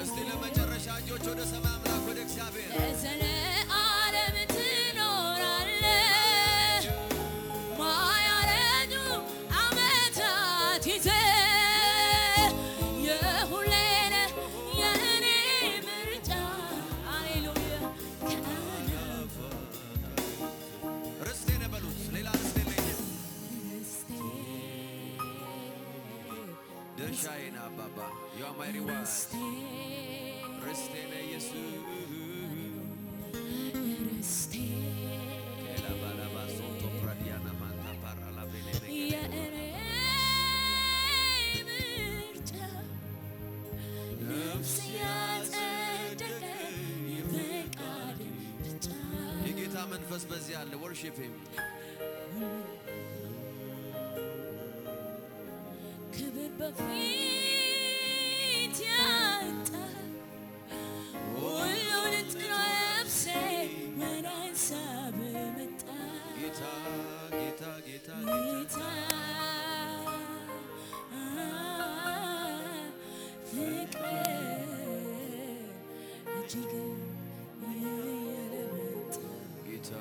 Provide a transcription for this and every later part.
እስቲ ለመጨረሻ እጆች ወደ ሰማይ አምላክ ወደ እግዚአብሔር ለዘለዓለም ትኖራለህ ማያረጁ ዓመታት ይዘህ የሁሌ ነህ የእኔ ምርጫ ሃሌሉያ ርስቴ ነህ በሉት ሌላ ርስት የለኝም ድርሻዬ ነህ አባባ you are my reward ርስቴ ነህ ኢየሱስ የጌታ መንፈስ በዚህ አለ worship him ክብር በፊት ያጣ ሁሉን ጥሎ ነፍሴ ወደ አንሳብ መጣ ጌታ ጌታ ጌታ ጌታ ፍቅር እጅግ የለመጣ ጌታ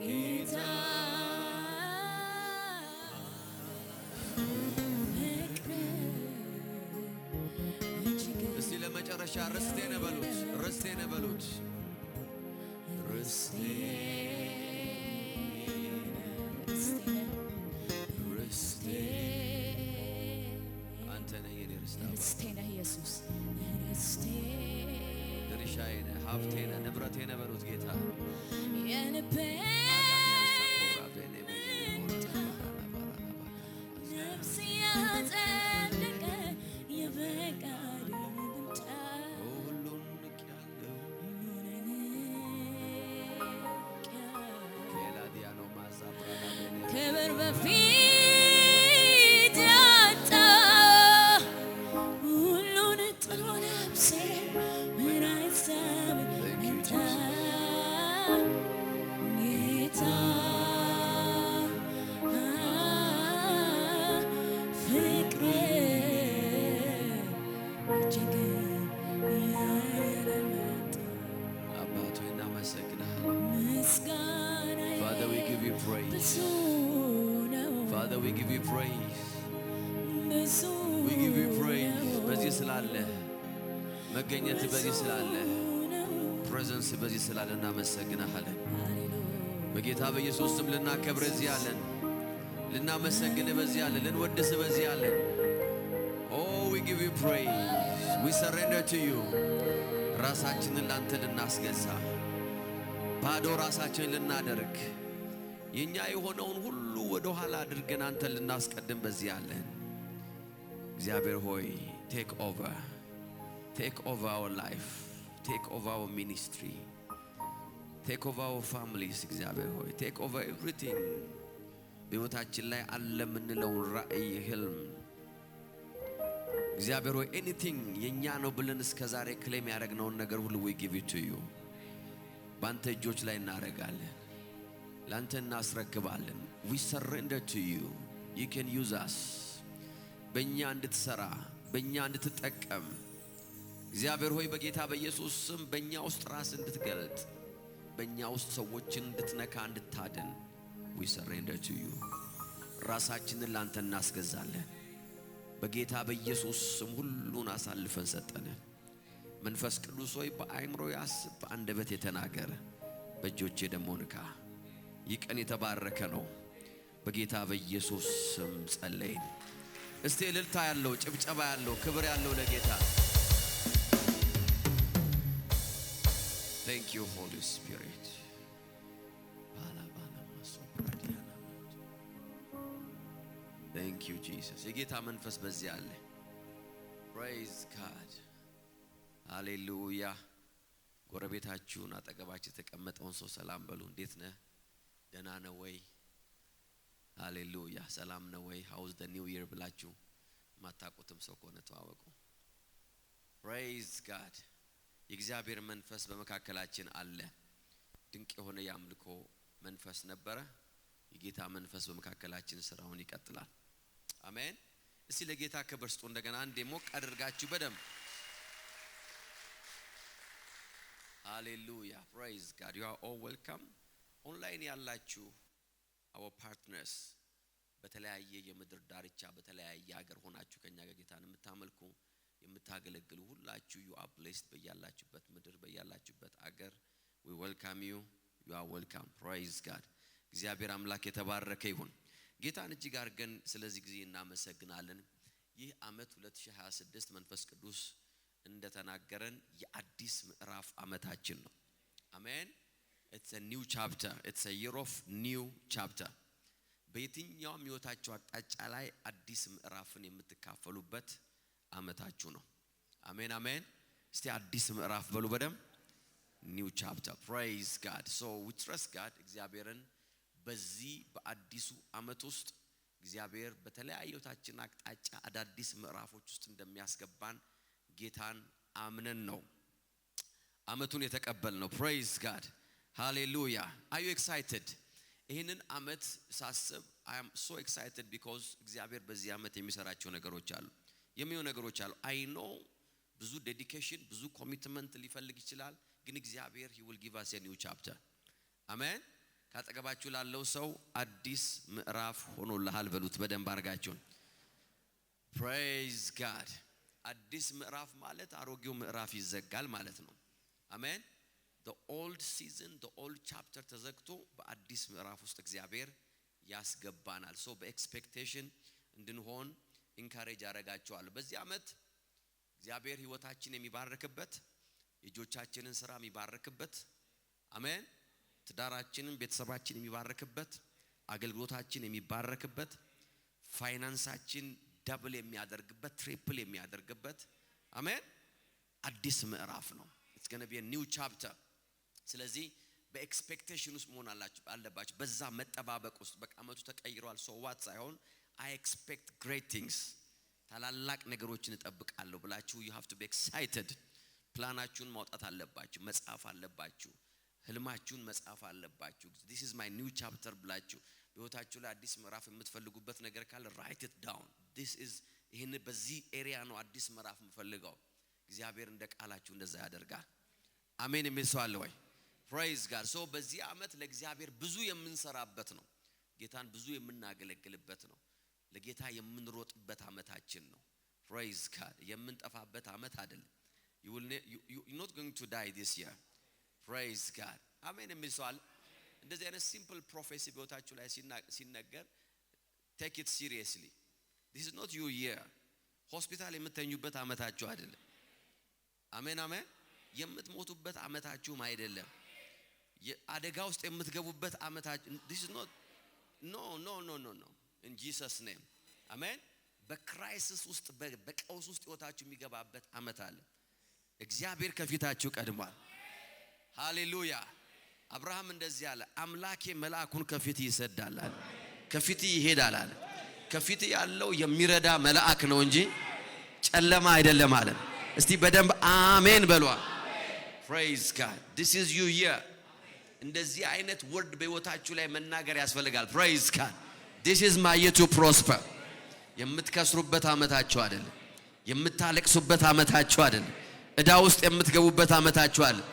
ጌታ እስቲ ለመጨረሻ ርስቴ ነህ በሉት ርስቴ ነህ በሉት ርስቴ ርስቴ አንተ ነህ የኔ ርስት ርስቴ ነህ ኢየሱስ ርስቴ ድርሻዬ ነህ ሀብቴ ነህ ንብረቴ ነህ በሉት ጌታ የልቤ ነፍስ ያጸደቀ የፈቃድ ምንጭ ሁሉን ንቄአለሁ ክብር በፊት ያጣ ሁሉን ጥሎ ነፍሴ ወደ አንሳብ መጣ ጌታ ፍቅር እጅግ የለመጣ አባቶ እናመሰግናለን ምስጋና Father we give you praise ብዙ ነው Father we give you praise ብዙ we give you praise በዚህ ስላለ መገኘት በዚህ ስላለ ፕሬዘንስ በዚህ ስላለ እናመሰግናለን በጌታ በኢየሱስ ስም ልናከብር እዚህ ያለን ልናመሰግን በዚህ ያለን ልንወድስ በዚህ ያለን oh we give you praise we surrender to you ራሳችንን ላንተ ልናስገዛ ባዶ ራሳችንን ልናደርግ የኛ የሆነውን ሁሉ ወደ ኋላ አድርገን አንተን ልናስቀድም በዚህ ያለን እግዚአብሔር ሆይ take over our life take over our ministry take over our families እግዚአብሔር ሆይ take over everything በሕይወታችን ላይ አለ የምንለውን ራእይ ህልም እግዚአብሔር ሆይ anything የኛ ነው ብለን እስከዛሬ ክሌም ያደረግነውን ነገር ሁሉ we give it to you ባንተ እጆች ላይ እናደርጋለን ላንተ እናስረክባለን we surrender to you you can use us በእኛ እንድትሰራ በእኛ እንድትጠቀም እግዚአብሔር ሆይ በጌታ በኢየሱስ ስም በእኛ ውስጥ ራስ እንድትገልጥ በእኛ ውስጥ ሰዎችን እንድትነካ እንድታድን we surrender to you ራሳችንን ላንተ እናስገዛለን በጌታ በኢየሱስ ስም ሁሉን አሳልፈን ሰጠን መንፈስ ቅዱስ ሆይ በአእምሮ ያስብ በአንደበት የተናገረ በእጆቼ ደግሞ ንካ ይህ ቀን የተባረከ ነው በጌታ በኢየሱስ ስም ጸለይን እስቲ እልልታ ያለው ጭብጨባ ያለው ክብር ያለው ለጌታ Thank you Holy Spirit Thank you Jesus የጌታ መንፈስ በዚህ አለ Praise God Hallelujah ጎረቤታችሁን አጠገባችሁ የተቀመጠውን ሰው ሰላም በሉ እንዴት ነህ ደህና ነው ወይ ሃሌሉያ ሰላም ነው ወይ how's the new year ብላችሁ ማታውቁትም ሰው ከሆነ ተዋወቁ Praise God የእግዚአብሔር መንፈስ በመካከላችን አለ ድንቅ የሆነ ያምልኮ መንፈስ ነበረ የጌታ መንፈስ በመካከላችን ስራውን ይቀጥላል አሜን እስቲ ለጌታ ክብር ስጡ እንደገና አንዴ ሞቅ አድርጋችሁ በደም Hallelujah. Praise God. You are all welcome. Online ያላችሁ our partners በተለያየ የምድር ዳርቻ በተለያየ ሀገር ሆናችሁ ከኛ ጋር ጌታን የምታመልኩ የምታገለግሉ ሁላችሁ you are blessed በያላችሁበት ምድር በያላችሁበት ሀገር we welcome you. You are welcome. Praise God. እግዚአብሔር አምላክ የተባረከ ይሁን። ጌታን እጅግ አድርገን ስለዚህ ጊዜ እናመሰግናለን። ይህ ዓመት 2026 መንፈስ ቅዱስ እንደተናገረን የአዲስ ምዕራፍ ዓመታችን ነው። አሜን። It's a new chapter. It's a year of new chapter. በየትኛውም ህይወታችሁ አቅጣጫ ላይ አዲስ ምዕራፍን የምትካፈሉበት ዓመታችሁ ነው። አሜን አሜን። እስቲ አዲስ ምዕራፍ በሉ በደም new chapter. Praise God. So we trust God. እግዚአብሔርን በዚህ በአዲሱ ዓመት ውስጥ እግዚአብሔር በተለያየ ህይወታችን አቅጣጫ አዳዲስ ምዕራፎች ውስጥ እንደሚያስገባን ጌታን አምነን ነው ዓመቱን የተቀበልነው። Praise God. Hallelujah. Are you excited? ይሄንን ዓመት ሳስብ I am so excited because እግዚአብሔር በዚህ ዓመት የሚሰራቸው ነገሮች አሉ። የሚሆኑ ነገሮች አሉ። I know ብዙ dedication ብዙ commitment ሊፈልግ ይችላል። ግን እግዚአብሔር he will give us a new chapter. አሜን። ካጠገባችሁ ላለው ሰው አዲስ ምዕራፍ ሆኖልሃል በሉት በደንብ አርጋችሁ። Praise God. አዲስ ምዕራፍ ማለት አሮጌው ምዕራፍ ይዘጋል ማለት ነው። አሜን። The old season, the old chapter ተዘግቶ በአዲስ ምዕራፍ ውስጥ እግዚአብሔር ያስገባናል። So በኤክስፔክቴሽን እንድንሆን ኢንካሬጅ አረጋችኋለሁ። በዚህ ዓመት እግዚአብሔር ህይወታችንን የሚባርክበት የጆቻችንን ሥራ የሚባርክበት አሜን ትዳራችንን ቤተሰባችንን የሚባርክበት አገልግሎታችን የሚባርክበት ፋይናንሳችን ዳብል የሚያደርግበት ትሪፕል የሚያደርግበት አሜን አዲስ ምዕራፍ ነው። It's going to be a new chapter. ስለዚህ በኤክስፔክቴሽን ውስጥ መሆን አለባችሁ። በዛ መጠባበቅ ውስጥ በቃ ዓመቱ ተቀይሯል so what ሳይሆን I expect great things ታላላቅ ነገሮችን እጠብቃለሁ ብላችሁ you have to be excited. ፕላናችሁን ማውጣት አለባችሁ መጻፍ አለባችሁ ህልማችሁን መጻፍ አለባችሁ። This is my new chapter ብላችሁ በህይወታችሁ ላይ አዲስ ምዕራፍ የምትፈልጉበት ነገር ካለ write it down. This is ይሄን በዚህ ኤሪያ ነው አዲስ ምዕራፍ የምፈልገው። እግዚአብሔር እንደ ቃላችሁ እንደዛ ያደርጋል። አሜን የሚል ሰው አለ ወይ? Praise God. So በዚህ ዓመት ለእግዚአብሔር ብዙ የምንሰራበት ነው። ጌታን ብዙ የምናገለግልበት ነው። ለጌታ የምንሮጥበት ዓመታችን ነው። Praise God. የምንጠፋበት ዓመት አይደለም። You're not going to die this year. Praise God. አሜን የሚል ሰው አለ? እንደዚህ አይነት simple prophecy በህይወታችሁ ላይ ሲነገር take it seriously. This is not your year. ሆስፒታል የምትተኙበት ዓመታችሁ አይደለም። አሜን አሜን። የምትሞቱበት ዓመታችሁም አይደለም። አደጋ ውስጥ የምትገቡበት ዓመታችሁ this is not no in Jesus name. አሜን። በክራይሲስ ውስጥ በቀውስ ውስጥ ህይወታችሁ የሚገባበት ዓመት አለ። እግዚአብሔር ከፊታችሁ ቀድሟል። ሃሌሉያ። አብርሃም እንደዚህ አለ አምላኬ መልአኩን ከፊት ይሰዳል አለ ከፊት ይሄዳል አለ። ከፊት ያለው የሚረዳ መልአክ ነው እንጂ ጨለማ አይደለም አለ። እስቲ በደንብ አሜን በሏ። Praise God. This is your year. እንደዚህ አይነት ወርድ በህይወታችሁ ላይ መናገር ያስፈልጋል። Praise God. This is my year to prosper. የምትከስሩበት ዓመታችሁ አይደለም። የምታለቅሱበት ዓመታችሁ አይደለም። እዳ ውስጥ የምትገቡበት ዓመታችሁ አይደለም።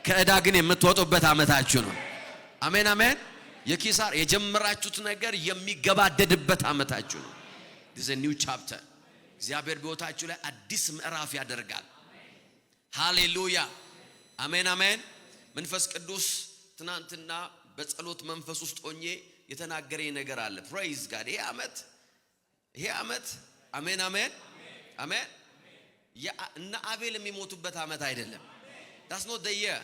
ከእዳ ግን የምትወጡበት ዓመታችሁ ነው። አሜን አሜን። የኪሳር የጀመራችሁት ነገር የሚገባደድበት ዓመታችሁ ነው። This is a new chapter. እግዚአብሔር በህይወታችሁ ላይ አዲስ ምዕራፍ ያደርጋል። ሃሌሉያ አሜን አሜን። መንፈስ ቅዱስ ትናንትና በጸሎት መንፈስ ውስጥ ሆኜ የተናገረኝ ነገር አለ። Praise God. ይሄ ዓመት አሜን አሜን አሜን እና አቤል የሚሞቱበት ዓመት አይደለም። That's not the year.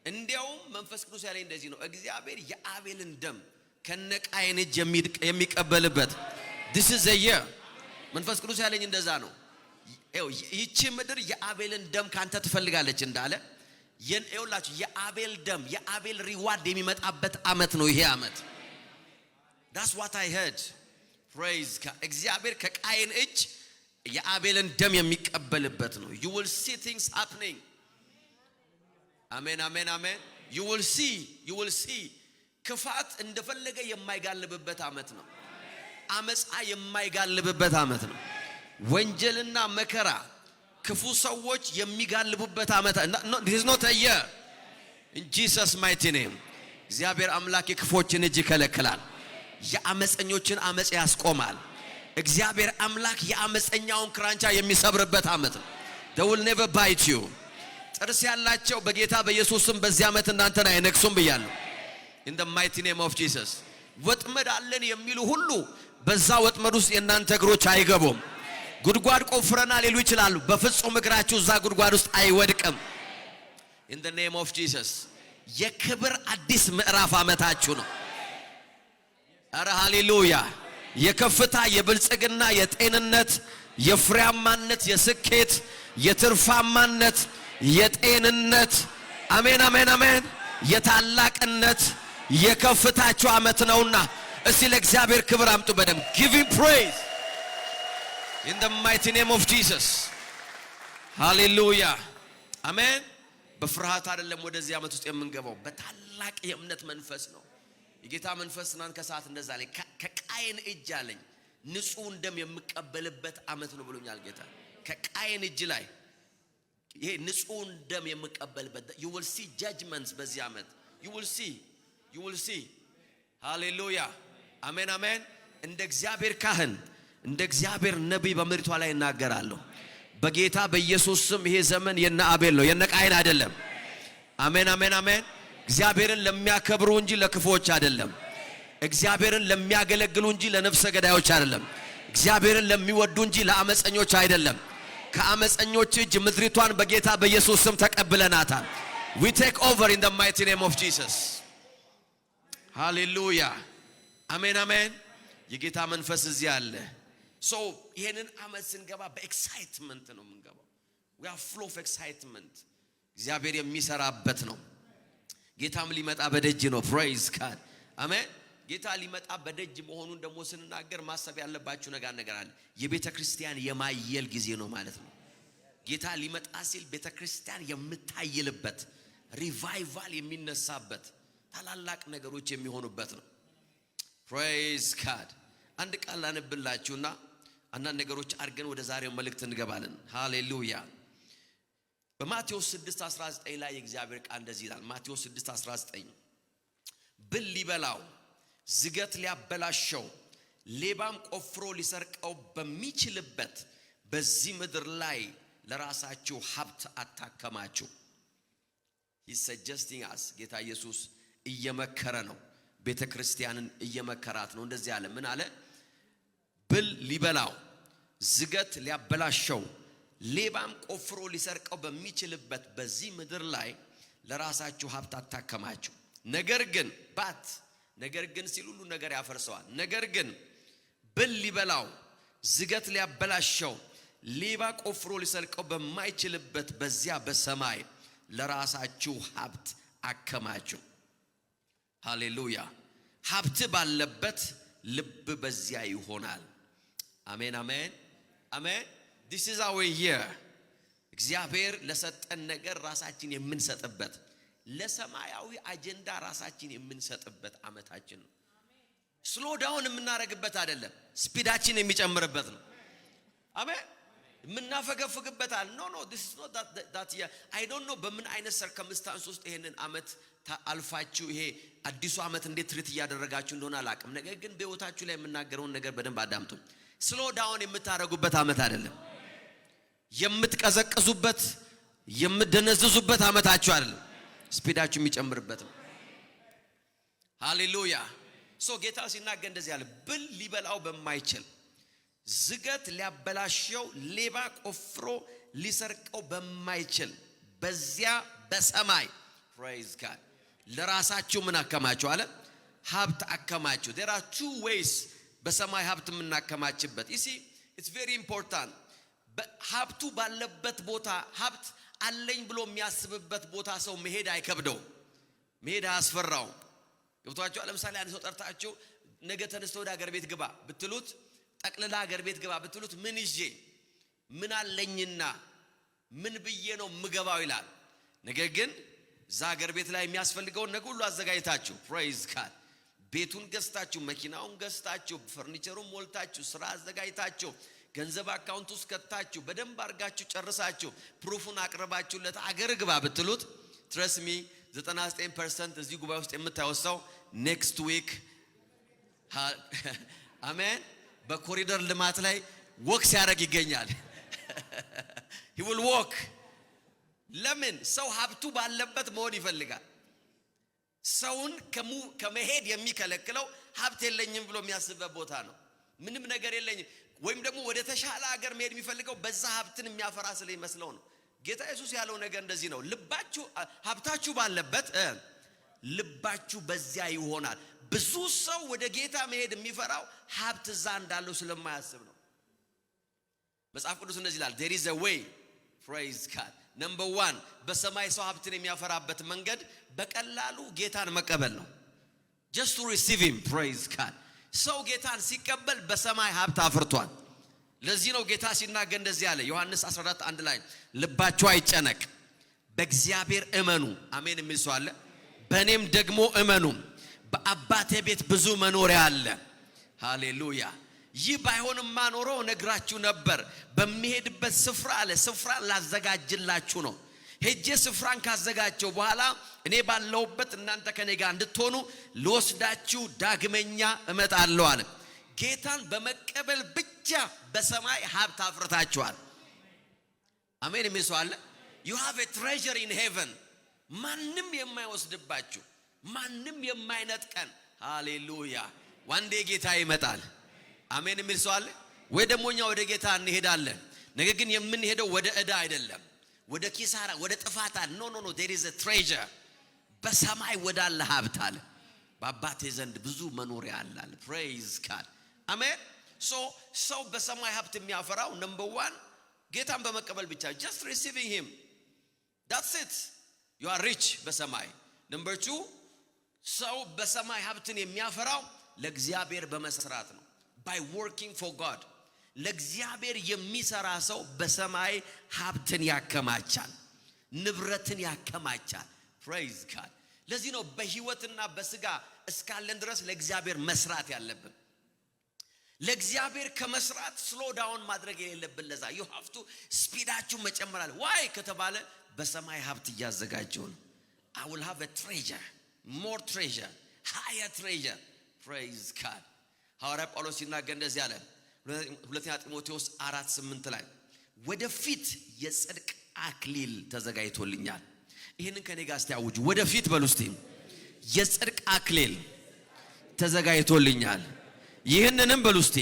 እንዲያውም መንፈስ ቅዱስ ያለኝ እንደዚህ ነው እግዚአብሔር የአቤልን ደም ከነቃየን እጅ የሚቀበልበት This is the year. መንፈስ ቅዱስ ያለኝ እንደዛ ነው። ይህች ምድር የአቤልን ደም ካንተ ትፈልጋለች እንዳለ ይኸውላችሁ የአቤል ደም የአቤል ሪዋርድ የሚመጣበት ዓመት ነው ይሄ ዓመት። That's what I heard. Praise God. እግዚአብሔር ከቃየን እጅ የአቤልን ደም የሚቀበልበት ነው። You will see things happening. አሜን አሜን አሜን። You will see ክፋት እንደፈለገ የማይጋልብበት ዓመት ነው። አመጻ የማይጋልብበት ዓመት ነው። ወንጀልና መከራ ክፉ ሰዎች የሚጋልቡበት ዓመት ነው። This is not a year. in Jesus mighty name እግዚአብሔር አምላክ የክፎችን እጅ ይከለክላል የአመፀኞችን አመጽ ያስቆማል እግዚአብሔር አምላክ የአመፀኛውን ክራንቻ የሚሰብርበት አመት ነው they will never bite you ጥርስ ያላቸው በጌታ በኢየሱስም በዚህ አመት እናንተን አይነክሱም ብያለሁ in the mighty name of Jesus ወጥመድ አለን የሚሉ ሁሉ በዛ ወጥመድ ውስጥ የናንተ እግሮች አይገቡም ጉድጓድ ቆፍረናል ሊሉ ይችላሉ በፍጹም እግራችሁ እዛ ጉድጓድ ውስጥ አይወድቅም in the name of Jesus የክብር አዲስ ምዕራፍ አመታችሁ ነው አረ ሃሌሉያ የከፍታ የብልጽግና የጤንነት የፍሬያማነት የስኬት የትርፋማነት የጤንነት አሜን አሜን አሜን የታላቅነት የከፍታችሁ አመት ነውና እስቲ ለእግዚአብሔር ክብር አምጡ በደም give him praise in the mighty name of Jesus hallelujah amen በፍርሃት አይደለም ወደዚህ አመት ውስጥ የምንገባው በታላቅ የእምነት መንፈስ ነው የጌታ መንፈስ ናን ከሰዓት እንደዛ ላይ ከቃየን እጅ አለኝ ንጹህ እንደም የምቀበልበት አመት ነው ብሎኛል ጌታ ከቃየን እጅ ላይ ይሄ ንጹህ እንደም የምቀበልበት you will see judgments በዚህ አመት you will see hallelujah amen amen እንደ እግዚአብሔር ካህን እንደ እግዚአብሔር ነብይ በምድሪቷ ላይ እናገራለሁ በጌታ በኢየሱስ ስም ይሄ ዘመን የነ አቤል ነው የነ ቃየን አይደለም አሜን አሜን አሜን እግዚአብሔርን ለሚያከብሩ እንጂ ለክፎች አይደለም እግዚአብሔርን ለሚያገለግሉ እንጂ ለነፍሰ ገዳዮች አይደለም እግዚአብሔርን ለሚወዱ እንጂ ለአመፀኞች አይደለም ከአመፀኞች እጅ ምድሪቷን በጌታ በኢየሱስ ስም ተቀብለናታል we take over in the mighty name of Jesus hallelujah amen amen የጌታ መንፈስ እዚህ አለ so ይሄንን አመት ስንገባ በኤክሳይትመንት ነው የምንገባው we are full of excitement እግዚአብሔር የሚሰራበት ነው ጌታም ሊመጣ በደጅ ነው praise God አሜን ጌታ ሊመጣ በደጅ መሆኑን ደግሞ ስንናገር ማሰብ ያለባችሁ ነገር አለ የቤተክርስቲያን የማየል ጊዜ ነው ማለት ነው ጌታ ሊመጣ ሲል ቤተክርስቲያን የምታይልበት ሪቫይቫል የሚነሳበት ታላላቅ ነገሮች የሚሆኑበት ነው praise God አንድ ቃል አንብላችሁና አንዳንድ ነገሮች አርገን ወደ ዛሬው መልእክት እንገባለን ሃሌሉያ በማቴዎስ 6:19 ላይ የእግዚአብሔር ቃል እንደዚህ ይላል ማቴዎስ 6:19 ብል ሊበላው ዝገት ሊያበላሸው ሌባም ቆፍሮ ሊሰርቀው በሚችልበት በዚህ ምድር ላይ ለራሳችሁ ሀብት አታከማችሁ he's suggesting us ጌታ ኢየሱስ እየመከረ ነው ቤተክርስቲያንን እየመከራት ነው እንደዚህ አለ ምን አለ ብል ሊበላው ዝገት ሊያበላሸው ሌባም ቆፍሮ ሊሰርቀው በሚችልበት በዚህ ምድር ላይ ለራሳችሁ ሀብት አታከማችሁ ነገር ግን ሲል ሁሉ ነገር ያፈርሰዋል ነገር ግን ብል ሊበላው ዝገት ሊያበላሸው ሌባ ቆፍሮ ሊሰርቀው በማይችልበት በዚያ በሰማይ ለራሳችሁ ሀብት አከማችሁ ሃሌሉያ ሀብት ባለበት ልብ በዚያ ይሆናል አሜን አሜን አሜን this is our year እግዚአብሔር ለሰጠን ነገር ራሳችን የምንሰጥበት ለሰማያዊ አጀንዳ ራሳችን የምንሰጥበት አመታችን ነው ስሎ ዳውን የምናረግበት አይደለም ስፒዳችን የሚጨምርበት ነው አሜን ምናፈገፍግበት no this is not that year I don't know በምን አይነት circumstance ውስጥ ይሄንን አመት አልፋችሁ ይሄ አዲሱ አመት እንዴት ትሪት ያደረጋችሁ እንደሆነ አላቅም ነገር ግን በህይወታችሁ ላይ የምናገረውን ነገር በደንብ አዳምጡ ስሎ ዳውን የምታረጉበት አመት አይደለም የምትቀዘቅዙበት የምትደነዝዙበት አመታችሁ አይደለም ስፒዳችሁ የሚጨምርበት ነው ሃሌሉያ ሶ ጌታ ሲናገር እንደዚህ ያለ ብል ሊበላው በማይችል ዝገት ሊያበላሸው ሌባ ቆፍሮ ሊሰርቀው በማይችል በዚያ በሰማይ praise God ለራሳችሁ ምን አከማችሁ አለ ሀብት አከማችሁ there are two ways በሰማይ ሀብት ምናከማችበት you see it's very important ሀብቱ ባለበት ቦታ ሀብት አለኝ ብሎ የሚያስብበት ቦታ ሰው መሄድ አይከብደው መሄድ አያስፈራው ገብቷችሁ ለምሳሌ አንድ ሰው ጠርታችሁ ነገ ተነስተው ወደ ሀገር ቤት ግባ ብትሉት ጠቅልላ ሀገር ቤት ግባ ብትሉት ምን ይዤ ምን አለኝና ምን ብዬ ነው ምገባው ይላል ነገር ግን ዛ ሀገር ቤት ላይ የሚያስፈልገውን ነገር ሁሉ አዘጋጅታችሁ praise God ቤቱን ገዝታችሁ መኪናውን ገዝታችሁ ፈርኒቸሩን ሞልታችሁ ስራ አዘጋጅታችሁ ገንዘብ አካውንት ውስጥ ከታችሁ በደንብ አርጋችሁ ጨርሳችሁ ፕሩፉን አቅርባችሁለት አገር ግባ ብትሉት trust me 99% እዚህ ጉባኤ ውስጥ የምታወሳው ኔክስት ዊክ አሜን በኮሪደር ልማት ላይ ወክ ሲያደርግ ይገኛል። he will walk ለምን ሰው ሀብቱ ባለበት መሆን ይፈልጋል። ሰውን ከመሄድ የሚከለክለው ሀብት የለኝም ብሎ የሚያስበው ቦታ ነው። ምንም ነገር የለኝም ወይም ደግሞ ወደ ተሻለ ሀገር መሄድ የሚፈልገው በዛ ሀብትን የሚያፈራ ስለሚመስለው ነው። ጌታ ኢየሱስ ያለው ነገር እንደዚህ ነው። ልባችሁ ሀብታችሁ ባለበት ልባችሁ በዚያ ይሆናል። ብዙ ሰው ወደ ጌታ መሄድ የሚፈራው ሀብት እዛ እንዳለው ስለማያስብ ነው። መጽሐፍ ቅዱስ እንደዚህ ይላል there is a way praise God number 1 በሰማይ ሰው ሀብትን የሚያፈራበት መንገድ በቀላሉ ጌታን መቀበል ነው። just to receive him praise God ሰው ጌታን ሲቀበል በሰማይ ሀብት አፍርቷል። ለዚህ ነው ጌታ ሲናገር እንደዚህ ያለ ዮሐንስ 14:1 ላይ ልባችሁ አይጨነቅ በእግዚአብሔር እመኑ አሜን የሚል ሰው አለ። በእኔም ደግሞ እመኑ በአባቴ ቤት ብዙ መኖሪያ አለ። ሃሌሉያ ይህ ባይሆንማ ኖሮ ነግራችሁ ነበር። በሚሄድበት ስፍራ አለ ስፍራ ላዘጋጅላችሁ ነው። ሄጄ ስፍራን ካዘጋጀው በኋላ እኔ ባለውበት እናንተ ከኔ ጋር እንድትሆኑ ልወስዳችሁ ዳግመኛ እመጣለሁ አለ። ጌታን በመቀበል ብቻ በሰማይ ሀብት አፍርታችኋል። አሜን የሚል ሰው አለ። you have a treasure in heaven ማንም የማይወስድባችሁ ማንም የማይነጥቀን ሃሌሉያ ዋንዴ ጌታ ይመጣል። አሜን የሚል ሰው አለ ወይ? ደሞኛ ወደ ጌታ እንሄዳለን። ነገር ግን የምንሄደው ወደ ዕዳ አይደለም፣ ወደ ኪሳራ ወደ ጥፋት ኖ ኖ ኖ there is a treasure በሰማይ ወዳለ ሀብት አለ። በአባቴ ዘንድ ብዙ መኖሪያ አለ። praise God አሜን። ሰው በሰማይ ሀብት የሚያፈራው number 1 ጌታን በመቀበል ብቻ just receiving him that's it you are rich በሰማይ number 2 ሰው በሰማይ ሀብትን የሚያፈራው ለእግዚአብሔር በመስራት ነው by working for God ለእግዚአብሔር የሚሰራ ሰው በሰማይ ሀብትን ያከማቻል ንብረትን ያከማቻል praise God ለዚህ ነው በህይወትና በስጋ እስካለን ድረስ ለእግዚአብሔር መስራት ያለብን። ለእግዚአብሔር ከመስራት slow down ማድረግ የሌለብን። ለዛ you have to ስፒዳችሁ መጨመር አለ። why ከተባለ በሰማይ ሀብት እያዘጋጀው ነው። I will have a treasure more treasure higher treasure praise God ሐዋርያ ጳውሎስ ሲናገር እንደዚህ አለ ሁለተኛ ጢሞቴዎስ 4:8 ላይ ወደፊት የጽድቅ አክሊል ተዘጋጅቶልኛል። ይሄንን ከኔ ጋር አስተያውጁ ወደፊት በሉ እስቲ የጽድቅ አክሊል ተዘጋጅቶልኛል። ይሄንንም በሉ እስቲ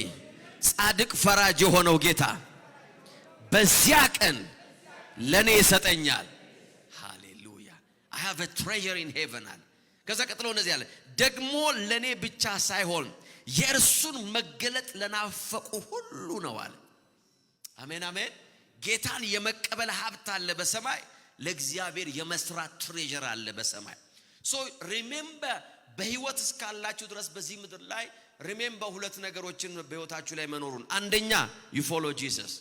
ጻድቅ ፈራጅ የሆነው ጌታ በዚያ ቀን ለኔ ይሰጠኛል። ሃሌሉያ I have a treasure in heaven አለ። ከዛ ቀጥሎ እንደዚህ አለ ደግሞ ለኔ ብቻ ሳይሆን የእርሱን መገለጥ ለናፈቁ ሁሉ ነው አለ። አሜን አሜን። ጌታን የመቀበል ሀብት አለ በሰማይ፣ ለእግዚአብሔር የመስራት ትሬዠር አለ በሰማይ። so remember በህይወት እስካላችሁ ድረስ በዚህ ምድር ላይ remember ሁለት ነገሮችን በህይወታችሁ ላይ መኖሩን። አንደኛ you follow Jesus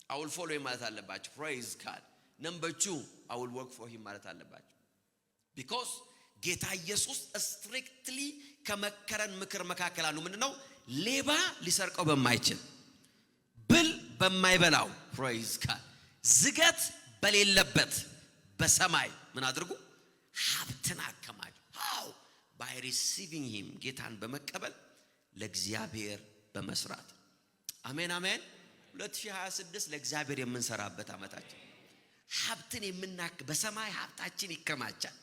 I will follow him ማለት አለባችሁ praise God number 2 I will work for him ማለት አለባችሁ because ጌታ ኢየሱስ ስትሪክትሊ ከመከረን ምክር መካከል አንዱ ምንድነው? ሌባ ሊሰርቀው በማይችል ብል በማይበላው praise God ዝገት በሌለበት በሰማይ ምን አድርጉ? ሀብትን አከማቹ። how by receiving him ጌታን በመቀበል ለእግዚአብሔር በመስራት አሜን አሜን። 2026 ለእግዚአብሔር የምንሰራበት አመታችን ሀብትን የምናክ በሰማይ ሀብታችን ይከማቻል።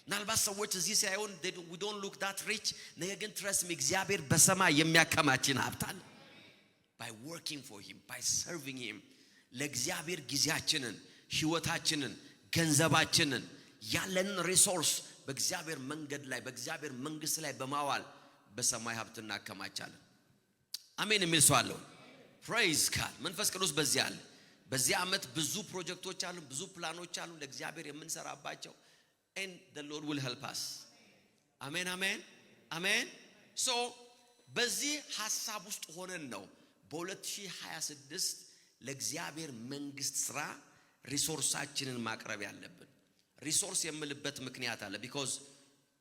ምናልባት ሰዎች እዚህ ሳይሆን we don't look that rich ነገር ግን trust me እግዚአብሔር በሰማይ የሚያከማችን ሀብት አለ። by working for him by serving him ለእግዚአብሔር ጊዜያችንን ህይወታችንን ገንዘባችንን ያለን ሪሶርስ በእግዚአብሔር መንገድ ላይ በእግዚአብሔር መንግስት ላይ በማዋል በሰማይ ሀብት እናከማቻለን። አሜን የሚል ሰው አለ? praise God መንፈስ ቅዱስ በዚህ አለ። በዚህ አመት ብዙ ፕሮጀክቶች አሉ፣ ብዙ ፕላኖች አሉ ለእግዚአብሔር የምንሰራባቸው and the Lord will help us amen amen amen so በዚህ ሐሳብ ውስጥ ሆነን ነው በ2026 ለእግዚአብሔር መንግስት ስራ ሪሶርሳችንን ማቅረብ ያለብን። ሪሶርስ የምልበት ምክንያት አለ because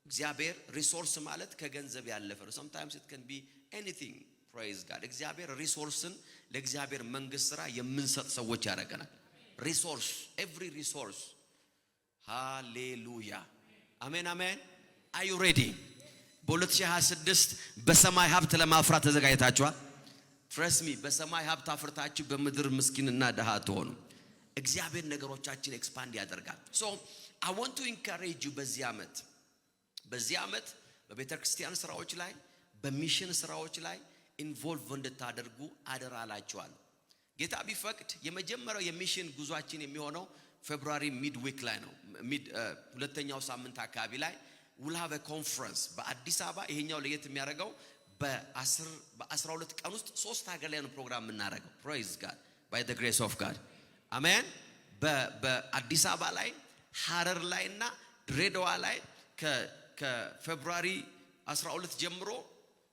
እግዚአብሔር ሪሶርስ ማለት ከገንዘብ ያለፈ ነው። sometimes it can be anything praise God እግዚአብሔር ሪሶርስን ለእግዚአብሔር መንግስት ስራ የምንሰጥ ሰዎች ያደርገናል። ሪሶርስ every resource ሃሌሉያ አሜን አሜን። Are you ready? በ2026 በሰማይ ሀብት ለማፍራት ተዘጋጅታችኋል? Trust me, በሰማይ ሀብት አፍርታችሁ በምድር ምስኪንና ደሃ አትሆኑ። እግዚአብሔር ነገሮቻችን ኤክስፓንድ ያደርጋል። So I want to encourage you በዚህ ዓመት በቤተክርስቲያን ስራዎች ላይ በሚሽን ስራዎች ላይ ኢንቮልቭ እንድታደርጉ አደራ አላችኋለሁ። ጌታ ቢፈቅድ የመጀመሪያው የሚሽን ጉዟችን የሚሆነው ፌብሩዋሪ ሚድ ዊክ ላይ ነው። ሁለተኛው ሳምንት አካባቢ ላይ we'll have a conference በአዲስ አበባ። ይሄኛው ለየት የሚያደርገው በ12 ቀን ውስጥ 3 ሀገር ላይ ነው ፕሮግራም የምናደርገው። praise God by the grace of God አሜን። በአዲስ አበባ ላይ ሐረር ላይና ድሬዳዋ ላይ ከፌብሩዋሪ 12 ጀምሮ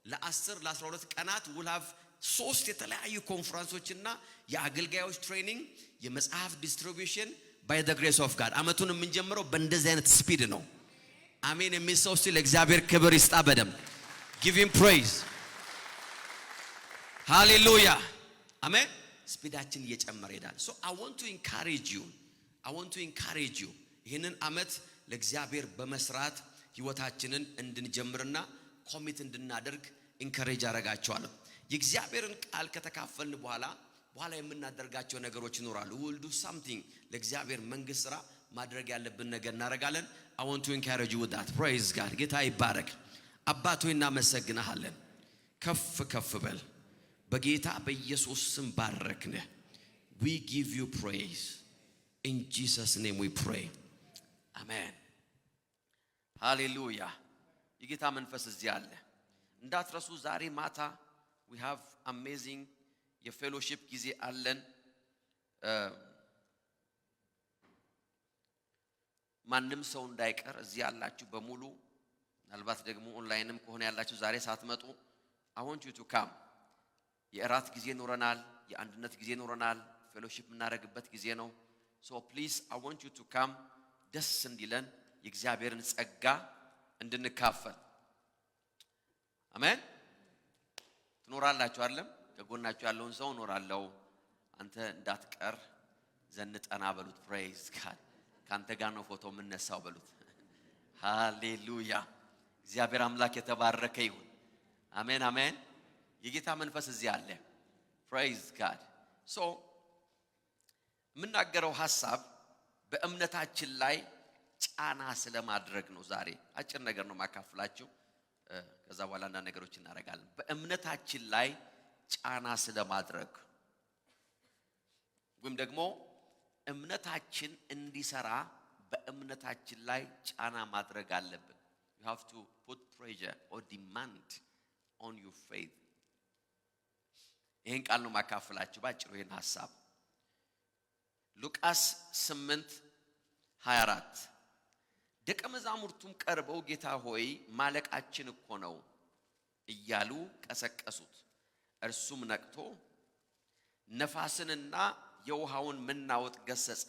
ለ12 ቀናት we'll have 3 የተለያዩ ኮንፈረንሶችና የአገልጋዮች ትሬኒንግ የመጽሐፍ ዲስትሪቢዩሽን by the grace of God አመቱን የምንጀምረው በእንደዚህ አይነት ስፒድ ነው። አሜን። የሚሰው ሲል እግዚአብሔር ክብር ይስጣ። በደም give him praise hallelujah አሜን። ስፒዳችን እየጨመረ ይላል። so I want to encourage you ይሄንን አመት ለእግዚአብሔር በመስራት ህይወታችንን እንድንጀምርና ኮሚት እንድናደርግ ኢንካሬጅ አረጋቸዋለሁ። የእግዚአብሔርን ቃል ከተካፈልን በኋላ የምናደርጋቸው ነገሮች ይኖራሉ። we will do something ለእግዚአብሔር መንግስት ስራ ማድረግ ያለብን ነገር እናደርጋለን። I want to encourage you with that. praise God ጌታ ይባረክ። አባት ሆይ እናመሰግናለን። ከፍ በል በጌታ በኢየሱስ ስም ባረክነ። we give you praise in Jesus name we pray amen hallelujah። የጌታ መንፈስ እዚህ አለ እንዳትረሱ። ዛሬ ማታ we have amazing የፌሎሺፕ ጊዜ አለን። ማንም ሰው እንዳይቀር እዚህ ያላችሁ በሙሉ ምናልባት ደግሞ ኦንላይንም ከሆነ ያላችሁ ዛሬ ሳትመጡ I want you to come። የእራት ጊዜ ኖረናል፣ የአንድነት ጊዜ ኖረናል፣ ፌሎሺፕ እናደርግበት ጊዜ ነው። so please I want you to come ደስ እንዲለን የእግዚአብሔርን ጸጋ እንድንካፈል አሜን። ትኖራላችሁ አይደለም? ከጎናችሁ ያለውን ሰው ኖራለው አንተ እንዳትቀር ዘንጠና በሉት። praise God ካንተ ጋር ነው ፎቶ የምነሳው በሉት። ሃሌሉያ። እግዚአብሔር አምላክ የተባረከ ይሁን። አሜን አሜን። የጌታ መንፈስ እዚህ አለ። praise God so የምናገረው ሐሳብ በእምነታችን ላይ ጫና ስለማድረግ ነው። ዛሬ አጭር ነገር ነው ማካፍላችሁ። ከዛ በኋላ አንዳንድ ነገሮች እናደርጋለን። በእምነታችን ላይ ጫና ስለማድረግ ወይም ደግሞ እምነታችን እንዲሰራ በእምነታችን ላይ ጫና ማድረግ አለብን። you have to put pressure or demand on your faith። ይሄን ቃል ነው ማካፈላችሁ ባጭሩ ይሄን ሐሳብ። ሉቃስ 8:24 ደቀ መዛሙርቱም ቀርበው ጌታ ሆይ ማለቃችን እኮ ነው እያሉ ቀሰቀሱት። እርሱም ነቅቶ ነፋስንና የውሃውን መናወጥ ገሰጸ።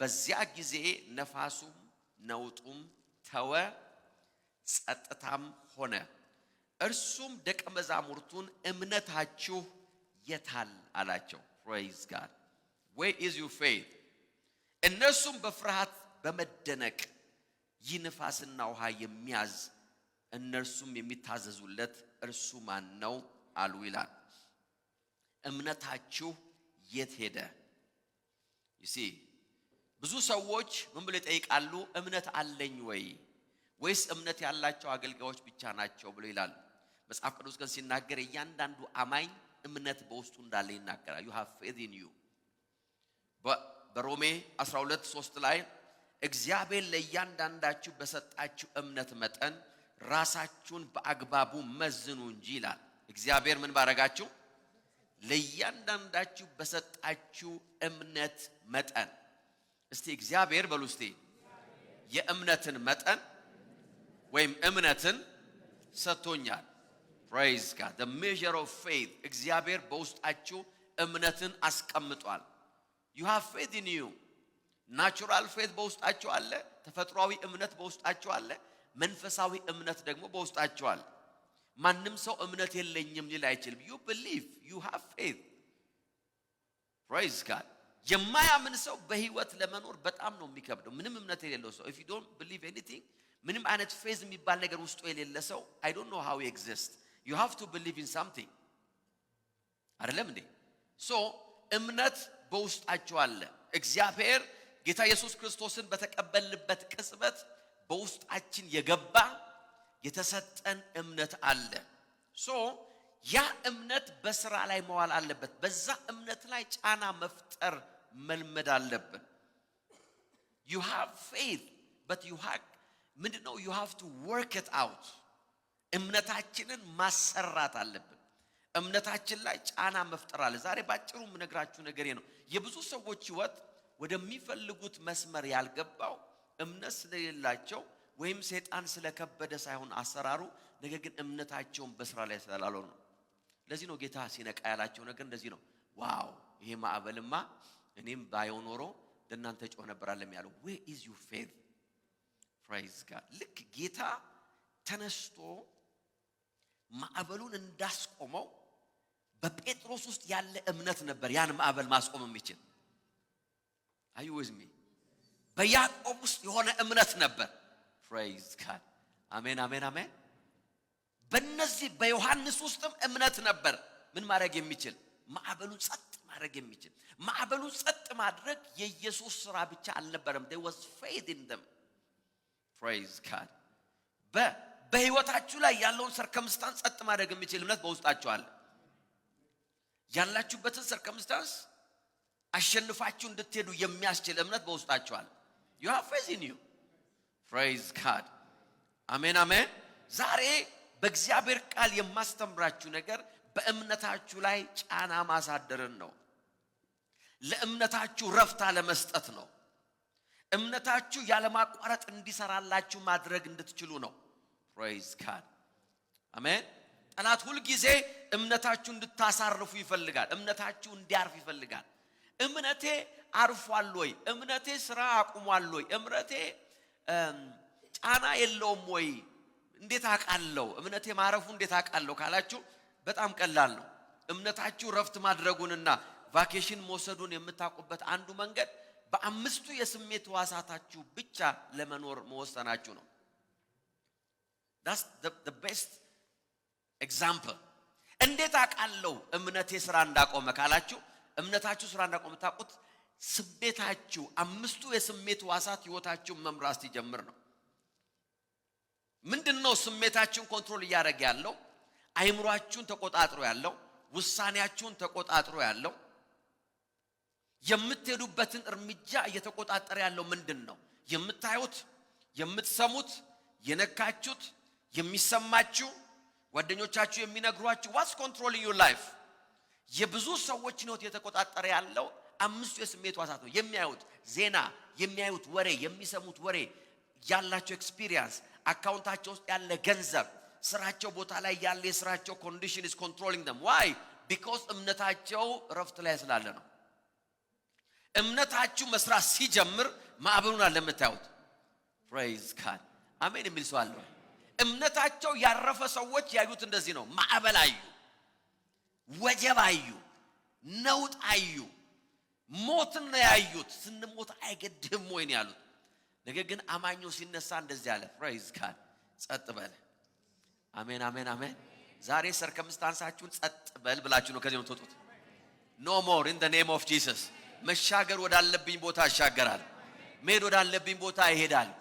በዚያ ጊዜ ነፋሱም ነውጡም ተወ፣ ጸጥታም ሆነ። እርሱም ደቀ መዛሙርቱን እምነታችሁ የታል አላቸው። praise God where is your faith? እነሱም በፍርሃት በመደነቅ ይህ ነፋስና ውሃ የሚያዝ እነርሱም የሚታዘዙለት እርሱ ማን ነው አሉ ይላል። እምነታችሁ የት ሄደ? you see ብዙ ሰዎች ምን ብለው ይጠይቃሉ? እምነት አለኝ ወይስ እምነት ያላቸው አገልጋዮች ብቻ ናቸው ብለው ይላሉ። መጽሐፍ ቅዱስ ግን ሲናገር እያንዳንዱ አማኝ እምነት በውስጡ እንዳለ ይናገራል። you have faith in you። በሮሜ 12:3 ላይ እግዚአብሔር ለእያንዳንዳችሁ በሰጣችሁ እምነት መጠን ራሳችሁን በአግባቡ መዝኑ እንጂ ይላል። እግዚአብሔር ምን ባረጋችሁ? ለእያንዳንዳችሁ በሰጣችሁ እምነት መጠን። እስቲ እግዚአብሔር በሉ እስቲ የእምነትን መጠን ወይም እምነትን ሰጥቶኛል። praise God the measure of faith። እግዚአብሔር በውስጣችሁ እምነትን አስቀምጧል። you have faith in you። natural faith በውስጣችሁ አለ፣ ተፈጥሯዊ እምነት በውስጣችሁ አለ፣ መንፈሳዊ እምነት ደግሞ በውስጣችሁ አለ። ማንም ሰው እምነት የለኝም ሊል አይችልም። you believe you have faith praise God የማያምን ሰው በህይወት ለመኖር በጣም ነው የሚከብደው። ምንም እምነት የሌለው ሰው if you don't believe anything ምንም አይነት ፌዝ የሚባል ነገር ውስጡ የሌለ ሰው I don't know how you exist. You have to believe in something. አይደለም እንዴ? so እምነት በውስጣችሁ አለ። እግዚአብሔር ጌታ ኢየሱስ ክርስቶስን በተቀበልንበት ቅጽበት በውስጣችን የገባ የተሰጠን እምነት አለ። so ያ እምነት በስራ ላይ መዋል አለበት። በዛ እምነት ላይ ጫና መፍጠር መልመድ አለብን። you have faith but you have to work it out. እምነታችንን ማሰራት አለብን። እምነታችን ላይ ጫና መፍጠር አለ። ዛሬ ባጭሩ ምነግራችሁ ነገር ነው። የብዙ ሰዎች ህይወት ወደሚፈልጉት መስመር ያልገባው እምነት ስለሌላቸው ወይም ሰይጣን ስለከበደ ሳይሆን አሰራሩ ነገር ግን እምነታቸውን በስራ ላይ ስላላለው ነው። ለዚህ ነው ጌታ ሲነቃ ያላቸው ነገር እንደዚህ ነው። ዋው ይሄ ማዕበልማ እኔም ባየው ኖሮ ለእናንተ ጮህ ነበር አለም ያለው። where is your faith? praise God. ልክ ጌታ ተነስቶ ማዕበሉን እንዳስቆመው በጴጥሮስ ውስጥ ያለ እምነት ነበር ያን ማዕበል ማስቆም የሚችል። are you with me? በያዕቆብ ውስጥ የሆነ እምነት ነበር። praise God. አሜን አሜን አሜን። በእነዚህ በዮሐንስ ውስጥም እምነት ነበር። ምን ማድረግ የሚችል? ማዕበሉን ጸጥ ማድረግ የሚችል። ማዕበሉን ጸጥ ማድረግ የኢየሱስ ሥራ ብቻ አልነበረም። there was faith in them. praise God. በህይወታችሁ ላይ ያለውን ሰርከምስታንስ ጸጥ ማድረግ የሚችል እምነት በውስጣችሁ አለ። ያላችሁበትን ሰርከምስታንስ አሸንፋችሁ እንድትሄዱ የሚያስችል እምነት በውስጣችሁ አለ። you have faith in you. praise God. አሜን አሜን። ዛሬ በእግዚአብሔር ቃል የማስተምራችሁ ነገር በእምነታችሁ ላይ ጫና ማሳደርን ነው። ለእምነታችሁ ረፍት ለመስጠት ነው። እምነታችሁ ያለማቋረጥ እንዲሰራላችሁ ማድረግ እንድትችሉ ነው። praise God. አሜን። ጠላት ሁሉ ጊዜ እምነታችሁ እንድታሳርፉ ይፈልጋል። እምነታችሁ እንዲያርፍ ይፈልጋል። እምነቴ አርፏል ወይ? እምነቴ ስራ አቁሟል ወይ? እምነቴ ጫና የለውም ወይ? እንዴት አቃለው? እምነቴ ማረፉ እንዴት አቃለው ካላችሁ በጣም ቀላል ነው። እምነታችሁ ረፍት ማድረጉንና ቫኬሽን መውሰዱን የምታውቁበት አንዱ መንገድ በአምስቱ የስሜት ሕዋሳታችሁ ብቻ ለመኖር መወሰናችሁ ነው። that's the best example. እንዴት አቃለው እምነቴ ስራ እንዳቆመ ካላችሁ እምነታችሁ ስራ እንዳቆመ ታውቁት ስሜታችሁ አምስቱ የስሜት ሕዋሳት ህይወታችሁ መምራት ሲጀምር ነው። ምንድነው ስሜታችሁን ኮንትሮል ያደርግ ያለው? አይምሮአችሁን ተቆጣጥሮ ያለው፣ ውሳኔያችሁን ተቆጣጥሮ ያለው፣ የምትሄዱበትን እርምጃ እየተቆጣጠረ ያለው ምንድነው? የምታዩት፣ የምትሰሙት፣ የነካችሁት፣ የሚሰማችሁ፣ ጓደኞቻችሁ የሚነግሯችሁ what's controlling your life? የብዙ ሰዎች ህይወት የተቆጣጠረ ያለው አምስቱ የስሜት ሕዋሳት ነው። የሚያዩት ዜና፣ የሚያዩት ወሬ፣ የሚሰሙት ወሬ፣ ያላቸው ኤክስፒሪየንስ፣ አካውንታቸው ውስጥ ያለ ገንዘብ፣ ስራቸው ቦታ ላይ ያለ የስራቸው ኮንዲሽን is controlling them. why? because እምነታቸው ረፍት ላይ ስላለ ነው። እምነታችሁ መስራት ሲጀምር ማዕበሉን አለምታዩት። praise God. አሜን የሚል ሰው አለ? እምነታቸው ያረፈ ሰዎች ያዩት እንደዚህ ነው። ማዕበል አዩ፣ ወጀብ አዩ፣ ነውጥ አዩ፣ ሞትን ነው ያዩት። ስንሞት አይገድም ወይ ነው ያሉት። ነገር ግን አማኙ ሲነሳ እንደዚህ አለ። praise God. ጸጥ በል። አሜን አሜን አሜን። ዛሬ ሰርከምስታንሳችሁን ጸጥ በል ብላችሁ ነው ከዚህ የምትወጡት። no more in the name of Jesus. መሻገር ወዳለብኝ ቦታ አሻገራለሁ። መሄድ ወዳለብኝ ቦታ እሄዳለሁ።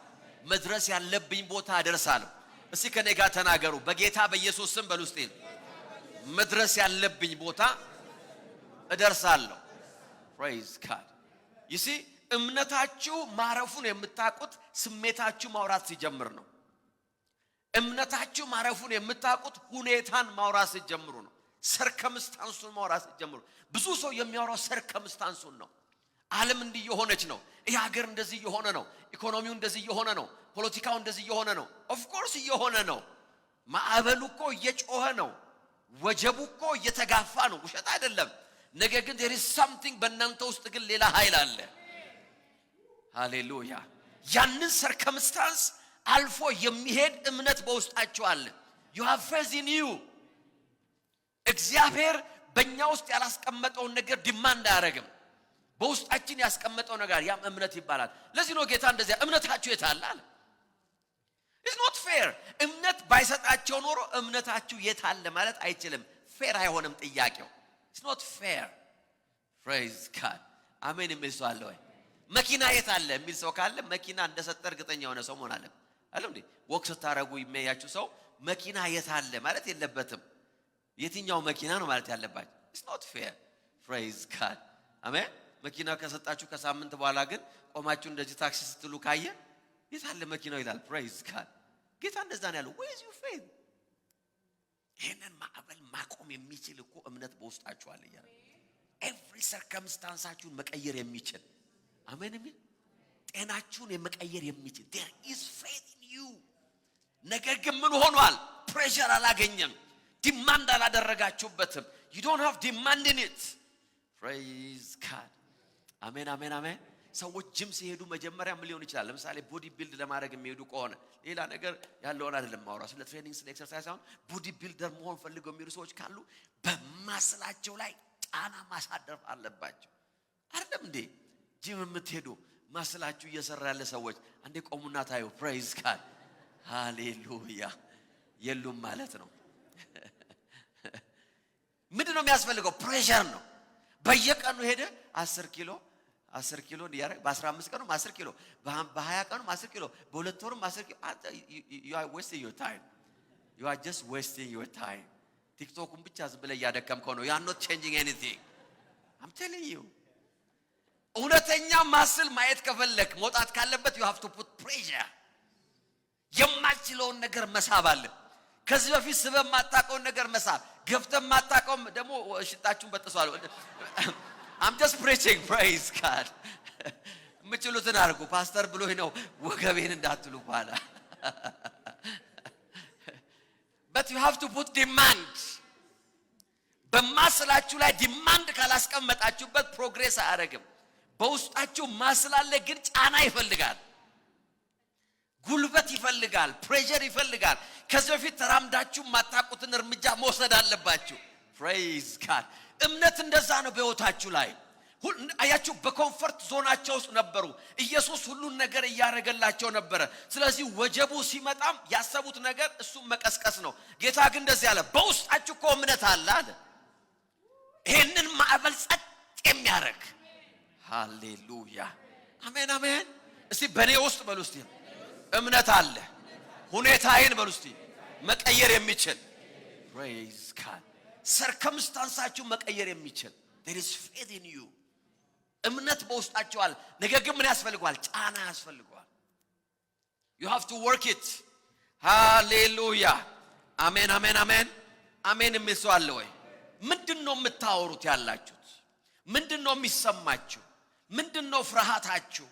መድረስ ያለብኝ ቦታ እደርሳለሁ። እስኪ ከኔ ጋር ተናገሩ። በጌታ በኢየሱስ ስም በሉ እስቲ መድረስ ያለብኝ ቦታ እደርሳለሁ። praise God. you see እምነታችሁ ማረፉን የምታውቁት ስሜታችሁ ማውራት ሲጀምር ነው። እምነታችሁ ማረፉን የምታውቁት ሁኔታን ማውራት ሲጀምሩ ነው። ሰርከምስታንሱን ማውራት ሲጀምሩ። ብዙ ሰው የሚያወራው ሰርከምስታንሱን ነው። ዓለም እንዲህ የሆነች ነው፣ ይህ ሀገር እንደዚህ የሆነ ነው፣ ኢኮኖሚው እንደዚህ የሆነ ነው፣ ፖለቲካው እንደዚህ የሆነ ነው። ኦፍ ኮርስ እየሆነ ነው። ማዕበሉ እኮ እየጮኸ ነው። ወጀቡ እኮ እየተጋፋ ነው። ውሸት አይደለም። ነገር ግን there is something በእናንተ ውስጥ ግን ሌላ ኃይል አለ። ሃሌሉያ። ያንን ሰርከምስታንስ አልፎ የሚሄድ እምነት በውስጣችሁ አለ። you have faith in you. እግዚአብሔር በእኛ ውስጥ ያላስቀመጠውን ነገር ዲማንድ አያደርግም። በውስጣችን ያስቀመጠው ነገር ያም እምነት ይባላል። ለዚህ ነው ጌታ እንደዚያ እምነታችሁ የታለ አለ። It's not fair. እምነት ባይሰጣቸው ኖሮ እምነታችሁ የታለ ማለት አይችልም። ፌር አይሆንም ጥያቄው። It's not fair. Praise God. አሜን የሚል ሰው አለ ወይ? መኪና የታለ የሚል ሰው ካለ መኪና እንደሰጠ እርግጠኛ ሆነ ሰው መሆን አለ አይደል እንዴ? ወክስ ታረጉ የሚያያችሁ ሰው መኪና የታለ ማለት የለበትም። የትኛው መኪና ነው ማለት ያለባችሁ? It's not fair. Praise God. አሜን። መኪና ከሰጣችሁ ከሳምንት በኋላ ግን ቆማችሁ እንደዚህ ታክሲ ስትሉ ካየ የታለ መኪናው ይላል። Praise God. ጌታ እንደዛ ነው ያለው። Where is your faith? ይሄንን ማዕበል ማቆም የሚችል እኮ እምነት በውስጣችሁ አለ ይላል። Every circumstanceአችሁን መቀየር የሚችል አሜን የሚል ጤናችሁን የመቀየር የሚችል there is faith in you። ነገር ግን ምን ሆኗል? ፕሬሸር አላገኘም። ዲማንድ አላደረጋችሁበትም። You don't have demand in it. Praise God. አሜን አሜን አሜን። ሰዎች ጂም ሲሄዱ መጀመሪያ ምን ሊሆን ይችላል? ለምሳሌ ቦዲ ቢልድ ለማድረግ የሚሄዱ ከሆነ ሌላ ነገር ያለውን አይደለም ማውራት ስለ ትሬኒንግ ስለ ኤክሰርሳይዝ አሁን ቦዲ ቢልደር መሆን ፈልገው የሚሄዱ ሰዎች ካሉ በማስላቸው ላይ ጫና ማሳደር አለባቸው። አይደለም እንዴ? ጂም የምትሄዱ ማስላችሁ እየሰራ ያለ ሰዎች አንዴ ቆሙና ታዩ። ፕሬዝ ጋድ ሃሌሉያ። የሉም ማለት ነው። ምንድነው የሚያስፈልገው? ፕሬሸር ነው። በየቀኑ ሄደ 10 ኪሎ እንዲያረግ በ15 ቀኑ 10 ኪሎ በ20 ቀኑ 10 ኪሎ በሁለት ወሩም 10 ኪሎ you are wasting your time. You are just wasting your time. ቲክቶክን ብቻ ዝም ብለህ ያደከምከው ነው። You are not changing anything. I'm telling you. እውነተኛ ማስል ማየት ከፈለክ መውጣት ካለበት you have to put pressure. የማይችለውን ነገር መሳብ አለ። ከዚህ በፊት ስበብ ማጣቀው ነገር መሳብ ገፍተም ማጣቀው ደግሞ ሽጣችሁን በጥሷል። I'm just preaching. Praise God. ምችሉትን አርጉ ፓስተር ብሎኝ ነው ወገቤን እንዳትሉ ባላ But you have to put demand. በማስላችሁ ላይ ዲማንድ ካላስቀመጣችሁበት ፕሮግሬስ አያደርግም። በውስጣችሁ ማስላለ ግን ጫና ይፈልጋል፣ ጉልበት ይፈልጋል፣ ፕሬሸር ይፈልጋል። ከዚህ በፊት ተራምዳችሁ ማጣቁትን እርምጃ መውሰድ አለባችሁ። Praise God. እምነት እንደዛ ነው በህይወታችሁ ላይ። አያችሁ በኮምፎርት ዞናቸው ውስጥ ነበሩ። ኢየሱስ ሁሉን ነገር ያያረጋላቸው ነበር። ስለዚህ ወጀቡ ሲመጣም ያሰቡት ነገር እሱም መቀስቀስ ነው። ጌታ ግን እንደዚህ አለ፣ በውስጣችሁ እኮ እምነት አለ አለ። ይሄንን ማዕበል ጸጥ የሚያረግ ሃሌሉያ አሜን አሜን። እስቲ በኔ ውስጥ በሉ እስቲ እምነት አለ። ሁኔታዬን በሉ እስቲ መቀየር የሚችል Praise God. ሰርከምስታንሳችሁ መቀየር የሚችል there is faith in you. እምነት በውስጣችሁ አለ። ነገር ግን ምን ያስፈልጋል? ጫና ያስፈልጋል። You have to work it. ሃሌሉያ አሜን አሜን አሜን አሜን። የሚሰው አለ ወይ? ምንድነው የምታወሩት ያላችሁት? ምንድነው የሚሰማችሁ? ምንድነው ፍርሃታችሁ?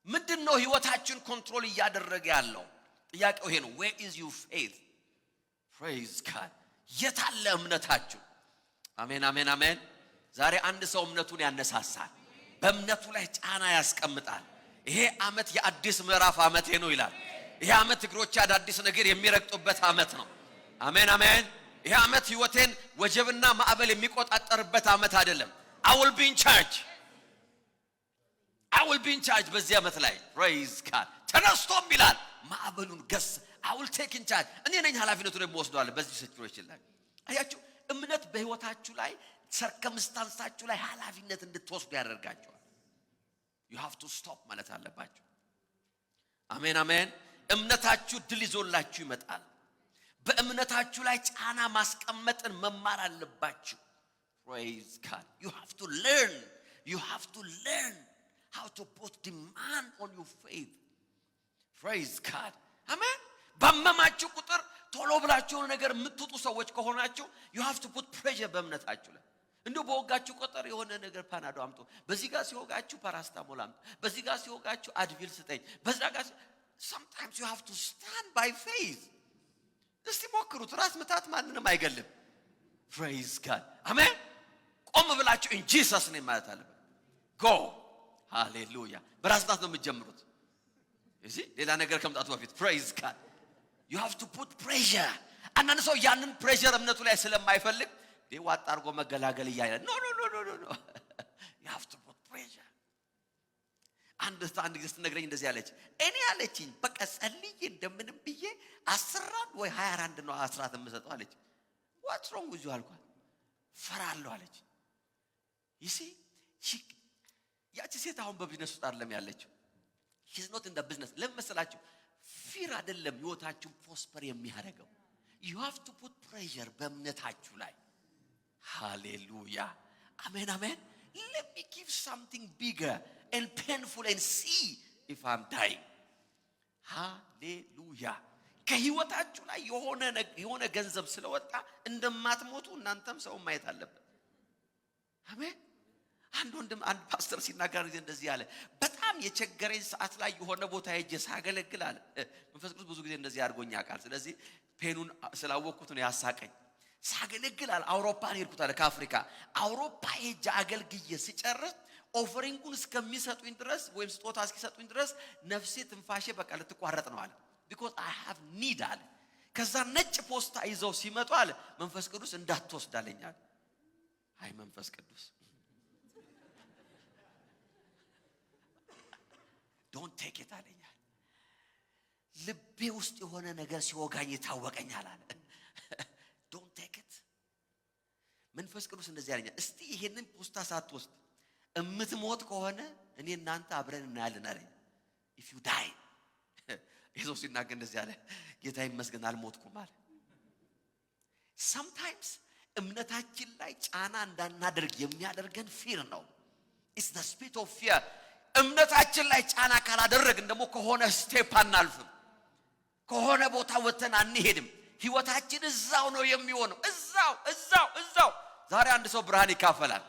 ምንድነው ህይወታችሁን ኮንትሮል እያደረገ ያለው? ጥያቄው ይሄ ነው። Where is your faith? Praise God. የታለ እምነታችሁ? አሜን አሜን አሜን። ዛሬ አንድ ሰው እምነቱን ያነሳሳል፣ በእምነቱ ላይ ጫና ያስቀምጣል። ይሄ አመት የአዲስ ምዕራፍ አመቴ ነው ይላል። ይሄ አመት እግሮች አዳዲስ ነገር የሚረግጡበት አመት ነው። አሜን አሜን። ይሄ አመት ህይወቴን ወጀብና ማዕበል የሚቆጣጠርበት አመት አይደለም። I will be in charge. I will be in charge በዚህ አመት ላይ Praise God. ተነስቶም ይላል ማዕበሉን ገስ I will take in charge. እኔ ነኝ ኃላፊነቱን የምወስደው በዚህ ሲቹዌሽን ላይ። አያችሁ እምነት በህይወታችሁ ላይ ሰርከምስታንሳችሁ ላይ ኃላፊነት እንድትወስዱ ያደርጋችኋል። You have to stop ማለት አለባችሁ። አሜን አሜን። እምነታችሁ ድል ይዞላችሁ ይመጣል። በእምነታችሁ ላይ ጫና ማስቀመጥን መማር አለባችሁ። Praise God. You have to learn. You have to learn how to put demand on your faith. Praise God. Amen. በመማችሁ ቁጥር ቶሎ ብላችሁ ነገር የምትጡ ሰዎች ከሆናችሁ you have to put pressure በእምነታችሁ ላይ። እንደው በወጋችሁ ቁጥር የሆነ ነገር ፓናዶ አምጡ፣ በዚህ ጋር ሲወጋችሁ ፓራስታሞል አምጡ፣ በዚህ ጋር ሲወጋችሁ አድቪል ስጠኝ፣ በዛ ጋር sometimes you have to stand by faith. እስቲ ሞክሩት። ራስ ምታት ማንንም አይገልም። Praise God. አሜን። ቆም ብላችሁ in Jesus name ማለት አለበት። Go. Hallelujah. በራስ ምታት ነው የምትጀምሩት። እዚህ ሌላ ነገር ከመጣቱ በፊት Praise God. You have to put pressure. አንዳንድ ሰው ያንን pressure እምነቱ ላይ ስለማይፈልግ ዋጥ አድርጎ መገላገል ይያያል። No. You have to put pressure. አንድ ጊዜ ስትነግረኝ እንደዚህ አለች። እኔ አለችኝ በቃ ጸልዬ እንደምንም ብዬ 10 ወይ 24 ነው አስራት የምሰጠው አለች። what's wrong with you አልኳት። ፈራለሁ አለች። you see ያቺ ሴት አሁን በቢዝነስ ውስጥ አይደለም ያለችው። she's not in the business። ለምን መሰላችሁ? ፊር አይደለም ህይወታችሁ ፕሮስፐር የሚያደርገው። you have to put pressure በእምነታችሁ ላይ። hallelujah, amen, amen. Let me give something bigger and painful and see if I'm dying. hallelujah. ከህይወታችሁ ላይ የሆነ ገንዘብ ስለወጣ እንደማትሞቱ እናንተም ሰው ማየት አለበት። አሜን። አንድ ፓስተር ሲናገር እንደዚህ አለ። በጣም የቸገረኝ ሰዓት ላይ የሆነ ቦታ ሄጄ ሳገለግል አለ መንፈስ ቅዱስ ብዙ ጊዜ እንደዚህ አድርጎኝ ያውቃል። ስለዚህ ፔኑን ስላወቅኩት ነው ያሳቀኝ። ሳገለግል አለ አውሮፓን ሄድኩት አለ ከአፍሪካ አውሮፓ ሄጄ አገልግዬ ሲጨርስ ኦፈሪንጉን እስከሚሰጡኝ ድረስ ወይም ስጦታ እስኪሰጡኝ ድረስ ነፍሴ ትንፋሼ በቃ ልትቋረጥ ነው አለ። because I have need አለ። ከዛ ነጭ ፖስታ ይዘው ሲመጡ አለ መንፈስ ቅዱስ እንዳትወስዳለኛል። አይ መንፈስ ቅዱስ don't take it አለኛል። ልቤ ውስጥ የሆነ ነገር ሲወጋኝ ታወቀኛል አለ። don't take it። መንፈስ ቅዱስ እንደዚህ አለኛል። እስቲ ይሄንን ፖስታ ሳትወስድ እምትሞት ከሆነ እኔ እናንተ አብረን እናያለን አለኝ። if you die ኢየሱስ ሲናገር እንደዚህ አለ። ጌታ ይመስገን አልሞትኩም አለ። sometimes እምነታችን ላይ ጫና እንዳናደርግ የሚያደርገን ፊር ነው። it's the spirit of fear። እምነታችን ላይ ጫና ካላደረግን ደግሞ ከሆነ ስቴፕ አናልፍም። ከሆነ ቦታ ወተን አንሄድም። ህይወታችን እዛው ነው የሚሆነው። እዛው ዛሬ አንድ ሰው ብርሃን ይካፈላል።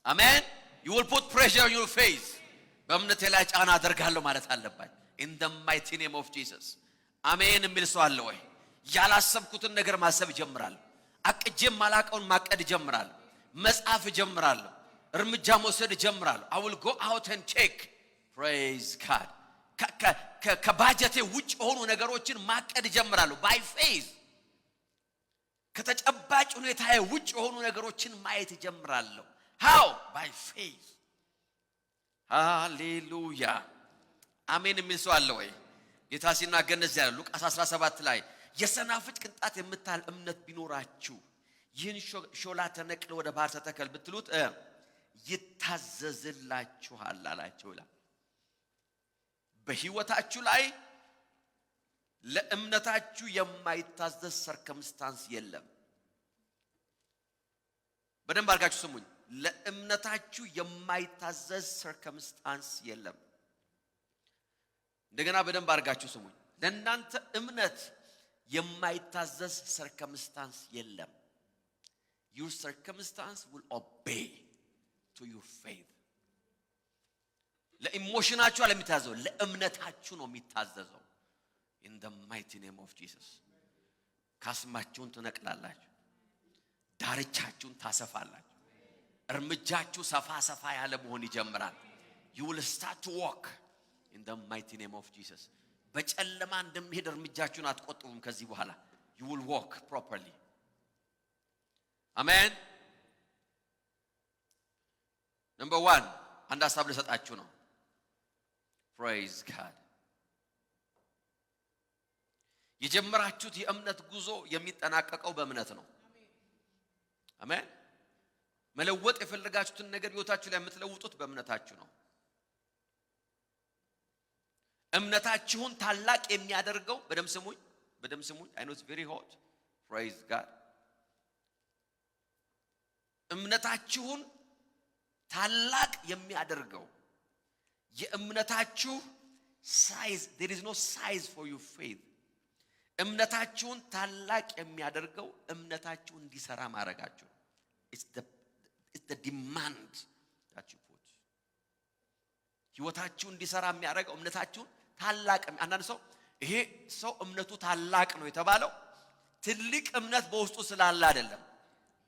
አሜን። you will put pressure on your face። በእምነቴ ላይ ጫና አደርጋለሁ ማለት አለባችሁ። in the mighty name of Jesus። አሜን የሚል ሰው አለ ወይ? ያላሰብኩትን ነገር ማሰብ ጀምራለሁ። አቅጄም ማላቀውን ማቀድ ጀምራለሁ። መጻፍ ጀምራለሁ። እርምጃ መውሰድ ጀምራለሁ። I will go out and check. praise God። ከባጀቴ ውጭ ሆኑ ነገሮችን ማቀድ ጀምራለሁ by faith። ከተጨባጭ ሁኔታዬ ውጭ ሆኑ ነገሮችን ማየት ጀምራለሁ። how? by faith። hallelujah, አሜን የሚል ሰው አለ ወይ? ጌታ ሲናገር እንደዚህ ያለ ሉቃስ 17 ላይ የሰናፍጭ ቅንጣት የምታል እምነት ቢኖራችሁ ይህን ሾላ ተነቅሎ ወደ ባህር ተተከል ብትሉት ይታዘዝላችኋል አላቸው ይላል። በህይወታችሁ ላይ ለእምነታችሁ የማይታዘዝ ሰርከምስታንስ የለም። በደንብ አድርጋችሁ ስሙኝ። ለእምነታችሁ የማይታዘዝ ሰርከምስታንስ የለም። እንደገና በደንብ አድርጋችሁ ስሙኝ። ለእናንተ እምነት የማይታዘዝ ሰርከምስታንስ የለም። your circumstance will obey to your faith። ለኢሞሽናችሁ አለሚታዘው ለእምነታችሁ ነው የሚታዘዘው። in the mighty name of Jesus። ካስማችሁን ትነቅላላችሁ። ዳርቻችሁን ታሰፋላችሁ። እርምጃችሁ ሰፋ ያለ መሆን ይጀምራል። you will start to walk in the mighty name of Jesus። በጨለማ እንደምሄድ እርምጃችሁን አትቆጥቡም ከዚህ በኋላ። you will walk properly። አሜን። number 1 አንድ ሐሳብ ልሰጣችሁ ነው። praise God። የጀመራችሁት የእምነት ጉዞ የሚጠናቀቀው በእምነት ነው። አሜን። መለወጥ የፈለጋችሁትን ነገር ህይወታችሁ ላይ የምትለውጡት በእምነታችሁ ነው። እምነታችሁን ታላቅ የሚያደርገው በደም ስሙኝ I know it's very hot። praise God። እምነታችሁን ታላቅ የሚያደርገው የእምነታችሁ size። there is no size for your faith። እምነታችሁን ታላቅ የሚያደርገው እምነታችሁ እንዲሰራ ማድረጋችሁ። it's the demand that you put። ህይወታችሁ እንዲሰራ የሚያደርገው እምነታችሁን ታላቅ። አንዳንድ ሰው ይሄ ሰው እምነቱ ታላቅ ነው የተባለው ትልቅ እምነት በውስጡ ስላለ አይደለም፣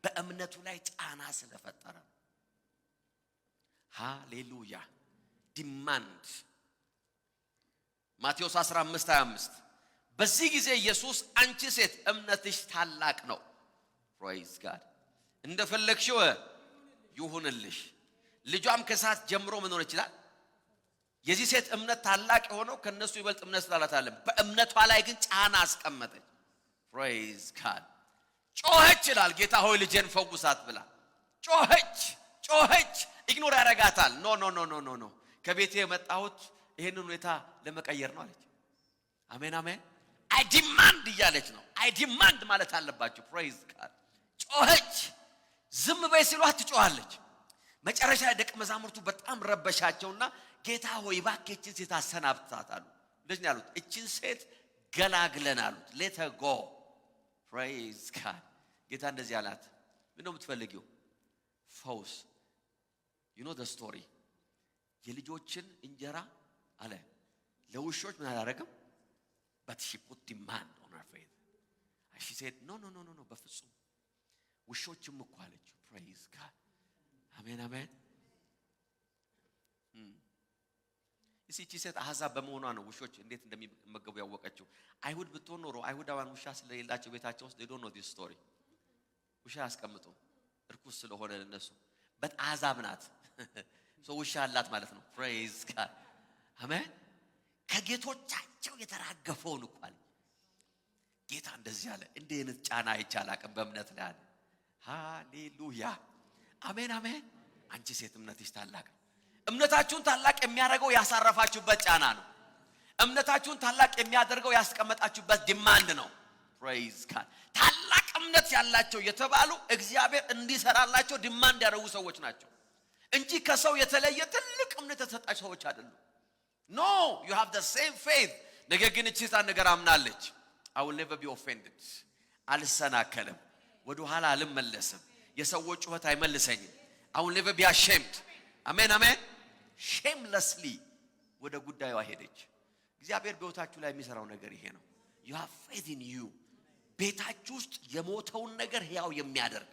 በእምነቱ ላይ ጫና ስለፈጠረ። ሃሌሉያ። ዲማንድ ማቴዎስ 15:25 በዚህ ጊዜ ኢየሱስ አንቺ ሴት እምነትሽ ታላቅ ነው። praise God። እንደፈለግሽው ይሁንልሽ። ልጇም ከሰዓት ጀምሮ ምን ሆነ ይችላል? የዚህ ሴት እምነት ታላቅ የሆነው ከነሱ ይበልጥ እምነት ስላላት አይደለም። በእምነቷ ላይ ግን ጫና አስቀመጠች። ፕሬዝ ጋድ። ጮኸች ይላል ጌታ ሆይ ልጄን ፈውሳት ብላ ጮኸች። ኢግኖር ያረጋታል። ኖ ከቤቴ የመጣሁት ይሄንን ሁኔታ ለመቀየር ነው አለች። አሜን አሜን። አይ ዲማንድ እያለች ነው። አይ ዲማንድ ማለት አለባችሁ። ፕሬዝ ጋድ። ጮኸች። ዝም በይ ሲሏት ትጮኻለች። መጨረሻ ደቀ መዛሙርቱ በጣም ረበሻቸውና ጌታ ሆይ እባክህ እቺን ሴት አሰናብታት አሉ። እንደዚህ ነው ያሉት። እቺን ሴት ገላግለን አሉት። ሌት ሄር ጎ። ፕሬዝ ጋድ። ጌታ እንደዚህ አላት። ምን ነው የምትፈልጊው? ፈውስ። you know the story የልጆችን እንጀራ አለ ለውሾች ምን አላረገም? but she put demand on her faith. and she said no በፍጹም ውሾችም እኮ አለችው። praise God. አሜን አሜን። እቺ ሴት አሕዛብ በመሆኗ ነው ውሾች እንዴት እንደሚመገቡ ያወቀችው። አይሁድ ብትሆን ኖሮ አይሁዳውያን ውሻ ስለሌላቸው ቤታቸው ውስጥ they don't know this story። ውሻ ያስቀምጡ እርኩስ ስለሆነ ለነሱ በአሕዛብ ናት። ውሻ አላት ማለት ነው። ፕሬዝ ጋድ አሜን። ከጌቶቻቸው የተራገፈውን እኮ አለ ጌታ እንደዚህ አለ። እንደ አይነት ጫና አይቻል አቅም በእምነት ላይ አለ። ሃሌሉያ አሜን አሜን። አንቺ ሴት እምነትሽ ታላቅ ነው። እምነታችሁን ታላቅ የሚያደርገው ያሳረፋችሁበት ጫና ነው። እምነታችሁን ታላቅ የሚያደርገው ያስቀመጣችሁበት ዲማንድ ነው። ፕሬዝ ጋድ። ታላቅ እምነት ያላቸው የተባሉ እግዚአብሔር እንዲሰራላቸው ዲማንድ ያደረጉ ሰዎች ናቸው እንጂ ከሰው የተለየ ትልቅ እምነት የተሰጣቸው ሰዎች አይደሉም። ኖ you have the same faith። ነገር ግን እቺ ጻን ነገር አምናለች። I will never be offended። አልሰናከለም፣ ወደ ኋላ አልመለስም፣ የሰዎች ጩኸት አይመልሰኝም። I will never be ashamed። አሜን አሜን። shamelessly ወደ ጉዳዩ ሄደች። እግዚአብሔር በሕይወታችሁ ላይ የሚሰራው ነገር ይሄ ነው። you have faith in you። ቤታችሁ ውስጥ የሞተውን ነገር ሕያው የሚያደርግ፣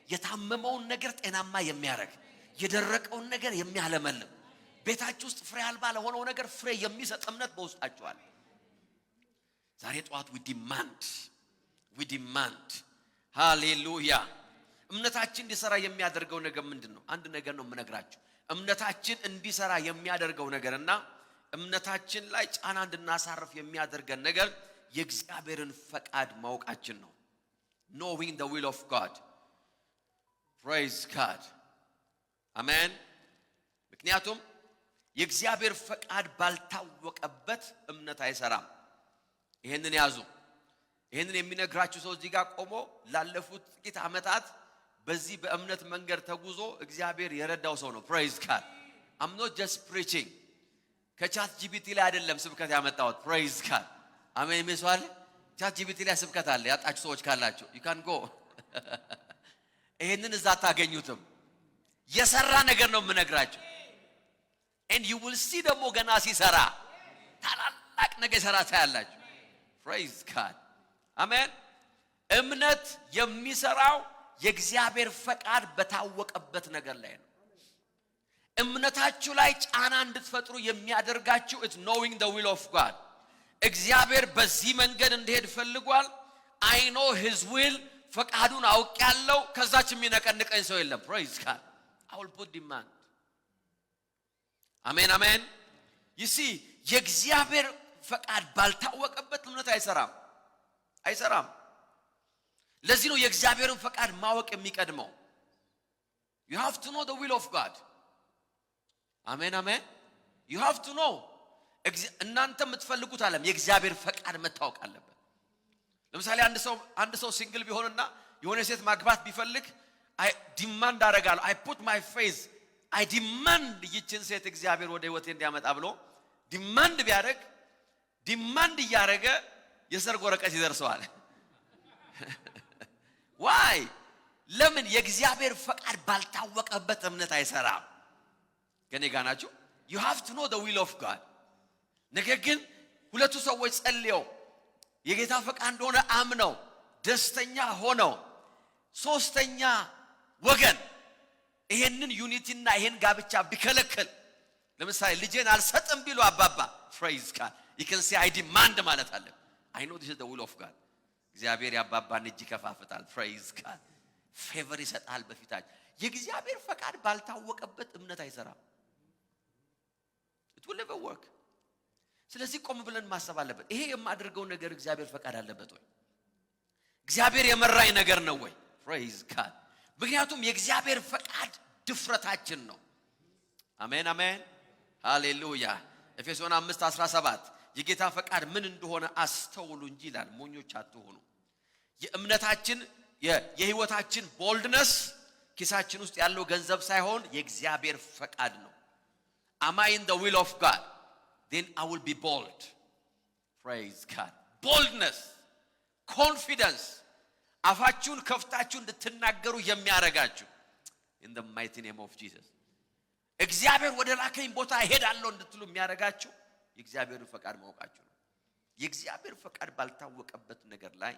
የታመመውን ነገር ጤናማ የሚያደርግ፣ የደረቀውን ነገር የሚያለመልም፣ ቤታችሁ ውስጥ ፍሬ አልባ ለሆነው ነገር ፍሬ የሚሰጥ እምነት በውስጣችሁ አለ። ዛሬ ጠዋት we demand ሃሌሉያ። እምነታችን እንዲሰራ የሚያደርገው ነገር ምንድነው? አንድ ነገር ነው የምነግራችሁ። እምነታችን እንዲሰራ የሚያደርገው ነገርና እምነታችን ላይ ጫና እንድናሳርፍ የሚያደርገን ነገር የእግዚአብሔርን ፈቃድ ማወቃችን ነው። knowing the will of God. praise God. አሜን። ምክንያቱም የእግዚአብሔር ፈቃድ ባልታወቀበት እምነት አይሰራም። ይሄንን ያዙ። ይሄንን የሚነግራችሁ ሰው እዚህ ጋር ቆሞ ላለፉት ጥቂት ዓመታት በዚህ በእምነት መንገድ ተጉዞ እግዚአብሔር የረዳው ሰው ነው። praise God. I'm not just preaching። ከቻት ጂቢቲ ላይ አይደለም ስብከት ያመጣሁት። praise God. አሜን። መስዋል ቻት ጂቢቲ ላይ ስብከት አለ። ያጣችሁ ሰዎች ካላችሁ you can go። ይሄንን እዛ ታገኙትም። የሰራ ነገር ነው የምነግራችሁ። and you will see ደግሞ ገና ሲሰራ ታላላቅ ነገር ይሰራ ታያላችሁ። praise God. አሜን። እምነት የሚሰራው የእግዚአብሔር ፈቃድ በታወቀበት ነገር ላይ ነው። እምነታችሁ ላይ ጫና እንድትፈጥሩ የሚያደርጋችሁ it's knowing the will of God። እግዚአብሔር በዚህ መንገድ እንዲሄድ ፈልጓል። I know his will። ፈቃዱን አውቃለሁ። ከዛች የሚነቀንቀኝ ሰው የለም። praise God. I will put demand። አሜን አሜን። you see የእግዚአብሔር ፈቃድ ባልታወቀበት እምነት አይሰራም። ለዚህ ነው የእግዚአብሔርን ፈቃድ ማወቅ የሚቀድመው። you have to know the will of God። አሜን አሜን። you have to know። እናንተ የምትፈልጉት ዓለም የእግዚአብሔር ፈቃድ መታወቅ አለበት። ለምሳሌ አንድ ሰው ሲንግል ቢሆንና የሆነ ሴት ማግባት ቢፈልግ ዲማንድ አደርጋለሁ። I put my faith I demand ይችን ሴት እግዚአብሔር ወደ ህይወቴ እንዲያመጣ ብሎ ዲማንድ ቢያደርግ ዲማንድ እያደረገ የሰርግ ወረቀት ይደርሰዋል። why? ለምን? የእግዚአብሔር ፈቃድ ባልታወቀበት እምነት አይሰራም። ከኔ ጋር ናችሁ? you have to know the will of God። ነገር ግን ሁለቱ ሰዎች ጸልየው የጌታ ፈቃድ እንደሆነ አምነው ደስተኛ ሆነው ሶስተኛ ወገን ይሄንን ዩኒቲና ይሄን ጋብቻ ቢከለከል፣ ለምሳሌ ልጄን አልሰጥም ቢሉ አባባ praise God you can say I demand ማለት አለ። I know this is the will of God። እግዚአብሔር ያባባን እጅ ከፋፍታል። praise God ፌቨር ይሰጣል በፊታችን። የእግዚአብሔር ፈቃድ ባልታወቀበት እምነት አይሰራም። it will never work። ስለዚህ ቆም ብለን ማሰብ አለበት። ይሄ የማደርገው ነገር እግዚአብሔር ፈቃድ አለበት ወይ? እግዚአብሔር የመራኝ ነገር ነው ወይ? praise God። ምክንያቱም የእግዚአብሔር ፈቃድ ድፍረታችን ነው። አሜን አሜን ሃሌሉያ። ኤፌሶን 5:17 የጌታ ፈቃድ ምን እንደሆነ አስተውሉ እንጂ ይላል፣ ሞኞች አትሁኑ። የእምነታችን የህይወታችን ቦልድነስ ኪሳችን ውስጥ ያለው ገንዘብ ሳይሆን የእግዚአብሔር ፈቃድ ነው። am I in the will of God? then I will be bold. praise God። boldness, confidence አፋችሁን ከፍታችሁ እንድትናገሩ የሚያረጋችሁ in the mighty name of Jesus። እግዚአብሔር ወደ ላከኝ ቦታ እሄዳለሁ እንድትሉ የሚያረጋችሁ የእግዚአብሔርን ፈቃድ ማወቃችሁ ነው። የእግዚአብሔር ፈቃድ ባልታወቀበት ነገር ላይ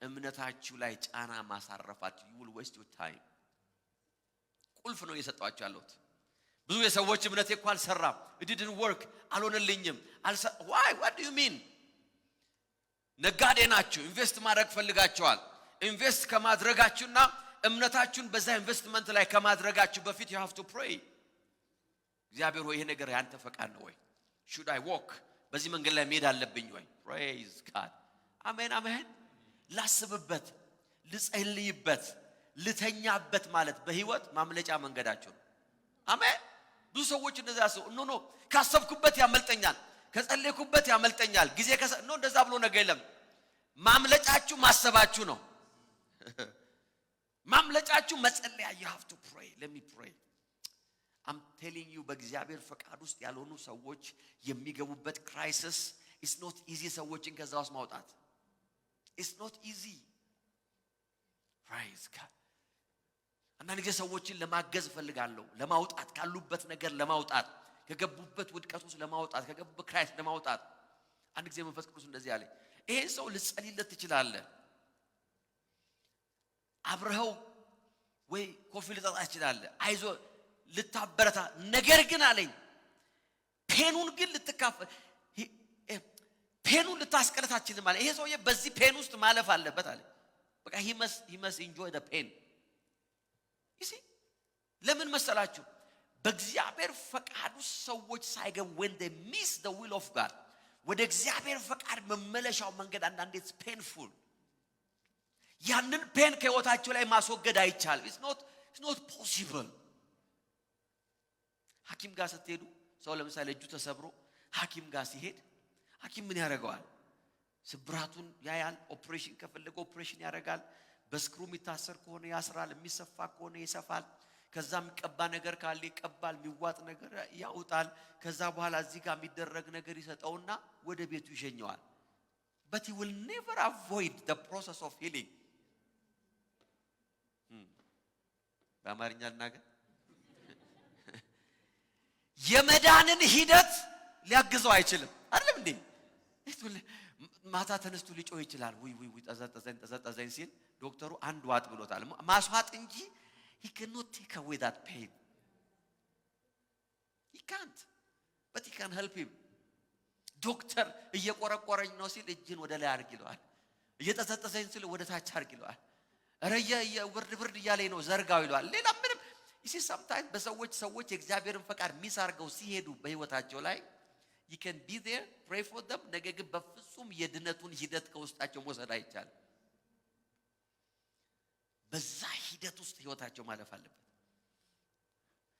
እምነታችሁ ላይ ጫና ማሳረፋችሁ you will waste your time። ቁልፍ ነው እየሰጣችሁ ያለሁት። ብዙ የሰዎች እምነቴ እኮ አልሰራም፣ it didn't work፣ አልሆነልኝም። why? what do you mean? ነጋዴ ናችሁ፣ ኢንቨስት ማድረግ ፈልጋችኋል። ኢንቨስት ከማድረጋችሁና እምነታችሁን በዛ ኢንቨስትመንት ላይ ከማድረጋችሁ በፊት you have to pray። እግዚአብሔር ሆይ ይሄ ነገር ያንተ ፈቃድ ነው ወይ? should I walk? በዚህ መንገድ ላይ መሄድ አለብኝ ወይ? praise God። አሜን አሜን። ላስብበት፣ ልጸልይበት፣ ልተኛበት ማለት በህይወት ማምለጫ መንገዳቸው ነው። አሜን። ብዙ ሰዎች እንደዛ ያስቡ። ኖ ካሰብኩበት ያመልጠኛል፣ ከጸለይኩበት ያመልጠኛል፣ ጊዜ እንደዛ ብሎ ነገር የለም። ማምለጫችሁ ማሰባችሁ ነው። ማምለጫችሁ መጸለያ you have to pray። let me pray። I'm telling you በእግዚአብሔር ፈቃድ ውስጥ ያልሆኑ ሰዎች የሚገቡበት ክራይሲስ it's not easy። ሰዎችን ከዛ ውስጥ ማውጣት it's not easy። praise God። አንዳንድ ጊዜ ሰዎችን ለማገዝ ፈልጋለሁ፣ ለማውጣት ካሉበት ነገር ለማውጣት፣ ከገቡበት ውድቀት ውስጥ ለማውጣት፣ ከገቡበት ክራይስ ለማውጣት። አንድ ጊዜ መንፈስ ቅዱስ እንደዚህ አለ፣ ይሄን ሰው ልጸልይለት ትችላለህ፣ አብረኸው ወይ ኮፊ ልጠጣ ትችላለህ፣ አይዞ ልታበረታ፣ ነገር ግን አለኝ ፔኑን ግን ልትካፈል፣ ፔኑን ልታስቀረት አትችልም አለ። ይሄ ሰውዬ በዚህ ፔን ውስጥ ማለፍ አለበት አለ። በቃ he must enjoy the pain። ለምን መሰላችሁ? በእግዚአብሔር ፈቃድ ውስጥ ሰዎች ሳይገቡ when they miss the will of God፣ ወደ እግዚአብሔር ፈቃድ መመለሻው መንገድ አንዳንዴ it's painful። ያንን ፔን ከህይወታቸው ላይ ማስወገድ አይቻልም። it's not possible። ሐኪም ጋር ስትሄዱ ሰው ለምሳሌ እጁ ተሰብሮ ሐኪም ጋር ሲሄድ ሐኪም ምን ያደርገዋል? ስብራቱን ያያል፣ ኦፕሬሽን ከፈለገ ኦፕሬሽን ያደርጋል፣ በስክሩ የሚታሰር ከሆነ ያስራል፣ የሚሰፋ ከሆነ ይሰፋል፣ ከዛ የሚቀባ ነገር ካለ ይቀባል፣ የሚዋጥ ነገር ያውጣል። ከዛ በኋላ እዚህ ጋር የሚደረግ ነገር ይሰጠውና ወደ ቤቱ ይሸኘዋል። but he will never avoid the process of healing። በአማርኛ ልናገር፣ የመዳንን ሂደት ሊያግዘው አይችልም። አይደለም እንዴ? ማታ ተነስቶ ሊጮህ ይችላል። ወይ ጠዘጠዘኝ ሲል ዶክተሩ አንድ ዋጥ ብሎታል፣ ማስዋጥ እንጂ he cannot take away that pain። he can't, but he can help him። ዶክተር እየቆረቆረኝ ነው ሲል እጅን ወደ ላይ አድርግ ይለዋል፣ እየጠዘጠዘኝ ሲል ወደ ታች አድርግ ይለዋል፣ ረየ ብርድ እያለኝ ነው ዘርጋው ይለዋል። ሌላ ምንም sometimes በሰዎች የእግዚአብሔርን ፈቃድ ሚስ አድርገው ሲሄዱ በህይወታቸው ላይ you can be there, pray for them፣ ነገር ግን በፍጹም የድነቱን ሂደት ከውስጣቸው መውሰድ አይቻልም። በዛ ሂደት ውስጥ ህይወታቸው ማለፍ አለበት።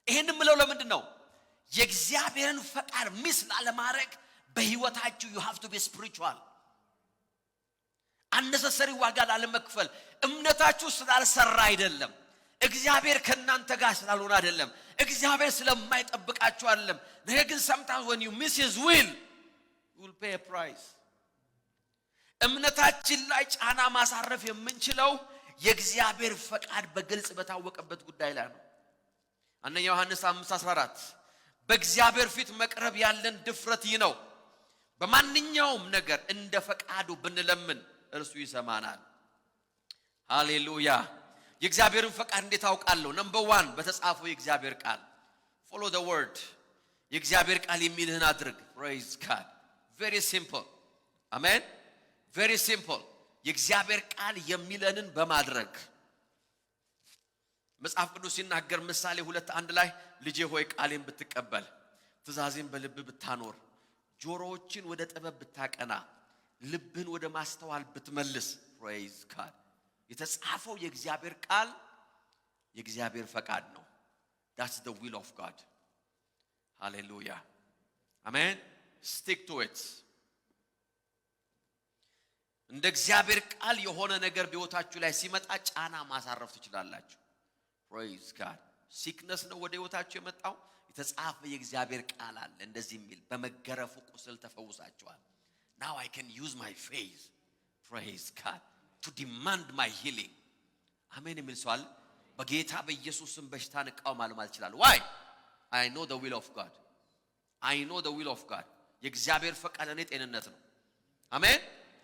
ይሄን ምለው ለምንድን ነው? የእግዚአብሔርን ፈቃድ ሚስ ላለማድረግ በህይወታችሁ you have to be spiritual። unnecessary ዋጋ ላለመክፈል፣ እምነታችሁ ስላልሰራ አይደለም፣ እግዚአብሔር ከናንተ ጋር ስላልሆነ አይደለም፣ እግዚአብሔር ስለማይጠብቃችሁ አይደለም። ነገር ግን sometimes when you miss his will you will pay a price። እምነታችን ላይ ጫና ማሳረፍ የምንችለው የእግዚአብሔር ፈቃድ በግልጽ በታወቀበት ጉዳይ ላይ ነው። አንደኛ ዮሐንስ 5:14 በእግዚአብሔር ፊት መቅረብ ያለን ድፍረት ይህ ነው፣ በማንኛውም ነገር እንደ ፈቃዱ ብንለምን እርሱ ይሰማናል። ሃሌሉያ። የእግዚአብሔርን ፈቃድ እንዴት አውቃለሁ? ነምበር 1 በተጻፈው የእግዚአብሔር ቃል follow the word። የእግዚአብሔር ቃል የሚልህን አድርግ። praise God። very simple። አሜን። very simple። የእግዚአብሔር ቃል የሚለንን በማድረግ መጽሐፍ ቅዱስ ሲናገር ምሳሌ 2:1 ላይ ልጄ ሆይ ቃሌን ብትቀበል ትእዛዜን በልብ ብታኖር ጆሮዎችን ወደ ጥበብ ብታቀና ልብን ወደ ማስተዋል ብትመልስ praise God የተጻፈው የእግዚአብሔር ቃል የእግዚአብሔር ፈቃድ ነው that's the will of God hallelujah amen stick to it እንደ እግዚአብሔር ቃል የሆነ ነገር በህይወታችሁ ላይ ሲመጣ ጫና ማሳረፍ ትችላላችሁ praise God sickness ነው ወደ ህይወታችሁ የመጣው የተጻፈ የእግዚአብሔር ቃል አለ እንደዚህ የሚል በመገረፉ ቁስል ተፈውሳችኋል now I can use my faith praise God to demand my healing amen የሚል ሰው አለ በጌታ በኢየሱስም በሽታን እቃወማለሁ ማለት ይችላል why I know the will of God I know the will of God የእግዚአብሔር ፈቃድ ለኔ ጤንነት ነው አሜን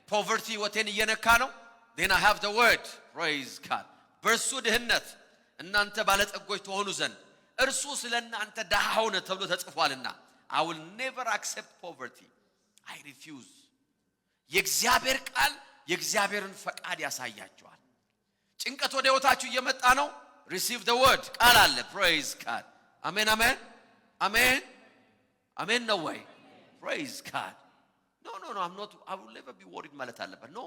poverty ወቴን እየነካ ነው then I have the word praise God በርሱ ድህነት እናንተ ባለጠጎች ተሆኑ ዘንድ እርሱ ስለናንተ ደሃ ሆነ ተብሎ ተጽፏልና I will never accept poverty I refuse የእግዚአብሔር ቃል የእግዚአብሔርን ፈቃድ ያሳያችኋል ጭንቀት ወደ ህይወታችሁ እየመጣ ነው receive the word ቃል አለ praise God amen amen amen amen no way praise God no I'm not I will never be worried ማለት አለበት no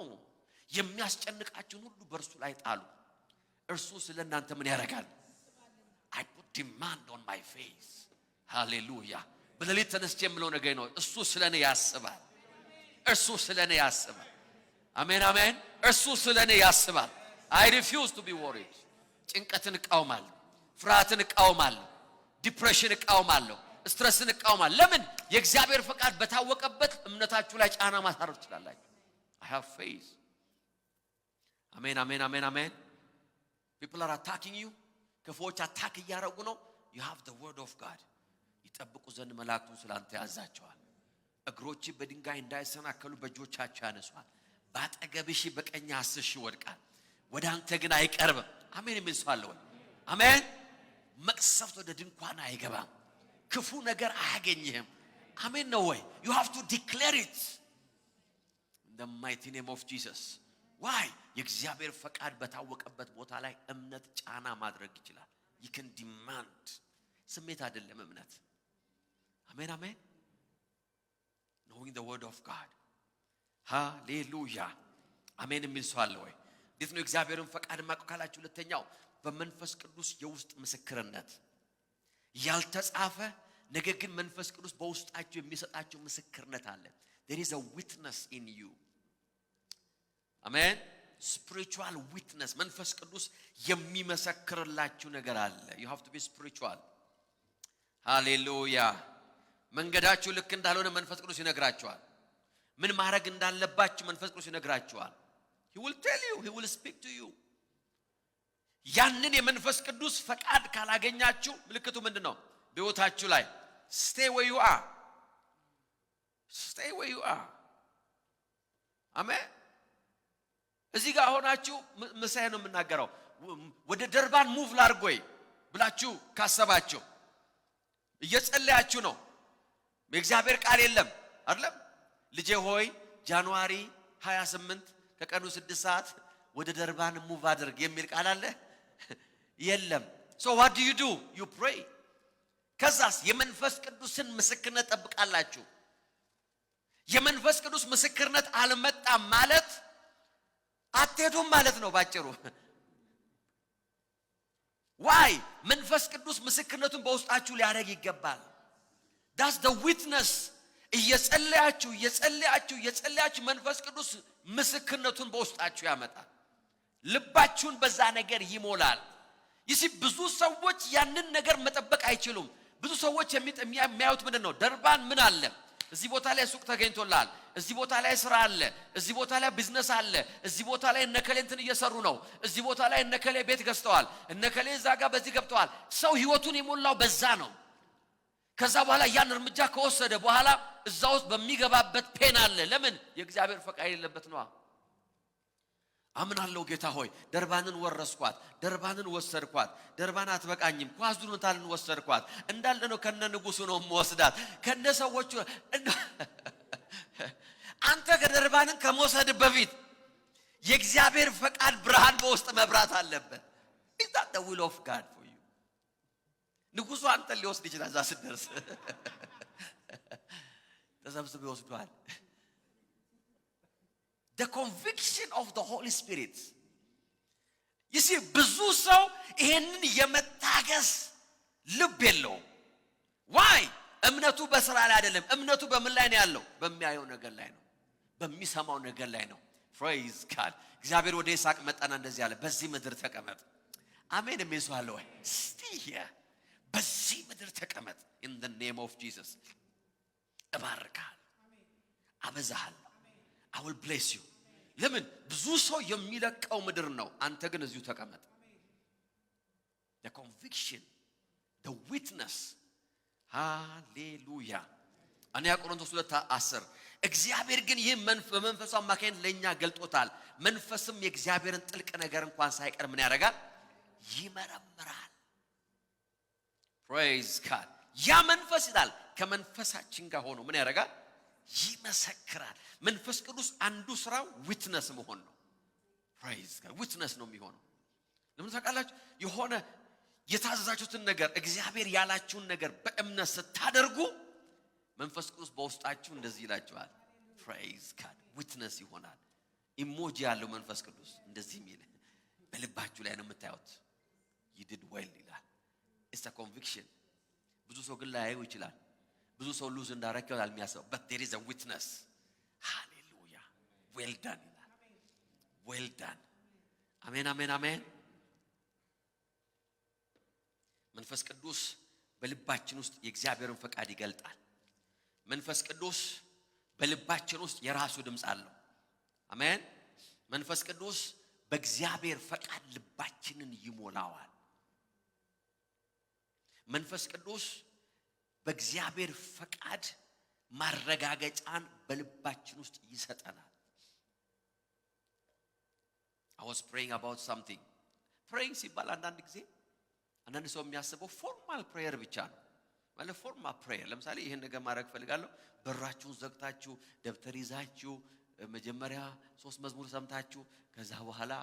የሚያስጨንቃችሁን ሁሉ በእርሱ ላይ ጣሉ እርሱ ስለናንተ ምን ያደርጋል I put demand on my face hallelujah በሌሊት ተነስቼ የምለው ነገር ነው እሱ ስለኔ ያስባል እርሱ ስለኔ ያስባል አሜን አሜን እርሱ ስለኔ ያስባል I refuse to be worried ጭንቀትን እቃወማለሁ ፍርሃትን እቃወማለሁ ዲፕሬሽን እቃወማለሁ ስትረስን እቃወማለሁ ለምን የእግዚአብሔር ፈቃድ በታወቀበት እምነታችሁ ላይ ጫና ማሳረፍ ትችላላችሁ I have faith amen amen amen amen people are attacking you ክፉዎች አታክ እያረጉ ነው you have the word of God ይጠብቁ ዘንድ መላእክቱን ስላንተ ያዛቸዋል እግሮች በድንጋይ እንዳይሰናከሉ በእጆቻቸው ያነሷል ባጠገብሽ በቀኝ 10 ሺህ ይወድቃል ወደ አንተ ግን አይቀርብም አሜን የሚል ሰው አለ ወይ አሜን መቅሰፍት ወደ ድንኳን አይገባም ክፉ ነገር አያገኝህም አሜን ነው ወይ you have to declare it in the mighty name of Jesus why የእግዚአብሔር ፈቃድ በታወቀበት ቦታ ላይ እምነት ጫና ማድረግ ይችላል you can demand ስሜት አይደለም እምነት አሜን አሜን knowing the word of God hallelujah አሜን የሚል ሰው አለ ወይ እንዴት ነው እግዚአብሔርን ፈቃድ ማቀካላችሁ ሁለተኛው በመንፈስ ቅዱስ የውስጥ ምስክርነት ያልተጻፈ ነገር ግን መንፈስ ቅዱስ በውስጣችሁ የሚሰጣችሁ ምስክርነት አለ there is a witness in you አሜን spiritual witness መንፈስ ቅዱስ የሚመሰክርላችሁ ነገር አለ you have to be spiritual hallelujah መንገዳችሁ ልክ እንዳልሆነ መንፈስ ቅዱስ ይነግራችኋል ምን ማድረግ እንዳለባችሁ መንፈስ ቅዱስ ይነግራችኋል he will tell you he will speak to you ያንን የመንፈስ ቅዱስ ፈቃድ ካላገኛችሁ ምልክቱ ምንድነው በህይወታችሁ ላይ stay where you are አሜን እዚህ ጋር ሆናችሁ መሳይ ነው የምናገረው ወደ ደርባን ሙቭ ላርጎይ ብላችሁ ካሰባችሁ እየጸለያችሁ ነው በእግዚአብሔር ቃል የለም አይደለም ልጄ ሆይ ጃንዋሪ 28 ከቀኑ 6 ሰዓት ወደ ደርባን ሙቭ አድርግ የሚል ቃል አለ የለም so what do you pray ከዛስ የመንፈስ ቅዱስን ምስክርነት ጠብቃላችሁ የመንፈስ ቅዱስ ምስክርነት አልመጣም ማለት አትሄዱም ማለት ነው ባጭሩ why መንፈስ ቅዱስ ምስክርነቱን በውስጣችሁ ሊያደርግ ይገባል that's the witness እየጸለያችሁ መንፈስ ቅዱስ ምስክርነቱን በውስጣችሁ ያመጣል ልባችሁን በዛ ነገር ይሞላል ይሲ ብዙ ሰዎች ያንን ነገር መጠበቅ አይችሉም ብዙ ሰዎች የሚያዩት ምንድነው ደርባን ምን አለ እዚህ ቦታ ላይ ሱቅ ተገኝቶላል እዚህ ቦታ ላይ ስራ አለ እዚህ ቦታ ላይ ቢዝነስ አለ እዚህ ቦታ ላይ እነከሌ እንትን እየሰሩ ነው እዚህ ቦታ ላይ እነከሌ ቤት ገዝተዋል እነከሌ ዛጋ በዚህ ገብተዋል ሰው ህይወቱን የሞላው በዛ ነው ከዛ በኋላ ያን እርምጃ ከወሰደ በኋላ እዛው በሚገባበት ፔን አለ ለምን የእግዚአብሔር ፈቃድ የሌለበት ነው አምናለሁ ጌታ ሆይ ደርባንን ወረስኳት ደርባንን ወሰርኳት ደርባን አትበቃኝም ኳዙኑታልን ወሰርኳት እንዳለ ነው ከነ ንጉሱ ነው ወስዳት ከነ ሰዎቹ አንተ ከደርባንን ከመውሰድ በፊት የእግዚአብሔር ፈቃድ ብርሃን በውስጥ መብራት አለበት Is that the will of God for you? ንጉሱ አንተን ሊወስድ ይችላል እዛ ስትደርስ ተሰብስበው ይወስዷል The conviction of the Holy Spirit. You see, ብዙ ሰው ይሄንን የመታገስ ልብ የለው Why? እምነቱ በስራ ላይ አይደለም እምነቱ በምን ላይ ነው ያለው በሚያየው ነገር ላይ ነው በሚሰማው ነገር ላይ ነው Praise God. እግዚአብሔር ወደ ይስሐቅ መጣና እንደዚህ አለ በዚህ ምድር ተቀመጥ አሜን የሚሰዋል ወይ Stay here. በዚህ ምድር ተቀመጥ in the name of Jesus. እባርካለሁ አበዛሃለሁ I will bless you. ለምን ብዙ ሰው የሚለቀው ምድር ነው አንተ ግን እዚሁ ተቀመጥ The conviction, the witness. Hallelujah. አንያ ቆሮንቶስ 2:10 እግዚአብሔር ግን ይህ በመንፈሱ አማካይነት ለኛ ገልጦታል መንፈስም የእግዚአብሔርን ጥልቅ ነገር እንኳን ሳይቀር ምን ያደርጋል ይመረምራል Praise God. ያ መንፈስ ይላል ከመንፈሳችን ጋር ሆኖ ምን ያደርጋል ይመሰክራል መንፈስ ቅዱስ አንዱ ስራው ዊትነስ መሆን ነው Praise God. ዊትነስ ነው የሚሆነው ለምን ታውቃላችሁ የሆነ የታዘዛችሁትን ነገር እግዚአብሔር ያላችሁን ነገር በእምነት ስታደርጉ መንፈስ ቅዱስ በውስጣችሁ እንደዚህ ይላችኋል Praise God. ዊትነስ ይሆናል ኢሞጂ ያለው መንፈስ ቅዱስ እንደዚህ የሚል በልባችሁ ላይ ነው የምታዩት You did well ይላል It's a conviction ብዙ ሰው ግን ላያዩ ይችላል ብዙ ሰው ሉዝ እንዳረከው ያልሚያሰው but there is a witness Hallelujah. Well done ይላል Well done. አሜን አሜን አሜን መንፈስ ቅዱስ በልባችን ውስጥ የእግዚአብሔርን ፈቃድ ይገልጣል መንፈስ ቅዱስ በልባችን ውስጥ የራሱ ድምጽ አለው አሜን መንፈስ ቅዱስ በእግዚአብሔር ፈቃድ ልባችንን ይሞላዋል መንፈስ ቅዱስ በእግዚአብሔር ፈቃድ ማረጋገጫን በልባችን ውስጥ ይሰጠናል I was praying about something praying ሲባል አንዳንድ ጊዜ አንዳንድ ሰው የሚያስበው ፎርማል ፕሬየር ብቻ ነው ማለት ፎርማል ፕሬየር ለምሳሌ ይሄን ነገር ማድረግ ፈልጋለሁ በራችሁን ዘግታችሁ ደብተር ይዛችሁ መጀመሪያ 3 መዝሙር ሰምታችሁ ከዛ በኋላ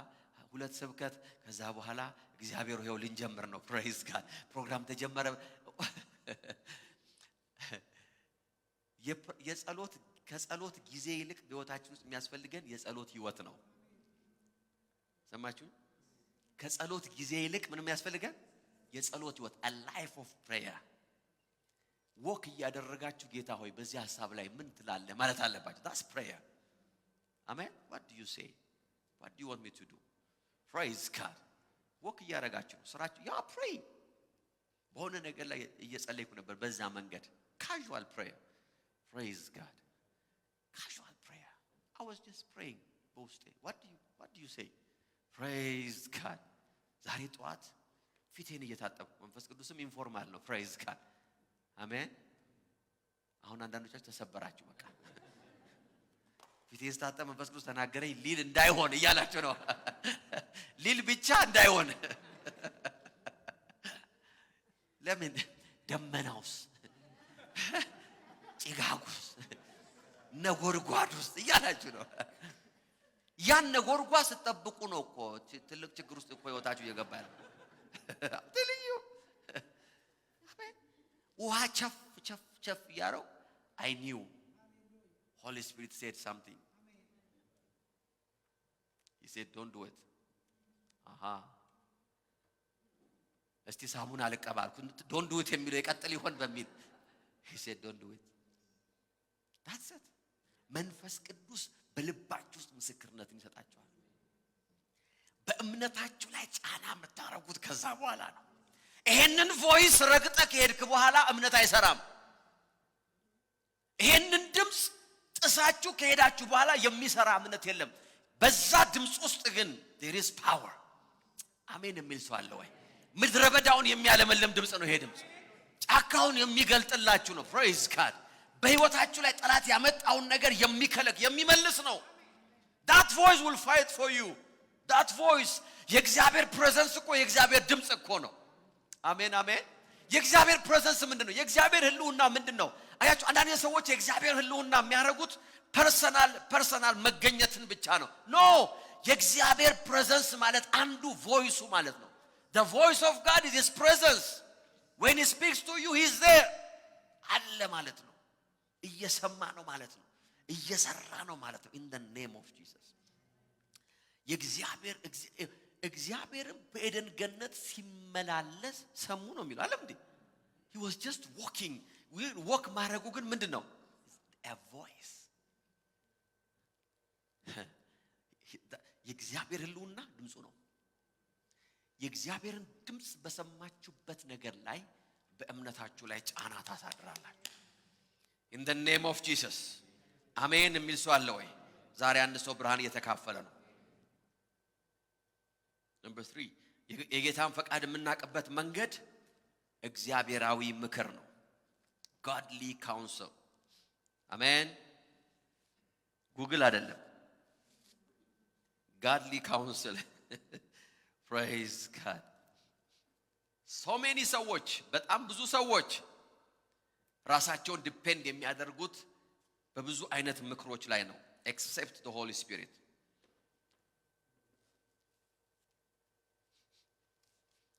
2 ስብከት ከዛ በኋላ እግዚአብሔር ሆይ ልንጀምር ነው Praise God. ፕሮግራም ተጀመረ የጸሎት ከጸሎት ጊዜ ይልቅ በህይወታችን ውስጥ የሚያስፈልገን የጸሎት ህይወት ነው ሰማችሁ ከጸሎት ጊዜ ይልቅ ምንም ያስፈልጋል የጸሎት ህይወት a life of prayer ወክ ያደረጋችሁ ጌታ ሆይ በዚህ ሐሳብ ላይ ምን ትላለህ ማለት አለባችሁ that's prayer amen what do you say what do you want me to do Praise God ወክ ያደረጋችሁ ስራችሁ ያ pray በሆነ ነገር ላይ እየጸለይኩ ነበር በዛ መንገድ casual prayer Praise God casual prayer I was just praying both what do you say Praise God ዛሬ ጧት ፊቴን እየታጠብኩ መንፈስ ቅዱስም ኢንፎርማል ነው Praise God አሜን አሁን አንዳንዶቻችሁ ተሰበራችሁ በቃ ፊቴን ስታጠብ መንፈስ ቅዱስ ተናገረኝ ሊል እንዳይሆን እያላችሁ ነው ሊል ብቻ እንዳይሆን ለምን ደመናውስ ጭጋጉስ ነጎርጓዱስ እያላችሁ ነው ያን ነጎርጓድ ተጠብቁ ነው እኮ ትልቅ ችግር ውስጥ እኮ ህይወታችሁ እየገባል ትልዩ ውሃ ቸፍ ያረው I knew Holy Spirit said something He said don't do it እስቲ ሳሙን አልቀባልኩ don't do it የሚለው ይቀጥል ይሆን በሚል He said don't do it That's it መንፈስ ቅዱስ በልባችሁ ውስጥ ምስክርነትን ይሰጣችኋል በእምነታችሁ ላይ ጫና መታረጉት ከዛ በኋላ ነው ይሄንን ቮይስ ረግጠህ ከሄድክ በኋላ እምነት አይሰራም ይሄንን ድምጽ ጥሳችሁ ከሄዳችሁ በኋላ የሚሰራ እምነት የለም በዛ ድምጽ ውስጥ ግን there is power አሜን የሚል ሰው አለ ወይ ምድረ በዳውን የሚያለመልም ድምጽ ነው ይሄ ድምጽ ጫካውን የሚገልጥላችሁ ነው Praise God በህይወታችሁ ላይ ጠላት ያመጣውን ነገር የሚከለክ የሚመልስ ነው that voice will fight for you that voice የእግዚአብሔር presence እኮ የእግዚአብሔር ድምጽ እኮ ነው አሜን አሜን የእግዚአብሔር presence ምንድነው የእግዚአብሔር ህልውና ምንድነው አያችሁ አንዳንድ ሰዎች የእግዚአብሔር ህልውና የሚያረጉት ፐርሰናል መገኘትን ብቻ ነው ኖ የእግዚአብሔር presence ማለት አንዱ ቮይሱ ማለት ነው The voice of God is his presence. When he speaks to you, he's there. አለ ማለት ነው። እየሰማ ነው ማለት ነው። እየሰራ ነው ማለት ነው። In the name of Jesus. እግዚአብሔርም በኤደን ገነት ሲመላለስ ሰሙ ነው የሚለው አይደል እንዴ? He was just walking. walk ማድረጉ ግን ምንድነው? A voice. የእግዚአብሔር ህልውና ድምፁ ነው። የእግዚአብሔርን ድምጽ በሰማችሁበት ነገር ላይ በእምነታችሁ ላይ ጫና ታሳድራላችሁ። In the name of Jesus. አሜን የሚል ሰው አለ ወይ? ዛሬ አንድ ሰው ብርሃን እየተካፈለ ነው። Number 3 የጌታን ፈቃድ የምናቀበት መንገድ እግዚአብሔራዊ ምክር ነው። Godly counsel. አሜን። ጉግል አይደለም። Godly counsel. Praise God. So many ሰዎች በጣም ብዙ ሰዎች ራሳቸውን ዲፔንድ የሚያደርጉት በብዙ አይነት ምክሮች ላይ ነው except the Holy Spirit.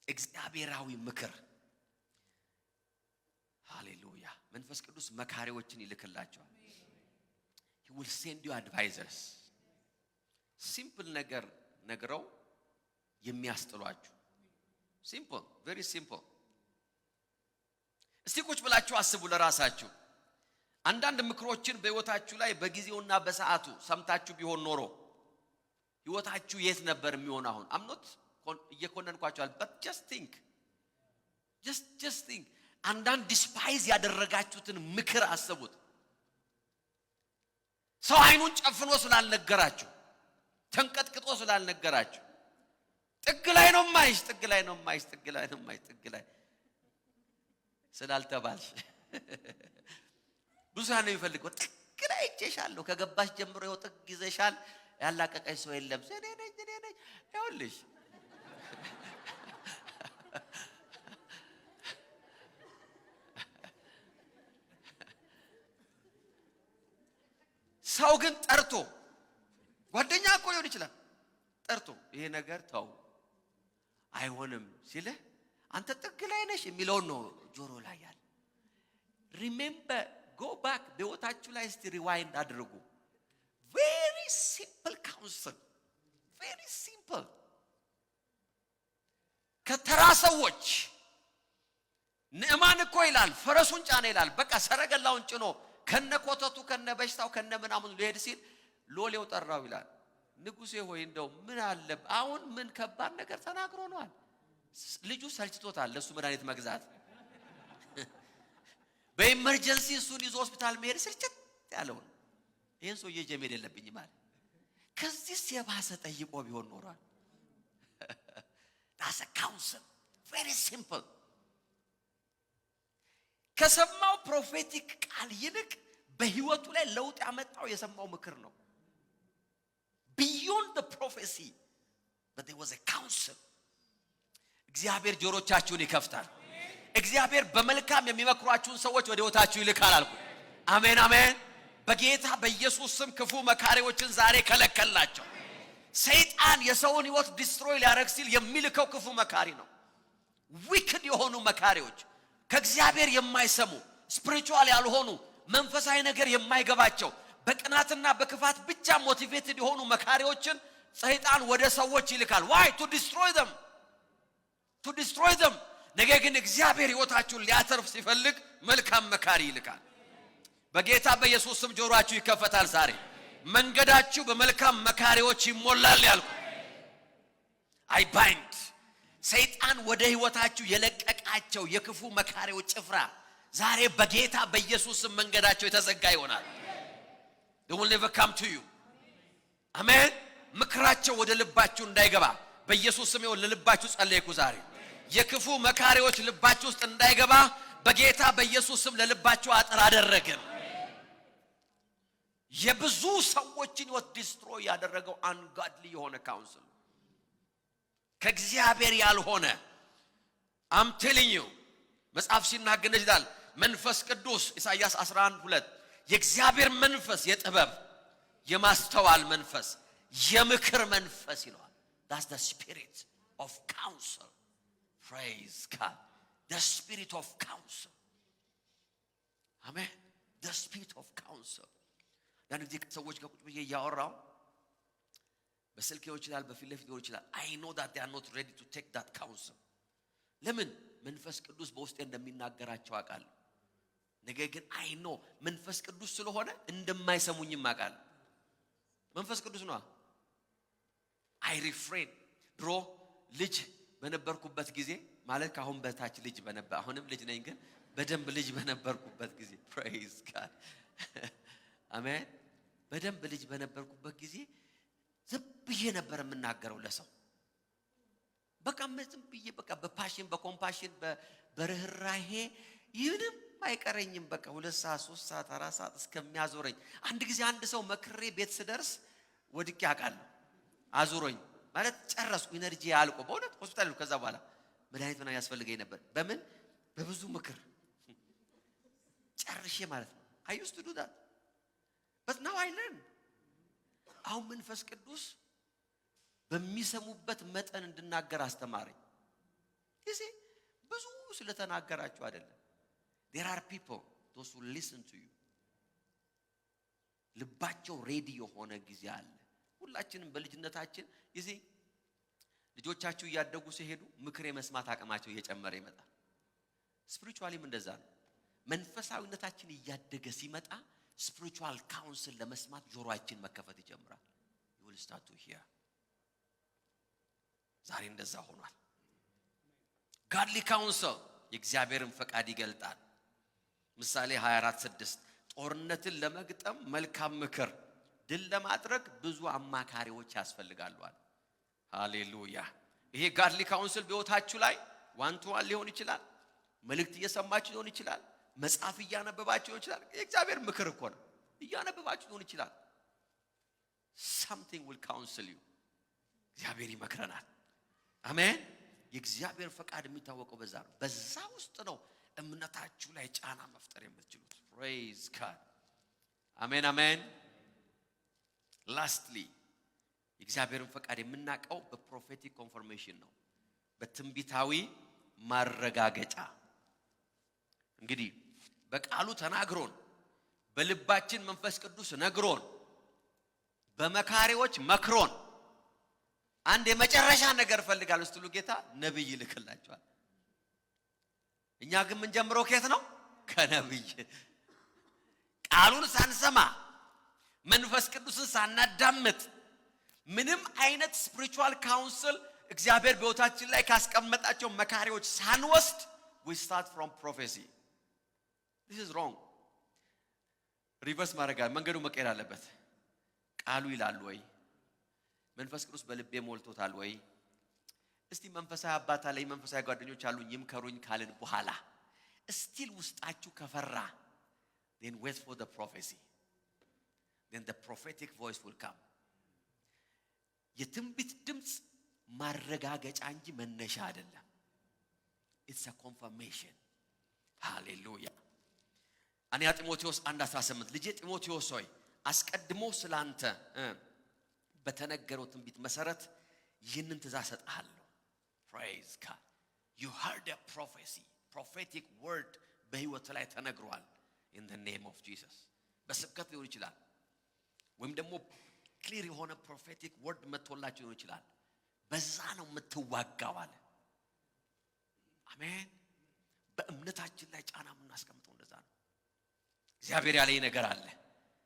እግዚአብሔራዊ ምክር ሃሌሉያ። መንፈስ ቅዱስ መካሪዎችን ይልክላቸዋል። He will send you advisors. Simple ነገር ነግረው የሚያስጥሏችሁ simple, very simple. እስቲ ቁጭ ብላችሁ አስቡ ለራሳችሁ። አንዳንድ ምክሮችን በህይወታችሁ ላይ በጊዜውና በሰዓቱ ሰምታችሁ ቢሆን ኖሮ ህይወታችሁ የት ነበር የሚሆነው? አሁን I'm not እየኮነንኳችሁ but just think. Just think. አንዳንድ ዲስፓይዝ ያደረጋችሁትን ምክር አስቡት። ሰው አይኑን ጨፍኖ ስላልነገራችሁ፣ ተንቀጥቅጦ ስላልነገራችሁ፣ ጥግ ላይ ነው ማይሽ ስላልተባልሽ ብዙ ነው የሚፈልገው። ጥግ ላይ እጨሻለሁ ከገባሽ ጀምሮ ይኸው ጥግ ይዘሻል። ያላቀቀሽ ሰው የለም። እኔ ነኝ ይኸውልሽ። ሰው ግን ጠርቶ ጓደኛ እኮ ሊሆን ይችላል። ጠርቶ ይሄ ነገር ተው አይሆንም ሲልህ አንተ ጥግ ላይ ነሽ የሚለውን ነው ጆሮ ላይ ያለ። Remember, go back. በህይወታችሁ ላይ እስቲ ሪዋይንድ አድርጉ። Very simple counsel. Very simple. ከተራ ሰዎች ንዕማን እኮ ይላል ፈረሱን ጫነ ይላል። በቃ ሰረገላውን ጭኖ ከነኮተቱ ከነበሽታው ከነምናምን ሊሄድ ሲል ሎሌው ጠራው ይላል። ንጉሴ ሆይ እንደው ምን አለ አሁን ምን ከባድ ነገር ተናግሮ ነዋል። ልጁ ሰልችቶታል ለሱ መድኃኒት መግዛት። በኢመርጀንሲ እሱን ይዞ ሆስፒታል መሄድ ስልችት ያለው ይሄን ሰውዬ ጀሜል የለብኝ ማለት ከዚህ የባሰ ጠይቆ ቢሆን ኖሯል። That's a counsel. Very simple. ከሰማው ፕሮፌቲክ ቃል ይልቅ በህይወቱ ላይ ለውጥ ያመጣው የሰማው ምክር ነው። Beyond the prophecy, but there was a counsel. እግዚአብሔር ጆሮቻችሁን ይከፍታል። እግዚአብሔር በመልካም የሚመክሯችሁን ሰዎች ወደ ህይወታችሁ ይልካል አልኩ። አሜን አሜን። በጌታ በኢየሱስ ስም ክፉ መካሪዎችን ዛሬ ከለከልናቸው። ሰይጣን የሰውን ህይወት ዲስትሮይ ሊያደርግ ሲል የሚልከው ክፉ መካሪ ነው። ዊክድ የሆኑ መካሪዎች፣ ከእግዚአብሔር የማይሰሙ ስፒሪቹዋል ያልሆኑ መንፈሳዊ ነገር የማይገባቸው በቅናትና በክፋት ብቻ ሞቲቬትድ የሆኑ መካሪዎችን ሰይጣን ወደ ሰዎች ይልካል። why? to destroy them. ነገር ግን እግዚአብሔር ህይወታችሁን ሊያተርፍ ሲፈልግ መልካም መካሪ ይልካል። በጌታ በኢየሱስ ስም ጆሮአችሁ ይከፈታል ዛሬ። መንገዳችሁ በመልካም መካሪዎች ይሞላል ያልኩ። I bind ሰይጣን ወደ ህይወታችሁ የለቀቃቸው የክፉ መካሪዎች ጭፍራ ዛሬ በጌታ በኢየሱስ ስም መንገዳቸው የተዘጋ ይሆናል። They will never come to you. አሜን። ምክራቸው ወደ ልባችሁ እንዳይገባ በኢየሱስ ስም ይሁን። ለልባችሁ ጸለይኩ ዛሬ የክፉ መካሪዎች ልባችሁ ውስጥ እንዳይገባ በጌታ በኢየሱስ ስም ለልባችሁ አጥር አደረግን። የብዙ ሰዎችን ህይወት ዲስትሮይ ያደረገው አንጋድሊ የሆነ ካውንስል ከእግዚአብሔር ያልሆነ I'm telling you መጽሐፍ ሲናገር ይላል መንፈስ ቅዱስ ኢሳይያስ 11:2 የእግዚአብሔር መንፈስ የጥበብ የማስተዋል መንፈስ የምክር መንፈስ ይለዋል። That's the spirit of counsel. praise God. The spirit of counsel. Amen. The spirit of counsel. ያን ጊዜ ሰዎች ጋር ቁጭ ብዬ እያወራሁ በስልክ ሊሆን ይችላል በፊት ለፊት ሊሆን ይችላል I know that they are not ready to take that counsel. ለምን መንፈስ ቅዱስ በውስጤ እንደሚናገራቸው አውቃለሁ። ነገር ግን I know መንፈስ ቅዱስ ስለሆነ እንደማይሰሙኝም አውቃለሁ። መንፈስ ቅዱስ ነው። I refrain. ድሮ ልጅ በነበርኩበት ጊዜ ማለት ካሁን በታች ልጅ በነበር አሁንም ልጅ ነኝ ግን በደንብ ልጅ በነበርኩበት ጊዜ praise God. አሜን። በደንብ ልጅ በነበርኩበት ጊዜ ዝም ብዬ ነበር የምናገረው ለሰው። በቃ ዝም ብዬ በቃ በፓሽን በኮምፓሽን በርህራሄ ይሁንም አይቀረኝም። በቃ 2 ሰዓት 3 ሰዓት 4 ሰዓት እስከሚያዞረኝ አንድ ጊዜ አንድ ሰው መክሬ ቤት ስደርስ ወድቄ አውቃለሁ። አዙሮኝ ማለት ጨረስኩ። ኢነርጂ ያልቆ በእውነት ሆስፒታል ነው። ከዛ በኋላ መድኃኒት ምናምን ያስፈልገኝ ነበር። በምን በብዙ ምክር ጨርሼ ማለት ነው። I used to do that. But now I learn. አሁን መንፈስ ቅዱስ በሚሰሙበት መጠን እንድናገር አስተማረኝ። እዚህ ብዙ ስለተናገራችሁ አይደለም። There are people those who listen to you. ልባቸው ሬዲ የሆነ ጊዜ አለ። ሁላችንም በልጅነታችን እዚህ ልጆቻችሁ እያደጉ ሲሄዱ ምክር የመስማት አቅማቸው እየጨመረ ይመጣል። ስፒሪቹዋሊም እንደዛ ነው። መንፈሳዊነታችን እያደገ ሲመጣ spiritual counsel ለመስማት ጆሮአችን መከፈት ይጀምራል። You will start to hear. ዛሬ እንደዛ ሆኗል። godly counsel የእግዚአብሔርን ፈቃድ ይገልጣል። ምሳሌ 24:6 ጦርነትን ለመግጠም መልካም ምክር ድል ለማድረግ ብዙ አማካሪዎች ያስፈልጋሉ አለ። ሃሌሉያ። ይሄ godly counsel በህይወታችሁ ላይ ዋን ቱ ዋን ሊሆን ይችላል። መልእክት እየሰማችሁ ሊሆን ይችላል። መጽሐፍ እያነበባችሁ ሊሆን ይችላል። የእግዚአብሔር ምክር እኮ ነው። እያነበባችሁ ሊሆን ይችላል። something will counsel you. እግዚአብሔር ይመክረናል። አሜን። የእግዚአብሔር ፈቃድ የሚታወቀው በዛ ነው። በዛ ውስጥ ነው እምነታችሁ ላይ ጫና መፍጠር የምትችሉት። praise God. አሜን አሜን። lastly የእግዚአብሔርን ፈቃድ የምናቀው በፕሮፌቲክ ኮንፈርሜሽን ነው። በትንቢታዊ ማረጋገጫ። እንግዲህ በቃሉ ተናግሮን በልባችን መንፈስ ቅዱስ ነግሮን በመካሪዎች መክሮን አንድ የመጨረሻ ነገር ፈልጋለሁ ስትሉ ጌታ ነብይ ይልክላችኋል። እኛ ግን ምን ጀምረው ከየት ነው? ከነብይ። ቃሉን ሳንሰማ መንፈስ ቅዱስን ሳናዳምጥ ምንም አይነት ስፒሪቹዋል ካውንስል እግዚአብሔር በህይወታችን ላይ ካስቀመጣቸው መካሪዎች ሳንወስድ we start from prophecy. This is wrong. ሪቨርስ ማድረግ መንገዱ መቀየር አለበት። ቃሉ ይላል ወይ? መንፈስ ቅዱስ በልቤ ሞልቶታል ወይ? እስቲ መንፈሳዊ አባት አለኝ መንፈሳዊ ጓደኞች አሉኝ ይምከሩኝ ካልን በኋላ ስቲል ውስጣችሁ ከፈራ then wait for the prophecy. Then the prophetic voice will come. የትንቢት ድምጽ ማረጋገጫ እንጂ መነሻ አይደለም። It's a confirmation. Hallelujah. አንያ ጢሞቴዎስ 1:18 ልጄ ጢሞቴዎስ ሆይ አስቀድሞ ስላንተ በተነገረው ትንቢት መሰረት ይህንን ትእዛዝ ሰጥሃለሁ። Praise God. You heard a prophecy. Prophetic word በህይወት ላይ ተነግሯል. In the name of Jesus. በስብከት ሊሆን ይችላል ወይም ደግሞ ክሊር የሆነ ፕሮፌቲክ ወርድ መጥቶላችሁ ሊሆን ይችላል። በዛ ነው የምትዋጋው አለ። አሜን። በእምነታችን ላይ ጫና የምናስቀምጠው እንደዛ ነው። እግዚአብሔር ያለኝ ነገር አለ።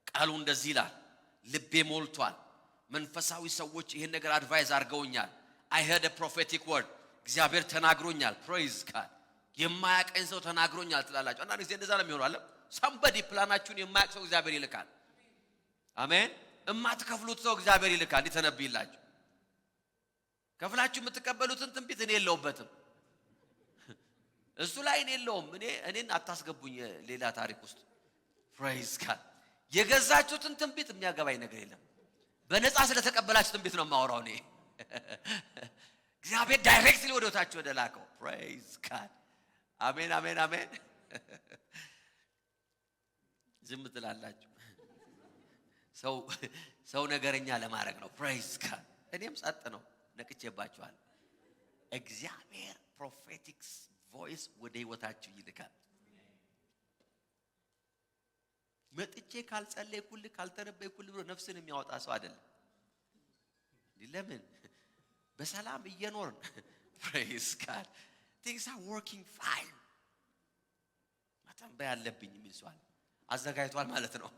ቃሉ እንደዚህ ይላል። ልቤ ሞልቷል። መንፈሳዊ ሰዎች ይሄን ነገር አድቫይዝ አድርገውኛል። I heard a prophetic word. እግዚአብሔር ተናግሮኛል። Praise God. የማያቀኝ ሰው ተናግሮኛል ትላላችሁ። አንዳንድ ጊዜ እንደዛ ነው የሚሆነው አለ። somebody ፕላናችሁን የማያቅ ሰው እግዚአብሔር ይልካል። አሜን። እማትከፍሉት ሰው እግዚአብሔር ይልካል ይተነብይላችሁ። ከፍላችሁ የምትቀበሉትን ትንቢት እኔ የለውበትም። እሱ ላይ እኔ የለውም። እኔን አታስገቡኝ ሌላ ታሪክ ውስጥ። Praise God. የገዛችሁትን ትንቢት የሚያገባኝ ነገር የለም። በነፃ ስለተቀበላችሁ ትንቢት ነው የማወራው እኔ። እግዚአብሔር ዳይሬክትሊ ወደ ወታችሁ ወደ ላከው። Praise God. አሜን አሜን አሜን። ዝም ትላላችሁ። ሰው ነገረኛ ለማድረግ ነው። Praise God. እኔም ጸጥ ነው ነቅቼባችኋል። እግዚአብሔር ፕሮፌቲክ ቮይስ ወደ ህይወታችሁ ይልካል። መጥቼ ካልጸለይኩልህ ካልተነበይኩልህ ብሎ ነፍስን የሚያወጣ ሰው አይደለም። ለምን በሰላም እየኖርን praise God things are working fine ማተንበይ ያለብኝ የሚል ሰው አለ። አዘጋጅቷል ማለት ነው።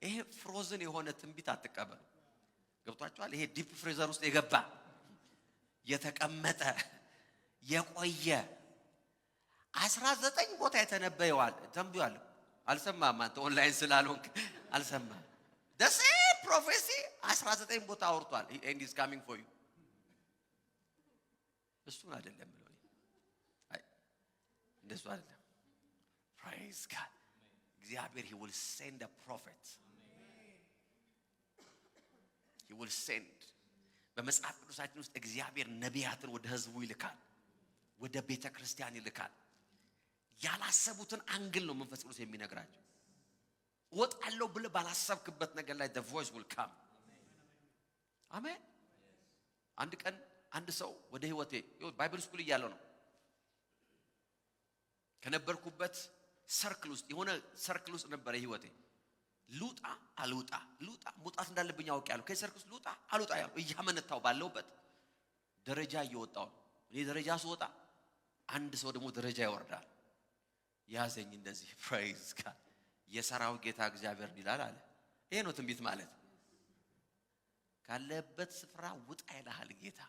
ይሄ ፍሮዝን የሆነ ትንቢት አትቀበሉ። ገብቷችኋል? ይሄ ዲፕ ፍሪዘር ውስጥ የገባ የተቀመጠ የቆየ 19 ቦታ የተነበየዋል ተንብያለሁ። አልሰማም። አንተ ኦንላይን ስላልሆንክ አልሰማም። the same prophecy 19 ቦታ አውርቷል። and is coming for you እሱን አይደለም ነው። አይ እንደሱ አይደለም። praise God እግዚአብሔር he will send a prophet. he will send በመጽሐፍ ቅዱሳችን ውስጥ እግዚአብሔር ነቢያትን ወደ ህዝቡ ይልካል፣ ወደ ቤተ ክርስቲያን ይልካል። ያላሰቡትን አንግል ነው መንፈስ ቅዱስ የሚነግራቸው። ወጣለው ብለ ባላሰብክበት ነገር ላይ the voice will come. አሜን። አንድ ቀን አንድ ሰው ወደ ህይወቴ ባይብል ስኩል እያለው ነው ከነበርኩበት ሰርክል ውስጥ የሆነ ሰርክል ውስጥ ነበር ህይወቴ። ሉጣ አልውጣ ሉጣ ሙጣት እንዳለብኝ አውቄያለሁ። ከሰርክል ውስጥ ሉጣ አልውጣ ያለው እያመነታው ባለውበት ደረጃ እየወጣው እኔ ደረጃ ስወጣ አንድ ሰው ደግሞ ደረጃ ይወርዳል። ያዘኝ እንደዚህ praise God የሰራው ጌታ እግዚአብሔር ይላል አለ። ይሄ ነው ትንቢት ማለት። ካለበት ስፍራ ውጣ ይላል ጌታ።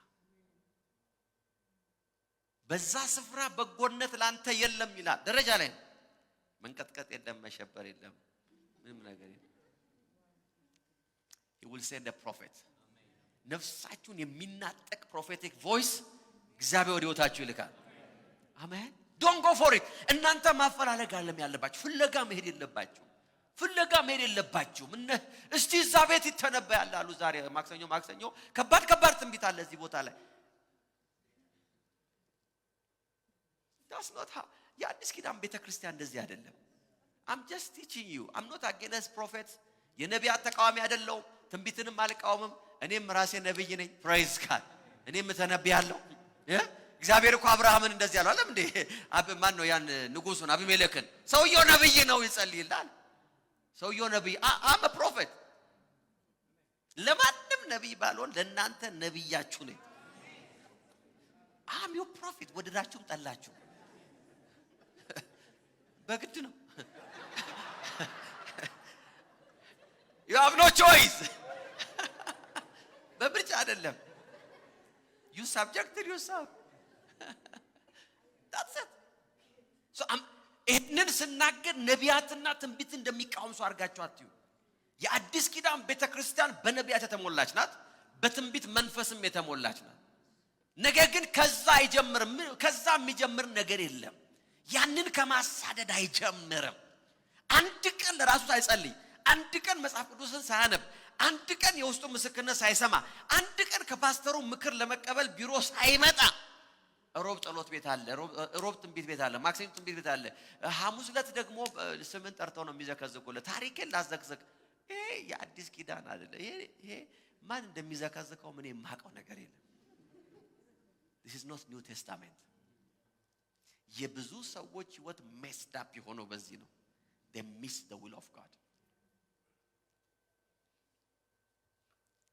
በዛ ስፍራ በጎነት ላንተ የለም ይላል። ደረጃ ላይ መንቀጥቀጥ የለም፣ መሸበር የለም፣ ምንም ነገር የለም። he will send a prophet ነፍሳችሁን የሚናጠቅ ፕሮፌቲክ ቮይስ እግዚአብሔር ወደ ህይወታችሁ ይልካል። አሜን። don't go for it እናንተ ማፈላለግ አለም ያለባችሁ፣ ፍለጋ መሄድ የለባችሁ። ፍለጋ መሄድ የለባችሁ። እስቲ እዛ ቤት ይተነበያል አሉ። ዛሬ ማክሰኞ ከባድ ትንቢት አለ እዚህ ቦታ ላይ። that's not how የአዲስ ኪዳን ቤተክርስቲያን እንደዚህ አይደለም። I'm just teaching you. I'm not against prophets. የነቢያት ተቃዋሚ አይደለም። ትንቢትንም አልቃወምም። እኔም ራሴ ነብይ ነኝ። praise God እኔም ተነብያለሁ። እግዚአብሔር እኮ አብርሃምን እንደዚህ ያለው አይደል እንዴ? ማን ነው ያን ንጉሱን አቢሜሌክን ሰውየው ነብይ ነው ይጸልይላል። ሰውየው ነብይ I'm a prophet። ለማንም ነብይ ባልሆን ለእናንተ ነብያችሁ ነኝ። I'm your prophet ወደዳችሁም ጠላችሁ በግድ ነው። you have no choice በብርጫ አይደለም። you subjected yourself that's it. so እነን ስናገር ነቢያትና ትንቢት እንደሚቃወም ሰው አርጋችሁ አትዩ። የአዲስ ኪዳን ቤተክርስቲያን በነቢያት የተሞላች ናት፣ በትንቢት መንፈስም የተሞላች ናት። ነገር ግን ከዛ የሚጀምር ነገር የለም። ያንን ከማሳደድ አይጀምርም። አንድ ቀን ለራሱ ሳይጸልይ፣ አንድ ቀን መጽሐፍ ቅዱስን ሳያነብ፣ አንድ ቀን የውስጡ ምስክርነት ሳይሰማ፣ አንድ ቀን ከፓስተሩ ምክር ለመቀበል ቢሮ ሳይመጣ ሮብ ጸሎት ቤት አለ፣ ሮብ ትንቢት ቤት አለ፣ ማክሰኞ ትንቢት ቤት አለ፣ ሐሙስ ዕለት ደግሞ ስምን ጠርተው ነው የሚዘከዝቁልህ። ታሪክን ላዘክዘክ። ይሄ የአዲስ ኪዳን አይደለ። ይሄ ማን እንደሚዘከዝከው ምን የማውቀው ነገር የለም። this is not new testament። የብዙ ሰዎች ህይወት messed up የሆነው በዚህ ነው። they miss the will of God።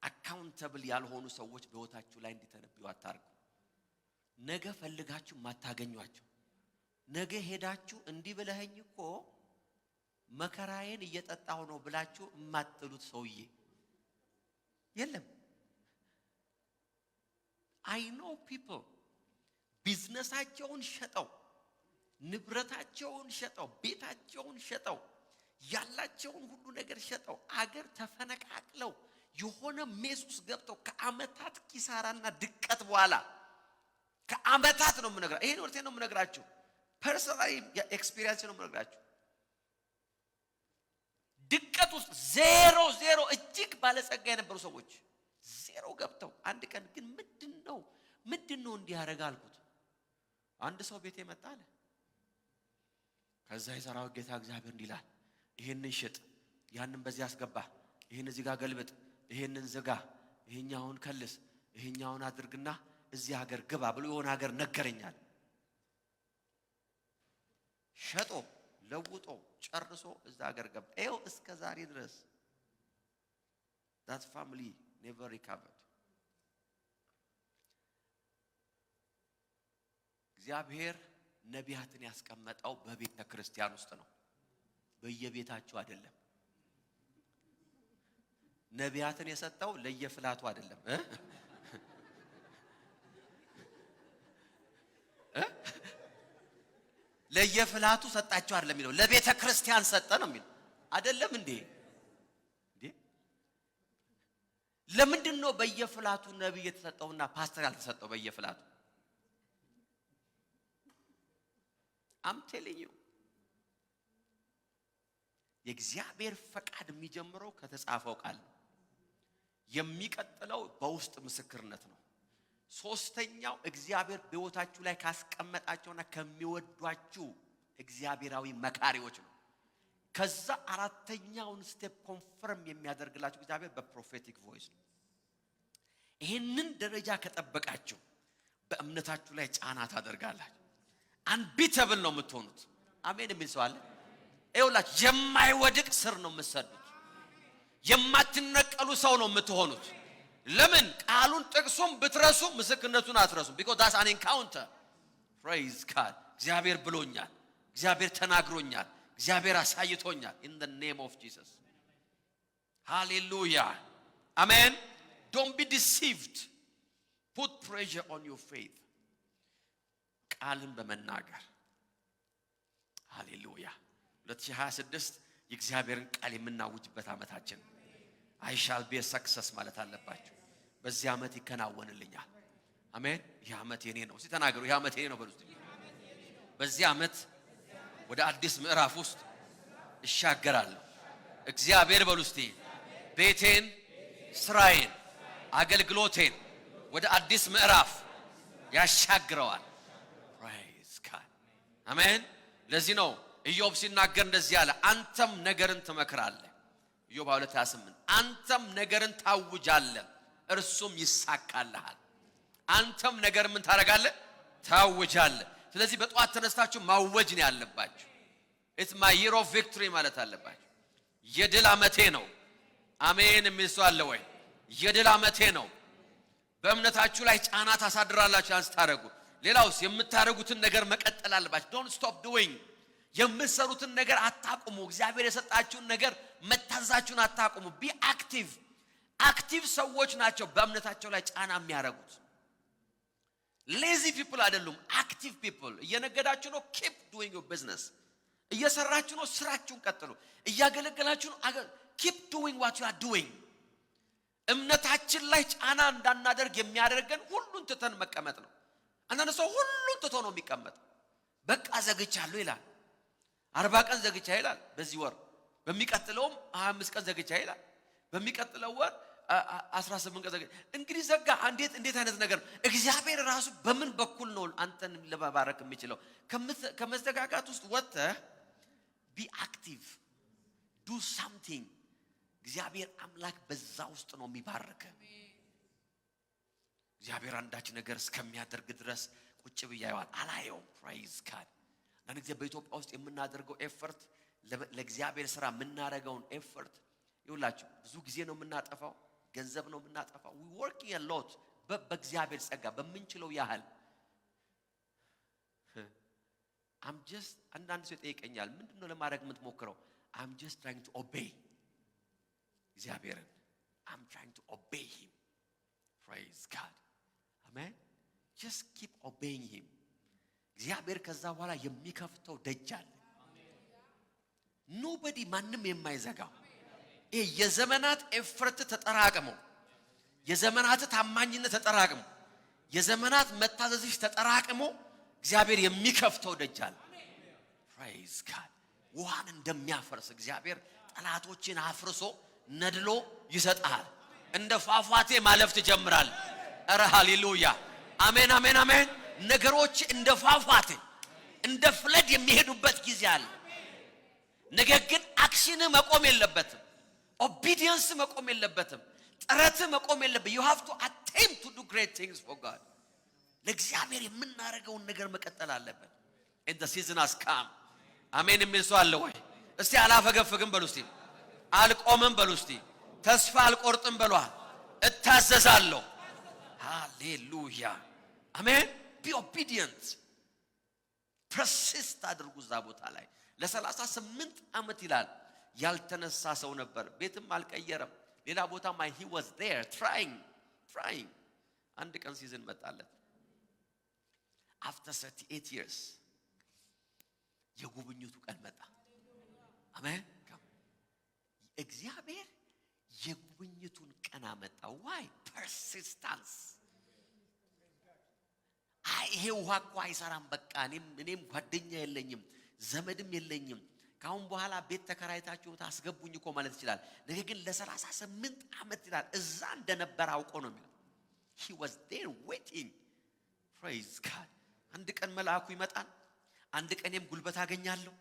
accountable ያልሆኑ ሰዎች በህይወታችሁ ላይ እንዲተነብዩ አታርጉ። ነገ ፈልጋችሁ ማታገኙአቸው፣ ነገ ሄዳችሁ እንዲህ ብለኸኝ እኮ መከራዬን እየጠጣሁ ነው ብላችሁ ማጥሉት ሰውዬ የለም። I know people ቢዝነሳቸውን ሸጠው፣ ንብረታቸውን ሸጠው፣ ቤታቸውን ሸጠው፣ ያላቸውን ሁሉ ነገር ሸጠው፣ አገር ተፈነቃቅለው የሆነ ሜሱስ ገብተው ከአመታት ኪሳራና ድቀት በኋላ ከአመታት ነው የምነግራችሁ። ይሄን ወርቴ ነው የምነግራችሁ። ፐርሰናሊ ኤክስፒሪየንስ ነው የምነግራችሁ። ድቀት ውስጥ ዜሮ እጅግ ባለጸጋ የነበሩ ሰዎች ዜሮ ገብተው አንድ ቀን ግን ምንድነው እንዲህ ያደረጋ አልኩት። አንድ ሰው ቤቴ መጣ አለ። ከዛ የሰራው ጌታ እግዚአብሔር እንዲህ ይላል፣ ይሄንን ሽጥ፣ ያንን በዚህ አስገባ፣ ይሄን እዚህ ጋር ገልብጥ፣ ይሄንን ዝጋ፣ ይሄኛውን ከልስ፣ ይሄኛውን አድርግና እዚህ ሀገር ግባ ብሎ የሆነ ሀገር ነገረኛል። ሸጦ ለውጦ ጨርሶ እዛ ሀገር ገባ። ይኸው እስከ ዛሬ ድረስ that family never recovered። እግዚአብሔር ነቢያትን ያስቀመጠው በቤተ ክርስቲያን ውስጥ ነው፣ በየቤታችሁ አይደለም። ነቢያትን የሰጠው ለየፍላቱ አይደለም። ለየፍላቱ ሰጣቸው አይደለም የሚለው፣ ለቤተ ክርስቲያን ሰጠ ነው የሚለው አይደለም እንዴ? ለምንድን ነው በየፍላቱ ነብይ የተሰጠውና ፓስተር ያልተሰጠው? በየፍላቱ I'm telling you የእግዚአብሔር ፈቃድ የሚጀምረው ከተጻፈው ቃል ነው። የሚቀጥለው በውስጥ ምስክርነት ነው። ሶስተኛው እግዚአብሔር በሕይወታችሁ ላይ ካስቀመጣቸውና ከሚወዷችሁ እግዚአብሔራዊ መካሪዎች ነው። ከዛ አራተኛውን ስቴፕ ኮንፈርም የሚያደርግላችሁ እግዚአብሔር በፕሮፌቲክ ቮይስ ነው። ይሄንን ደረጃ ከጠበቃችሁ በእምነታችሁ ላይ ጫና ታደርጋላችሁ። አንቢተብል ነው የምትሆኑት። አሜን የሚል ሰው አለ? ይኸውላችሁ የማይወድቅ ስር ነው የምትሰዱት። የማትነቀሉ ሰው ነው የምትሆኑት። ለምን? ቃሉን ጥቅሱም ብትረሱ ምስክርነቱን አትረሱም። because that's an encounter. praise God። እግዚአብሔር ብሎኛል፣ እግዚአብሔር ተናግሮኛል፣ እግዚአብሔር አሳይቶኛል። in the name of Jesus hallelujah amen. don't be deceived. put pressure on your faith. ቃልን በመናገር hallelujah 2026 የእግዚአብሔርን ቃል የምናውጅበት ዓመታችን I shall be a success ማለት አለባችሁ። በዚህ ዓመት ይከናወንልኛል። አሜን። ይህ ዓመት የኔ ነው። ሲተናገሩ ይህ ዓመት የኔ ነው በሉት። በዚህ ዓመት ወደ አዲስ ምዕራፍ ውስጥ እሻገራለሁ። እግዚአብሔር በሉት ቤቴን፣ ስራዬን፣ አገልግሎቴን ወደ አዲስ ምዕራፍ ያሻግረዋል። praise God አሜን። ለዚህ ነው ኢዮብ ሲናገር እንደዚህ ያለ አንተም ነገርን ትመክራለህ። ኢዮብ 2:28 አንተም ነገርን ታውጃለህ እርሱም ይሳካልሃል። አንተም ነገር ምን ታረጋለህ? ታውጃለህ። ስለዚህ በጧት ተነስታችሁ ማወጅ ነው ያለባችሁ። it's my year of victory ማለት አለባችሁ። የድል ዓመቴ ነው። አሜን የሚል ሰው አለ ወይ? የድል ዓመቴ ነው። በእምነታችሁ ላይ ጫና ታሳድራላችሁ አንስታረጉ። ሌላውስ የምታረጉትን ነገር መቀጠል አለባችሁ። don't stop doing። የምትሰሩትን ነገር አታቁሙ። እግዚአብሔር የሰጣችሁን ነገር መታዘዛችሁን አታቁሙ። be active። አክቲቭ ሰዎች ናቸው በእምነታቸው ላይ ጫና የሚያረጉት። ሌዚ ፒፕል አይደሉም። አክቲቭ ፒፕል። እየነገዳችሁ ነው፣ keep doing your business። እየሰራችሁ ነው፣ ስራችሁን ቀጥሉ። እያገለገላችሁ ነው፣ keep doing what you are doing። እምነታችን ላይ ጫና እንዳናደርግ የሚያደርገን ሁሉን ትተን መቀመጥ ነው። አንዳንድ ሰው ሁሉን ትቶ ነው የሚቀመጥ። በቃ ዘግቻለሁ ይላል። 40 ቀን ዘግቻ ይላል በዚህ ወር። በሚቀጥለውም 25 ቀን ዘግቻ ይላል። በሚቀጥለው ወር 18 ቀን ዘግቻ። እንግዲህ ዘጋ እንዴት አይነት ነገር ነው? እግዚአብሔር ራሱ በምን በኩል ነው አንተን ለማባረክ የሚችለው? ከመዘጋጋት ውስጥ ወጥተህ be active, do something። እግዚአብሔር አምላክ በዛ ውስጥ ነው የሚባርክ። እግዚአብሔር አንዳች ነገር እስከሚያደርግ ድረስ ቁጭ ብያየዋል አላየውም። praise God። አንድ ጊዜ በኢትዮጵያ ውስጥ የምናደርገው ኤፈርት ለእግዚአብሔር ስራ የምናረጋውን ኤፈርት ይውላችሁ ብዙ ጊዜ ነው የምናጠፋው፣ ገንዘብ ነው የምናጠፋው። we working a lot በእግዚአብሔር ጸጋ በምንችለው ያህል። I'm just አንዳንድ ሰው ይጠይቀኛል ምንድነው ለማድረግ የምትሞክረው? I'm just trying to obey እግዚአብሔርን። I'm trying to obey him. praise God amen. just keep obeying him። እግዚአብሔር ከዛ በኋላ የሚከፍተው ደጅ አለ። nobody ማንም የማይዘጋው። ይሄ የዘመናት ኤፈርት ተጠራቅሞ፣ የዘመናት ታማኝነት ተጠራቅሞ፣ የዘመናት መታዘዝሽ ተጠራቅሞ እግዚአብሔር የሚከፍተው ደጅ አለ። praise God። ውሃን እንደሚያፈርስ እግዚአብሔር ጠላቶችን አፍርሶ ነድሎ ይሰጣል። እንደ ፏፏቴ ማለፍ ትጀምራለህ። ኧረ ሃሌሉያ አሜን አሜን አሜን። ነገሮች እንደ ፏፏቴ እንደ ፍለድ የሚሄዱበት ጊዜ አለ። ነገር ግን አክሽን መቆም የለበትም። ኦቢዲየንስ መቆም የለበትም። ጥረት መቆም የለበትም። you have to attempt to do great things for God. ለእግዚአብሔር የምናደርገውን ነገር መቀጠል አለበት። And the season has come. አሜን የሚል ሰው አለ ወይ? እስቲ አላፈገፍግም በሉ እስቲ። አልቆምም በሉ እስቲ። ተስፋ አልቆርጥም በሏ። እታዘዛለሁ። ሃሌሉያ አሜን። Be obedient. persist አድርጉ እዛ ቦታ ላይ። ለ38 ዓመት ይላል ያልተነሳ ሰው ነበር። ቤትም አልቀየረም። ሌላ ቦታም he was there trying. አንድ ቀን ሲዝን መጣለት። after 38 years የጉብኝቱ ቀን መጣ። አሜን። እግዚአብሔር የጉብኝቱን ቀን አመጣ። why? persistence. ይሄ ውሃ እኮ አይሰራም። በቃ እኔም ጓደኛ የለኝም ዘመድም የለኝም። ካሁን በኋላ ቤት ተከራይታችሁ ታስገቡኝ እኮ ማለት ይችላል። ነገር ግን ለ38 ዓመት ይላል እዛ እንደነበር አውቆ ነው የሚለው። he was there waiting. praise God. አንድ ቀን መልአኩ ይመጣል። አንድ ቀን እኔም ጉልበት አገኛለሁ።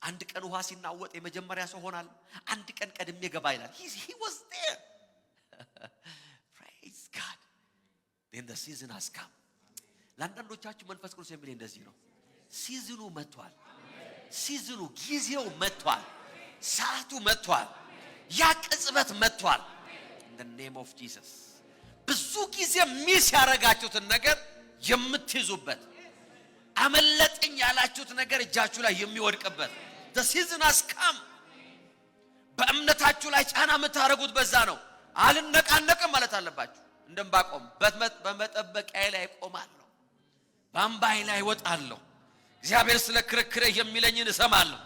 አንድ ቀን ውሃ ሲናወጥ የመጀመሪያ ሰው ሆናለሁ። አንድ ቀን ቀድሜ ገባ ይላል። he was there. praise God. then the season has come. ለአንዳንዶቻችሁ መንፈስ ቅዱስ የሚል እንደዚህ ነው። ሲዝኑ መጥቷል። ሲዝኑ ጊዜው መጥቷል። ሰዓቱ መጥቷል። ያ ቅጽበት መጥቷል። in the name of Jesus. ብዙ ጊዜ ሚስ ያረጋችሁትን ነገር የምትይዙበት አመለጠኝ ያላችሁት ነገር እጃችሁ ላይ የሚወድቅበት the season has come. በእምነታችሁ ላይ ጫና የምታረጉት በዛ ነው። አልነቃነቅም ማለት አለባችሁ። እንደምባቆም በመጠበቂያዬ ላይ ቆማለሁ፣ በአምባዬ ላይ እወጣለሁ። እግዚአብሔር ስለ ክርክሬ የሚለኝን እሰማለሁ።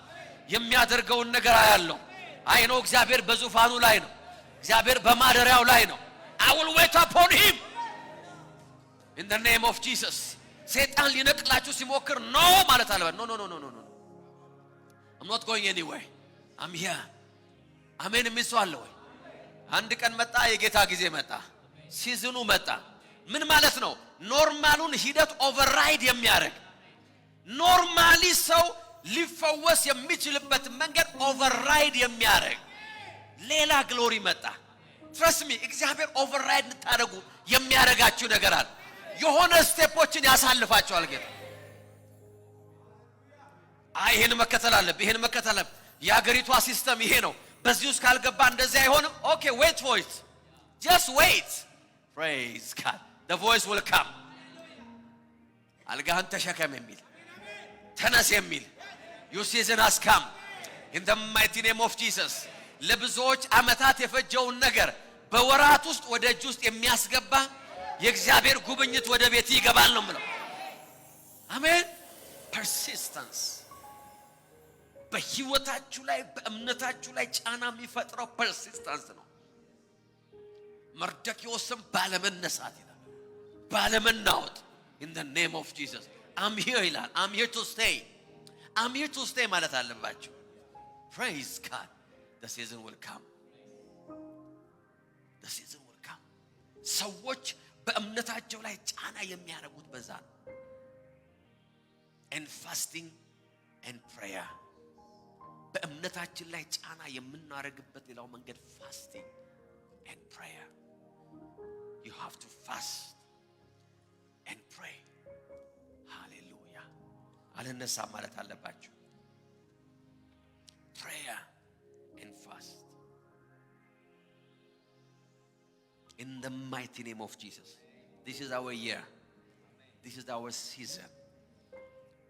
የሚያደርገውን ነገር አያለሁ። አይኖ እግዚአብሔር በዙፋኑ ላይ ነው። እግዚአብሔር በማደሪያው ላይ ነው። I will wait upon him in the name of Jesus. ሰይጣን ሊነቅላችሁ ሲሞክር ኖ ማለት አለበት። ኖ I'm not going anywhere. I'm here. አሜን የሚሰዋል ወይ? አንድ ቀን መጣ፣ የጌታ ጊዜ መጣ፣ ሲዝኑ መጣ። ምን ማለት ነው? ኖርማሉን ሂደት ኦቨርራይድ የሚያደርግ ኖርማሊ ሰው ሊፈወስ የሚችልበት መንገድ ኦቨርራይድ የሚያደርግ ሌላ ግሎሪ መጣ። trust me እግዚአብሔር ኦቨርራይድ እንድታደርጉ የሚያደርጋችሁ ነገር አለ። የሆነ ስቴፖችን ያሳልፋቸዋል ጌታ። ይሄን መከተል አለብህ፣ ይሄን መከተል አለብህ። የአገሪቷ ሲስተም ይሄ ነው። በዚህ ውስጥ ካልገባ እንደዚህ አይሆንም። okay wait for it, just wait. praise God. the voice will come. አልጋህን ተሸከም የሚል ተነስ የሚል your season has come in the mighty name of Jesus. ለብዙዎች አመታት የፈጀውን ነገር በወራት ውስጥ ወደ እጅ ውስጥ የሚያስገባ የእግዚአብሔር ጉብኝት ወደ ቤት ይገባል ነው ማለት። አሜን። persistence በህይወታችሁ ላይ በእምነታችሁ ላይ ጫና የሚፈጥረው persistence ነው። መርደኪዮስም ባለመነሳት ይላል፣ ባለመናወጥ in the name of Jesus. I'm here ይላል። I'm here to stay ማለት አለባችሁ። praise God. the season will come. the season will come. ሰዎች በእምነታቸው ላይ ጫና የሚያደርጉት በዛ ነው። and fasting and prayer. በእምነታችን ላይ ጫና የምናደርግበት ሌላው መንገድ fasting and prayer. you have to fast and pray. hallelujah. አልነሳ ማለት አለባችሁ። prayer and fast in the mighty name of Jesus. this is our year. this is our season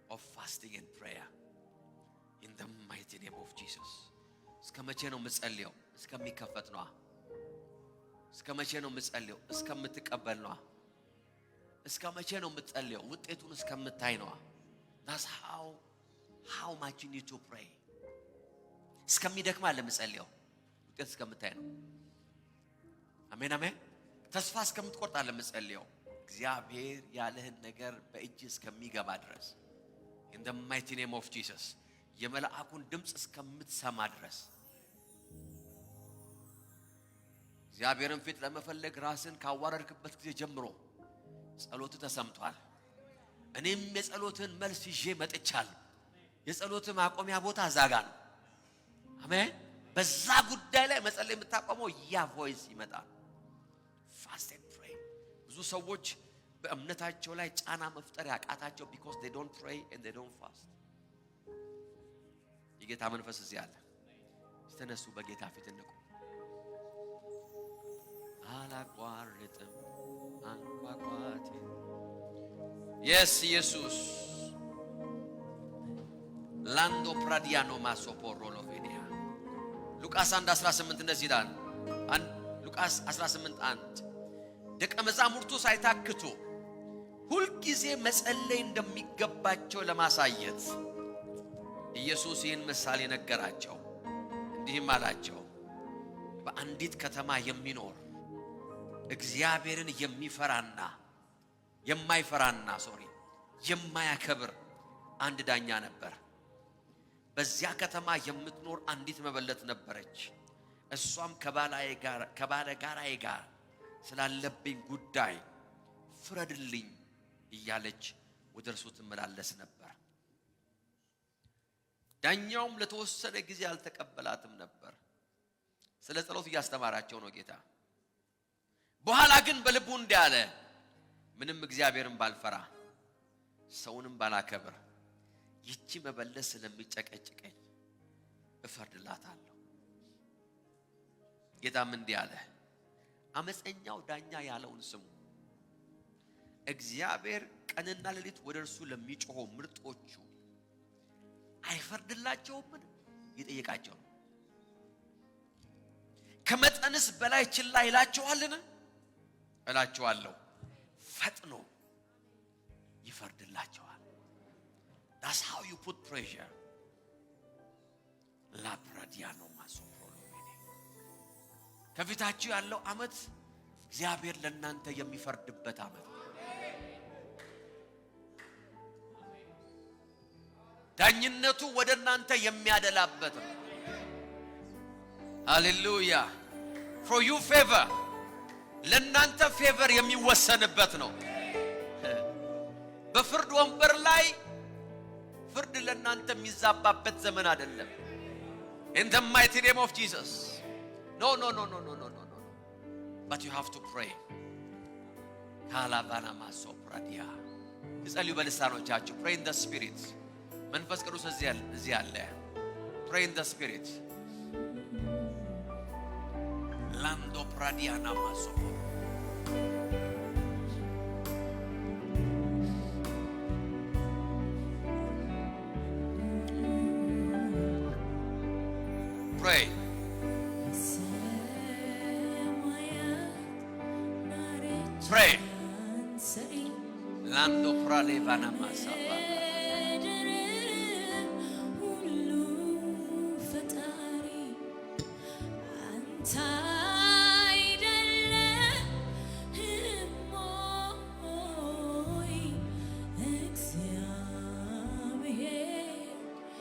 of fasting and prayer in the mighty name of Jesus. እስከመቼ ነው የምጸልየው? እስከሚከፈት ነው። እስከመቼ ነው የምጸልየው? እስከምትቀበል ነው። እስከመቼ ነው የምትጸልየው? ውጤቱን እስከምታይ ነው። that's how much you need to pray. እስከሚደክማ ለምጸልየው ውጤት እስከምታይ ነው። አሜን አሜን። ተስፋ እስከምትቆርጥ ለምጸልየው እግዚአብሔር ያለህን ነገር በእጅ እስከሚገባ ድረስ in the mighty name of Jesus. የመላእክቱን ድምጽ እስከምትሰማ ድረስ እግዚአብሔርን ፊት ለመፈለግ ራስን ካዋረድክበት ጊዜ ጀምሮ ጸሎት ተሰምቷል። እኔም የጸሎትን መልስ ይዤ መጥቻለሁ። የጸሎት ማቆሚያ ቦታ ዛጋ ነው። አሜን። በዛ ጉዳይ ላይ መጸለይ የምታቆመው ያ ቮይስ ይመጣል። fast and pray. ብዙ ብዙ ሰዎች በእምነታቸው ላይ ጫና መፍጠር ያቃታቸው because they don't pray and they don't fast። የጌታ መንፈስ እዚህ አለ። ተነሱ በጌታ ፊት እንቁ። አላቋርጥም አንኳኳቴ yes ኢየሱስ ላንዶ ፕራዲያኖ ማሶፖሮ ሎቬኒያ ሉቃስ 1:18 እንደዚህ ይላል። ሉቃስ 18:1 ደቀ መዛሙርቱ ሳይታክቱ ሁል ጊዜ መጸለይ እንደሚገባቸው ለማሳየት ኢየሱስ ይህን ምሳሌ ነገራቸው። እንዲህም አላቸው፣ በአንዲት ከተማ የሚኖር እግዚአብሔርን የማያከብር አንድ ዳኛ ነበር። በዚያ ከተማ የምትኖር አንዲት መበለት ነበረች። እሷም ከባለጋራዬ ጋር ስላለብኝ ጉዳይ ፍረድልኝ እያለች ወደ እርሱ ትመላለስ ነበር። ዳኛውም ለተወሰነ ጊዜ አልተቀበላትም ነበር። ስለ ጸሎት እያስተማራቸው ነው ጌታ። በኋላ ግን በልቡ እንዲህ አለ፣ ምንም እግዚአብሔርን ባልፈራ ሰውንም ባላከብር ይቺ መበለት ስለሚጨቀጭቀኝ እፈርድላታለሁ። ጌታም እንዲህ አለ፣ አመፀኛው ዳኛ ያለውን ስሙ። እግዚአብሔር ቀንና ሌሊት ወደ እርሱ ለሚጮሁ ምርጦቹ አይፈርድላቸውምን? ይጠይቃቸው። ከመጠንስ በላይ ችላ ይላቸዋልን? እላቸዋለሁ ፈጥኖ ይፈርድላቸዋል። That's how you put pressure. La pradiano masoprolomene ከፊታችሁ ያለው አመት እግዚአብሔር ለእናንተ የሚፈርድበት አመት። ዳኝነቱ ወደ እናንተ የሚያደላበት ነው። ሃሌሉያ for you favor ለእናንተ ፌቨር የሚወሰንበት ነው። በፍርድ ወንበር ላይ ፍርድ ለእናንተ የሚዛባበት ዘመን አይደለም። in the mighty name of Jesus no but you have to pray ካላባና ማሶፕራዲያ ይጸልዩ በልሳኖቻችሁ pray in the spirit መንፈስ ቅዱስ እዚህ አለ pray in the spirit ላንዶ ፕራዲያና ማሶፕ pray pray lando pralevana masaba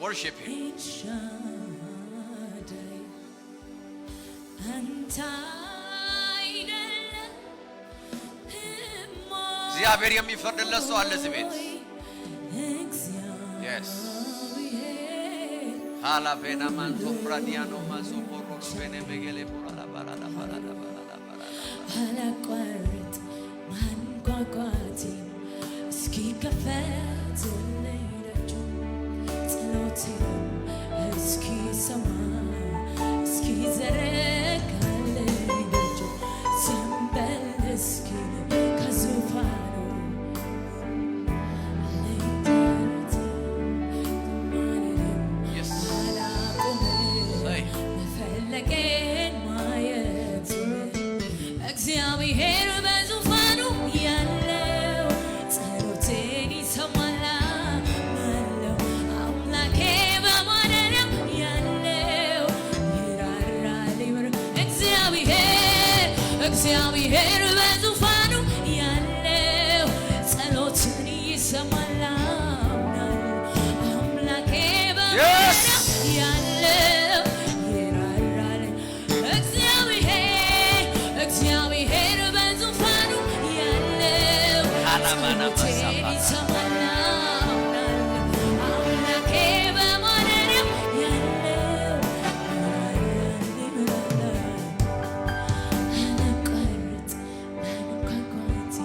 worship him. እግዚአብሔር የሚፈርድለት ሰው አለ እዚህ ቤት። yes hala vena manto pradiano maso porro vene begele porala barala barala barala barala hala ቋርጥ ማንጓጓቴ እስኪከፈት ለይለጁ ጸሎቴ እስኪሰማ እስኪዘረጋልኝ ደጁ ዘንበል እስኪል ከዙፋኑ መፈለጌን ማየት እግዚአብሔር በዙፋኑ ያለው ጸሎቴን ይሰማል አለው። አምላኬ በማደሪያው ያለው ይራራል ይምር እግዚአብሔር በዙፋኑ ያለው ጸሎትን ይሰማል አምላኬ በማደሪያው ያለው ይራራል እግዚአብሔር በዙፋኑ ያለው ጸሎቴን ይሰማል አምላኬ በማደሪያው ያለው አላቋርጥ ማንኳኳቴ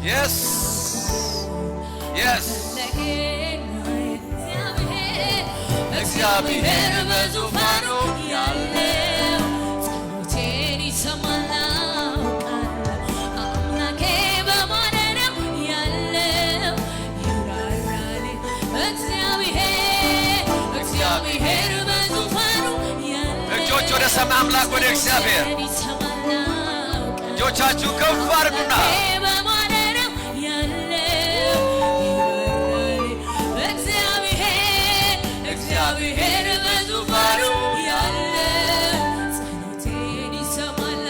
Yes. Yes. እግዚአብሔር በዙፋኑ ያለው ጸሎቴን ይሰማል አምላኬ በማደሪያው ያለው ይራራል እግዚአብሔር በዙፋኑ ያለው እጆች ወደ ሰማይ አምላክ ወደ እግዚአብሔር እጆቻችሁ ከፍ አድርጉና እግዚአብሔር በዙፋኑ ያለው ጸሎቴን ይሰማል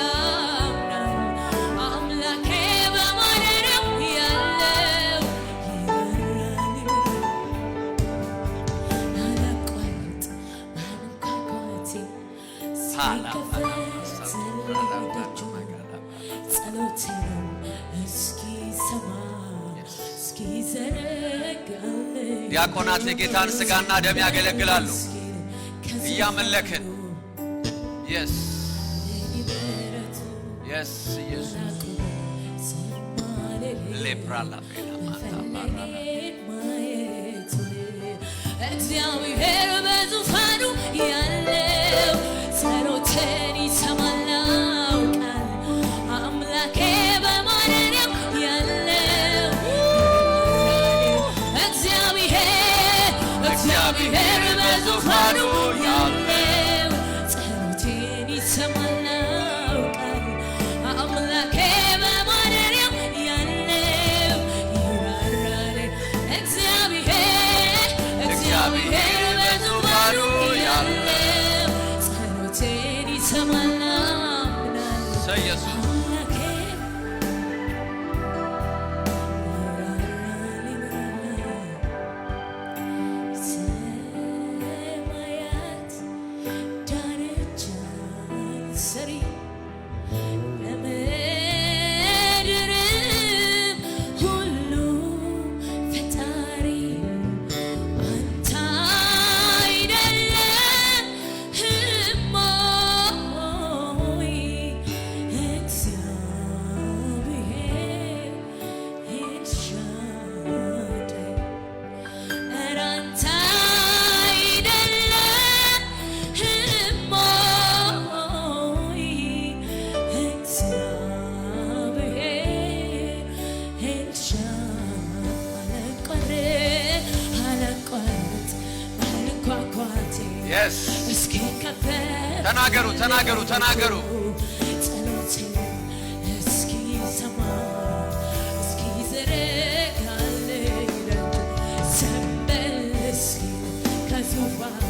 አምላኬ በማደሪያው ያለው አላቋርጥ ማንኳኳቴ ጸሎቴን እስኪሰማ እስኪዘረጋልኝ ዲያቆናት የጌታን ሥጋና ደም ያገለግላሉ እያመለክን yes yes ኢየሱስ ሌፕራላ እግዚአብሔር በዙፋኑ ያለው ጸሎቴን ይሰማል አምላኬ በማደሪያው ያለው እግዚአብሔር በዙፋኑ ያለው ጸሎቴን ይሰማል አምላኬ በማደሪያው ያለው ይራራል እግዚአብሔር በዙፋኑ ያለው ጸሎቴን ይሰማል ኢየሱስ ተናገሩ ጸሎቴን እስኪሰማ እስኪዘረጋልኝ ዘንበል እስኪል ከዙፋኑ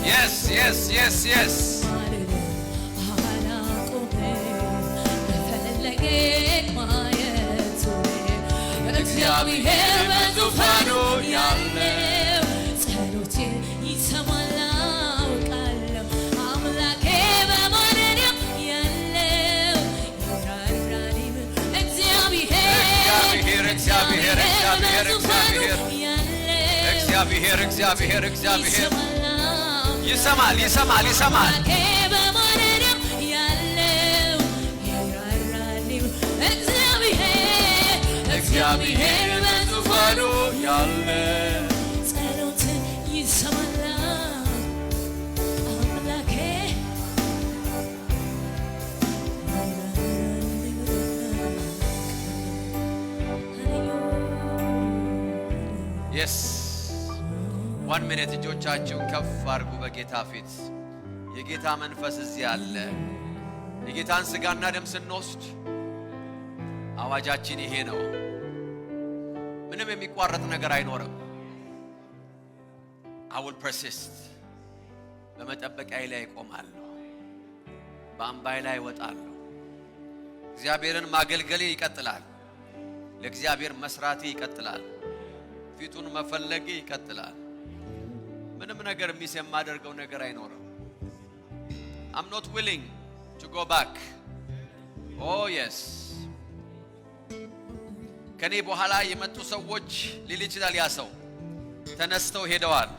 yes አላቆምም በፈለጌ ማየቱ እግዚአብሔር በዙፋኑ ያለው ጸሎቴን ይሰማል እግዚአብሔር ይሰማል እግዚአብሔር በዙፋኑ ያለው ጸሎቴን ይሰማል አምላኬ yes 1 minute እጆቻችሁን ከፍ አድርጉ በጌታ ፊት የጌታ መንፈስ እዚህ አለ የጌታን ሥጋና ደም ስንወስድ አዋጃችን ይሄ ነው ምንም የሚቋረጥ ነገር አይኖርም I will persist በመጠበቂያዬ ላይ እቆማለሁ በአምባዬ ላይ እወጣለሁ እግዚአብሔርን ማገልገሌ ይቀጥላል ለእግዚአብሔር መስራቴ ይቀጥላል ፊቱን መፈለጌ ይቀጥላል ምንም ነገር ሚስ የማደርገው ነገር አይኖርም I'm not willing to go back oh yes ከኔ በኋላ የመጡ ሰዎች ሊል ይችላል ያ ሰው ተነስተው ሄደዋል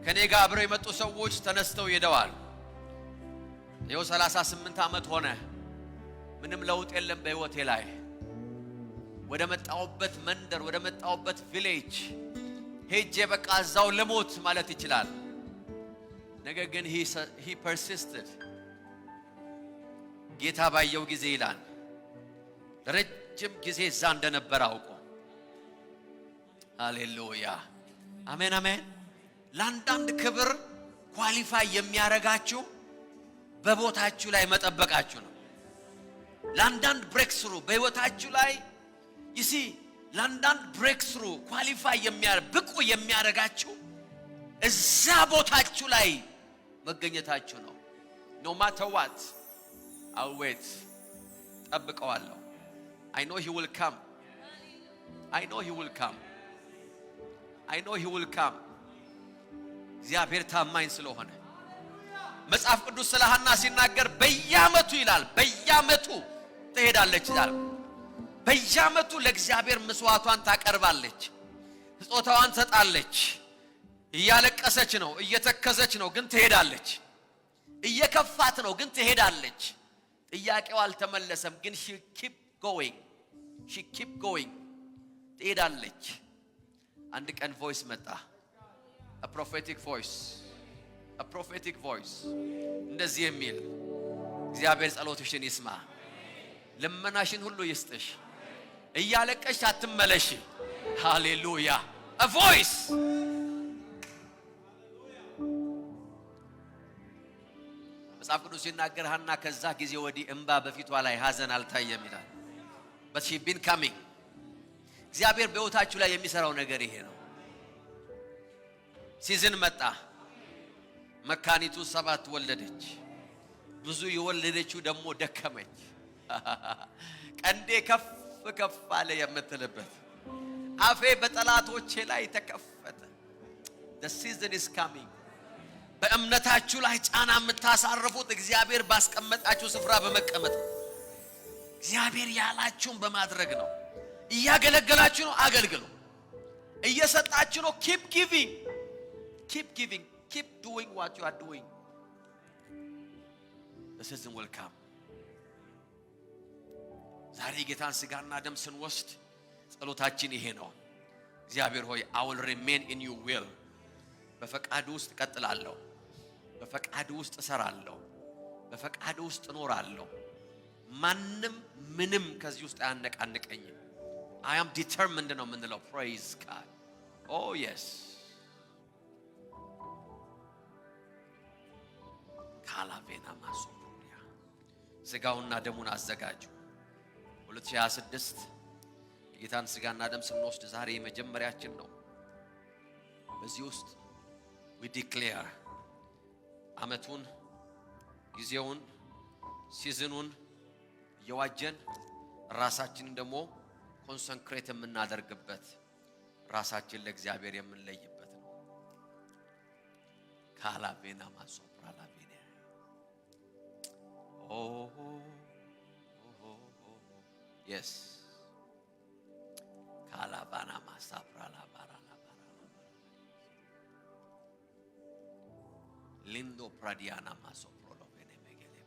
ከኔ ጋር አብረው የመጡ ሰዎች ተነስተው ሄደዋል ይኸው 38 ዓመት ሆነ። ምንም ለውጥ የለም በህይወቴ ላይ። ወደ መጣሁበት መንደር ወደ መጣሁበት ቪሌጅ ሄጄ በቃ እዛው ለሞት ማለት ይችላል። ነገር ግን he persisted። ጌታ ባየው ጊዜ ይላል ለረጅም ጊዜ እዛ እንደነበር አውቆ። ሃሌሉያ አሜን አሜን። ለአንዳንድ ክብር ኳሊፋይ የሚያረጋችሁ በቦታችሁ ላይ መጠበቃችሁ ነው። ለአንዳንድ ብሬክስሩ በህይወታችሁ ላይ ለአንዳንድ ብሬክስሩ ኳሊፋይ ብቁ የሚያረጋችሁ እዛ ቦታችሁ ላይ መገኘታችሁ ነው። no matter what I'll wait። ጠብቀዋለሁ። I know he will come. I know he will come. I know he will come። እግዚአብሔር ታማኝ ስለሆነ መጽሐፍ ቅዱስ ስለ ሐና ሲናገር በየዓመቱ ይላል በየዓመቱ ትሄዳለች ይላል። በየዓመቱ ለእግዚአብሔር መስዋዕቷን ታቀርባለች፣ ስጦታዋን ትሰጣለች። እያለቀሰች ነው፣ እየተከዘች ነው፣ ግን ትሄዳለች። እየከፋት ነው፣ ግን ትሄዳለች። ጥያቄው አልተመለሰም፣ ግን she keep going ትሄዳለች። አንድ ቀን ቮይስ መጣ፣ a prophetic voice እንደዚህ የሚል እግዚአብሔር ጸሎትሽን ይስማ፣ ልመናሽን ሁሉ ይስጥሽ፣ እያለቀሽ አትመለሽ። ሃሌሉያ a voice። መጽሐፍ ቅዱስ ሲናገር ሐና ከዛ ጊዜ ወዲህ እንባ በፊቷ ላይ ሐዘን አልታየም ይላል። but she been coming። እግዚአብሔር በሕይወታችሁ ላይ የሚሰራው ነገር ይሄ ነው። ሲዝን መጣ። መካኒቱ 7 ወለደች። ብዙ የወለደችው ደግሞ ደከመች። ቀንዴ ከፍ አለ የምትልበት አፌ በጠላቶቼ ላይ ተከፈተ። the season is coming። በእምነታችሁ ላይ ጫና የምታሳርፉት እግዚአብሔር ባስቀመጣችሁ ስፍራ በመቀመጥ እግዚአብሔር ያላችሁን በማድረግ ነው። እያገለገላችሁ ነው፣ አገልግሉ። እየሰጣችሁ ነው፣ keep giving። keep doing what you are doing። the season will come። ዛሬ ጌታን ስጋና ደም ስንወስድ ጸሎታችን ይሄ ነው። እግዚአብሔር ሆይ I will remain in your will። በፈቃዱ ውስጥ እቀጥላለሁ፣ በፈቃዱ ውስጥ እሰራለሁ፣ በፈቃዱ ውስጥ እኖራለሁ። ማንም ምንም ከዚህ ውስጥ አያነቃንቀኝም። I am determined ነው የምንለው። praise God። oh yes። ካላቬና ማሶሪያ ስጋውና ደሙን አዘጋጁ። 2026 የጌታን ስጋና ደም ስንወስድ ዛሬ መጀመሪያችን ነው። በዚህ ውስጥ we declare አመቱን፣ ጊዜውን፣ ሲዝኑን የዋጀን ራሳችንን ደግሞ ኮንሰንትሬት የምናደርግበት ራሳችን ለእግዚአብሔር የምንለይበት ነው። ካላቬና ማሶፕራ ላቬና yes ካላባና ማሳፕራ ላባራ ሊንዶ ፕራዲያና ማሶፕሮ ሎቬኔ ሜጌሌ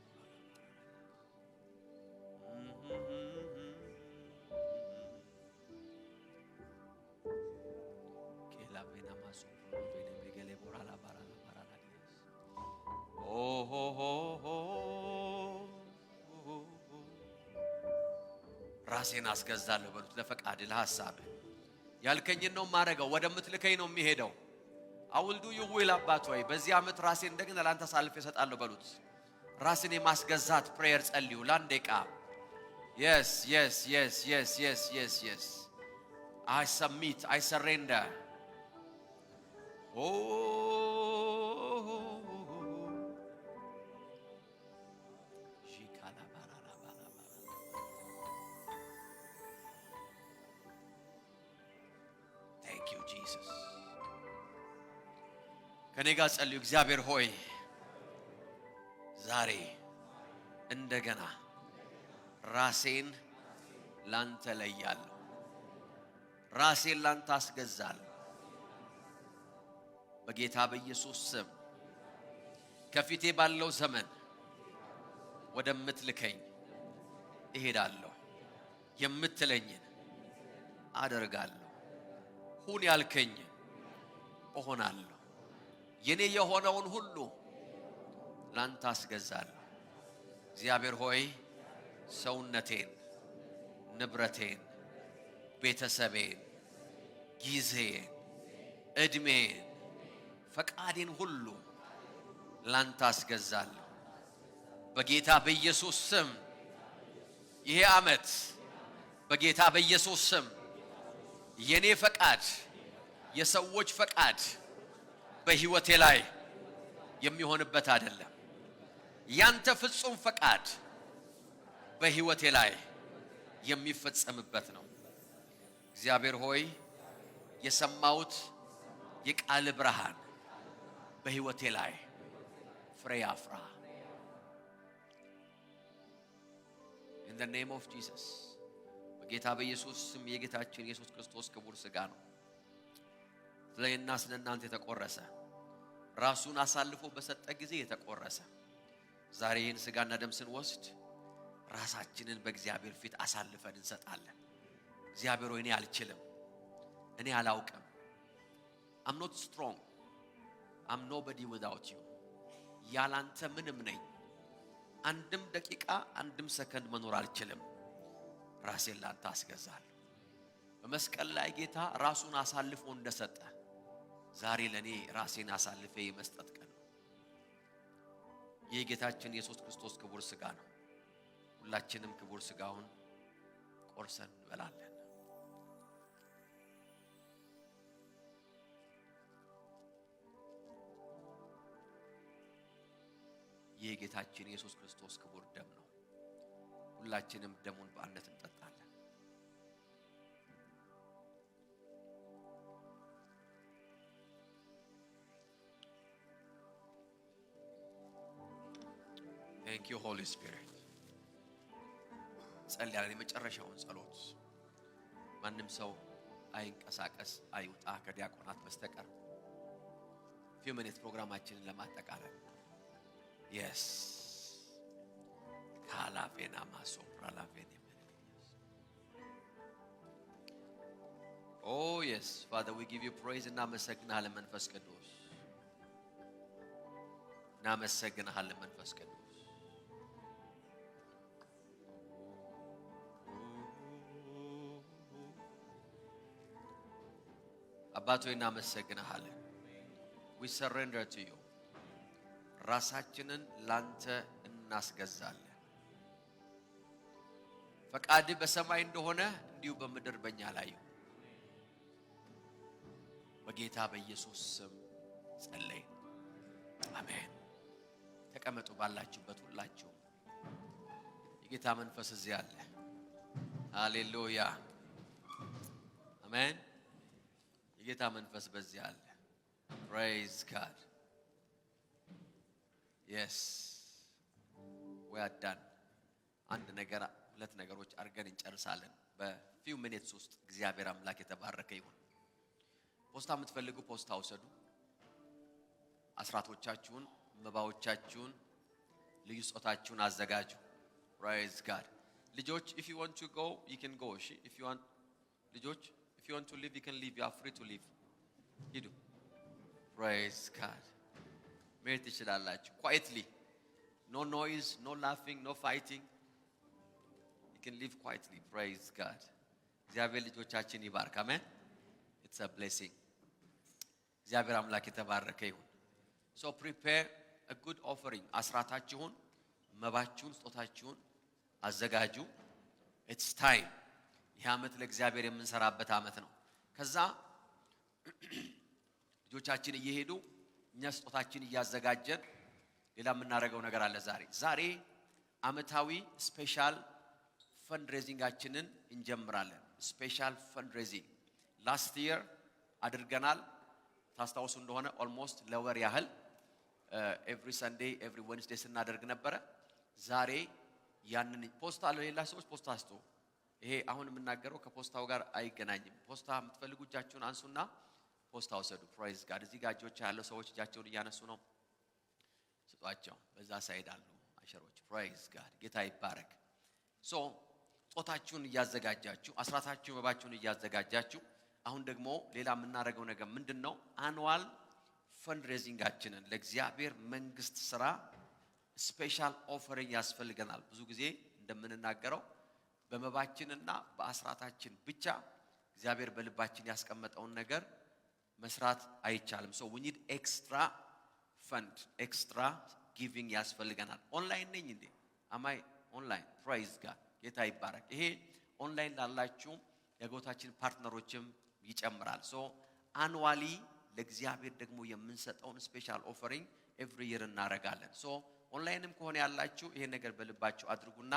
ኬላቬና ማሶፕሮ ሎቬኔ ሜጌሌ ቦራላ ባራላ ራሴን አስገዛለሁ በሉት። ለፈቃድ ለሐሳብ ያልከኝን ነው ማረጋው። ወደምትልከኝ ነው የሚሄደው። I will do your will አባት ሆይ በዚህ ዓመት ራሴን እንደገና ላንተ ሳልፍ እሰጣለሁ በሉት። ራስን የማስገዛት ፕሬየር ጸልዩ ላንዴቃ። yes I submit, I surrender. Thank you Jesus። ከኔ ጋር ጸልዩ። እግዚአብሔር ሆይ ዛሬ እንደገና ራሴን ላንተ ለያለሁ፣ ራሴን ላንተ አስገዛለሁ በጌታ በኢየሱስ ስም። ከፊቴ ባለው ዘመን ወደምትልከኝ እሄዳለሁ፣ የምትለኝን አደርጋለሁ፣ ሁን ያልከኝ እሆናለሁ፣ የኔ የሆነውን ሁሉ ላንተ አስገዛለሁ። እግዚአብሔር ሆይ ሰውነቴን፣ ንብረቴን፣ ቤተሰቤን፣ ጊዜን፣ እድሜን፣ ፈቃዴን ሁሉ ላንተ አስገዛለሁ። በጌታ በኢየሱስ ስም ይሄ ዓመት በጌታ በኢየሱስ ስም የኔ ፈቃድ የሰዎች ፈቃድ በህይወቴ ላይ የሚሆንበት አይደለም። ያንተ ፍጹም ፈቃድ በህይወቴ ላይ የሚፈጸምበት ነው። እግዚአብሔር ሆይ የሰማሁት የቃል ብርሃን በህይወቴ ላይ ፍሬ ያፍራ። In the name of Jesus በጌታ በኢየሱስ ስም የጌታችን ኢየሱስ ክርስቶስ ክቡር ሥጋ ነው ስለእና ስለእናንተ የተቆረሰ ራሱን አሳልፎ በሰጠ ጊዜ የተቆረሰ ዛሬ ይህን ሥጋና ደም ስንወስድ ራሳችንን በእግዚአብሔር ፊት አሳልፈን እንሰጣለን። እግዚአብሔር ሆይ እኔ አልችልም፣ እኔ አላውቅም፣ I'm not strong, I'm nobody without you። ያላንተ ምንም ነኝ፣ አንድም ደቂቃ አንድም ሰከንድ መኖር አልችልም። ራሴን ላንተ አስገዛለሁ። በመስቀል ላይ ጌታ ራሱን አሳልፎ እንደሰጠ ዛሬ ለኔ ራሴን አሳልፌ የመስጠት ቀን ነው። የጌታችን ኢየሱስ ክርስቶስ ክቡር ሥጋ ነው። ሁላችንም ክቡር ሥጋውን ቆርሰን እንበላለን። የጌታችን ኢየሱስ ክርስቶስ ክቡር ደም ነው። ሁላችንም ደሙን በአንድነት እንጠጣለን። Thank you Holy Spirit። ጸልያለን የመጨረሻውን ጸሎት። ማንም ሰው አይንቀሳቀስ አይውጣ ከዲያቆናት በስተቀር few minutes ፕሮግራማችንን ለማጠቃለል Yes. Kalavena masopra lavene. Oh yes, Father, we give you praise and namasagnahale መንፈስ ቅዱስ ናመሰግናለን መንፈስ ቅዱስ አባት ሆይ እናመሰግናለን። We surrender to you። ራሳችንን ላንተ እናስገዛለን። ፈቃድ በሰማይ እንደሆነ እንዲሁ በምድር በእኛ ላይ በጌታ በኢየሱስ ስም ጸለይ። አሜን። ተቀመጡ ባላችሁበት ሁላችሁ። የጌታ መንፈስ እዚህ አለ። ሃሌሉያ አሜን። የጌታ መንፈስ በዚህ አለ። Praise God። Yes, we are done። አንድ ነገር ሁለት ነገሮች አድርገን እንጨርሳለን በfew minutes ውስጥ። እግዚአብሔር አምላክ የተባረከ ይሁን። ፖስታ የምትፈልጉ ፖስታ ውሰዱ። አስራቶቻችሁን፣ መባዎቻችሁን፣ ልዩ ስጦታችሁን አዘጋጁ። Praise God። ልጆች if you want to go you can go። if you want ልጆች if you want to leave you can leave. You are free to leave። ሂዱ። Praise God። መሄድ ትችላላችሁ። quietly, no noise, no laughing, no fighting. You can live quietly. Praise God። እግዚአብሔር ልጆቻችን ይባርክ። አሜን። It's a blessing። እግዚአብሔር አምላክ የተባረከ ይሁን። So prepare a good offering። አስራታችሁን፣ መባችሁን፣ ስጦታችሁን አዘጋጁ። It's time። ይህ ዓመት ለእግዚአብሔር የምንሰራበት ዓመት ነው። ከዛ ልጆቻችን እየሄዱ እኛ ስጦታችን እያዘጋጀን ሌላ የምናደርገው ነገር አለ። ዛሬ ዓመታዊ ስፔሻል ፈንድሬዚንጋችንን እንጀምራለን። ስፔሻል ፈንድሬዚንግ ላስት ይር አድርገናል። ታስታውሱ እንደሆነ ኦልሞስት ለወር ያህል ኤቭሪ ሰንዴይ ኤቭሪ ዌድነስዴይ ስናደርግ ነበረ። ዛሬ ያንን ፖስታ ለሌላ ሰዎች ፖስታ አስጡ። ይሄ አሁን የምናገረው ከፖስታው ጋር አይገናኝም። ፖስታ የምትፈልጉ እጃችሁን አንሱና ፖስታ ወሰዱ። ፕራይዝ ጋድ። እዚህ ጋር እጆች ያለው ሰዎች እጃቸውን እያነሱ ነው። ስጧቸው። በዛ ሳይድ አሉ አሸሮች ፕራይዝ ጋድ ጌታ ይባረክ። ሶ ጾታችሁን እያዘጋጃችሁ አስራታችሁን መባችሁን እያዘጋጃችሁ አሁን ደግሞ ሌላ የምናደርገው ነገር ምንድነው? አኑዋል ፈንድሬዚንጋችንን ለእግዚአብሔር መንግስት ስራ ስፔሻል ኦፈሪንግ ያስፈልገናል። ብዙ ጊዜ እንደምንናገረው በመባችንና በአስራታችን ብቻ እግዚአብሔር በልባችን ያስቀመጠውን ነገር መስራት አይቻልም። ሶ we need extra fund, extra giving ያስፈልገናል። ኦንላይን ነኝ እንዴ? አማይ ኦንላይን ፕራይዝ ጋድ ጌታ ይባረክ። ይሄ ኦንላይን ላላችሁ የጎታችን ፓርትነሮችም ይጨምራል። ሶ አኑዋሊ ለእግዚአብሔር ደግሞ የምንሰጠውን ስፔሻል ኦፈሪንግ ኤቭሪ ይር እናረጋለን። ሶ ኦንላይንም ከሆነ ያላችሁ ይሄ ነገር በልባችሁ አድርጉና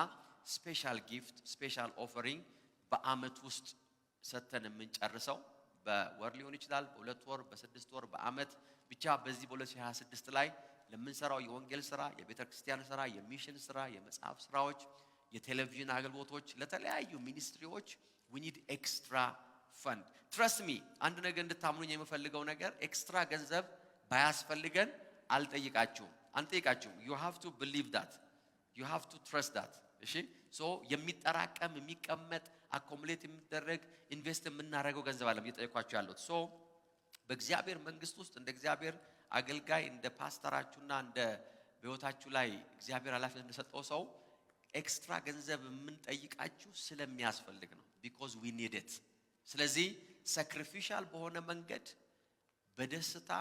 ስፔሻል ጊፍት ስፔሻል ኦፈሪንግ በአመት ውስጥ ሰተን የምንጨርሰው በወር ሊሆን ይችላል፣ በሁለት ወር፣ በስድስት ወር፣ በአመት ብቻ በዚህ በ2026 ላይ ለምንሰራው የወንጌል ስራ፣ የቤተክርስቲያን ስራ፣ የሚሽን ስራ፣ የመጽሐፍ ስራዎች፣ የቴሌቪዥን አገልግሎቶች፣ ለተለያዩ ሚኒስትሪዎች we need extra fund. trust me አንድ ነገር እንድታምኑኝ የምፈልገው ነገር ኤክስትራ ገንዘብ ባያስፈልገን አንጠይቃችሁም። you have to believe that, you have to trust that. እሺ ሶ የሚጠራቀም የሚቀመጥ አኮሙሌት የሚደረግ ኢንቨስት የምናደርገው ገንዘብ አለ እየጠየኳችሁ ያለሁት። ሶ በእግዚአብሔር መንግስት ውስጥ እንደ እግዚአብሔር አገልጋይ እንደ ፓስተራችሁና እንደ በህይወታችሁ ላይ እግዚአብሔር ኃላፊነት እንደሰጠው ሰው ኤክስትራ ገንዘብ የምንጠይቃችሁ ስለሚያስፈልግ ነው። because we need it። ስለዚህ ሳክሪፊሻል በሆነ መንገድ በደስታ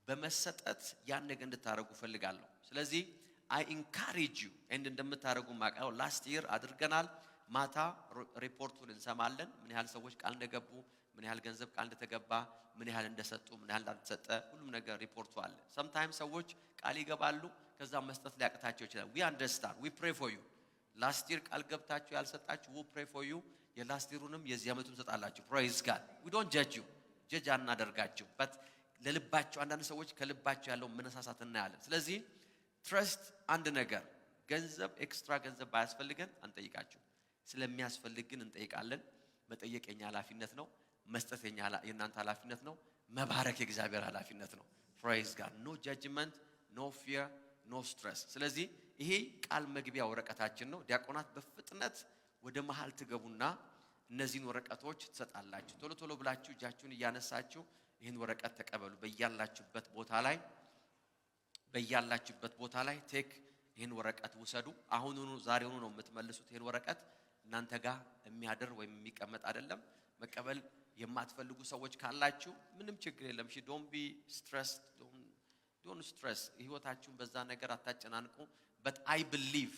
በመሰጠት ያን ነገር እንድታረጉ ፈልጋለሁ። ስለዚህ I encourage you and እንደምታረጉ ማቀው ላስት ይር አድርገናል። ማታ ሪፖርቱን እንሰማለን። ምን ያህል ሰዎች ቃል እንደገቡ፣ ምን ያህል ገንዘብ ቃል እንደተገባ፣ ምን ያህል እንደሰጡ፣ ምን ያህል እንዳልተሰጠ ሁሉም ነገር ሪፖርቱ አለ። sometimes ሰዎች ቃል ይገባሉ ከዛ መስጠት ሊያቅታቸው ይችላል። we understand, we pray for you። ላስት ይር ቃል ገብታችሁ ያልሰጣችሁ we pray for you። የላስት ይሩንም የዚህ አመቱን ሰጣላችሁ። praise God። we don't judge you፣ ጀጅ አናደርጋችሁ። but ለልባችሁ አንዳንድ ሰዎች ከልባችሁ ያለው መነሳሳት እናያለን። ስለዚህ ትረስት አንድ ነገር ገንዘብ ኤክስትራ ገንዘብ ባያስፈልገን አንጠይቃችሁ። ስለሚያስፈልግ ግን እንጠይቃለን። መጠየቅ የኛ ኃላፊነት ነው። መስጠት የእናንተ ኃላፊነት ነው። መባረክ የእግዚአብሔር ኃላፊነት ነው። praise God። no judgment, no fear, no stress። ስለዚህ ይሄ ቃል መግቢያ ወረቀታችን ነው። ዲያቆናት በፍጥነት ወደ መሃል ትገቡና እነዚህን ወረቀቶች ትሰጣላችሁ። ቶሎ ቶሎ ብላችሁ እጃችሁን እያነሳችሁ ይሄን ወረቀት ተቀበሉ። በእያላችሁበት ቦታ ላይ ቴክ ይሄን ወረቀት ውሰዱ። አሁኑኑ ዛሬውኑ ነው የምትመልሱት። ይሄን ወረቀት እናንተ ጋር የሚያደር ወይም የሚቀመጥ አይደለም። መቀበል የማትፈልጉ ሰዎች ካላችሁ ምንም ችግር የለም። እሺ don't be stressed, don't stress። ህይወታችሁን በዛ ነገር አታጨናንቁ። but I believe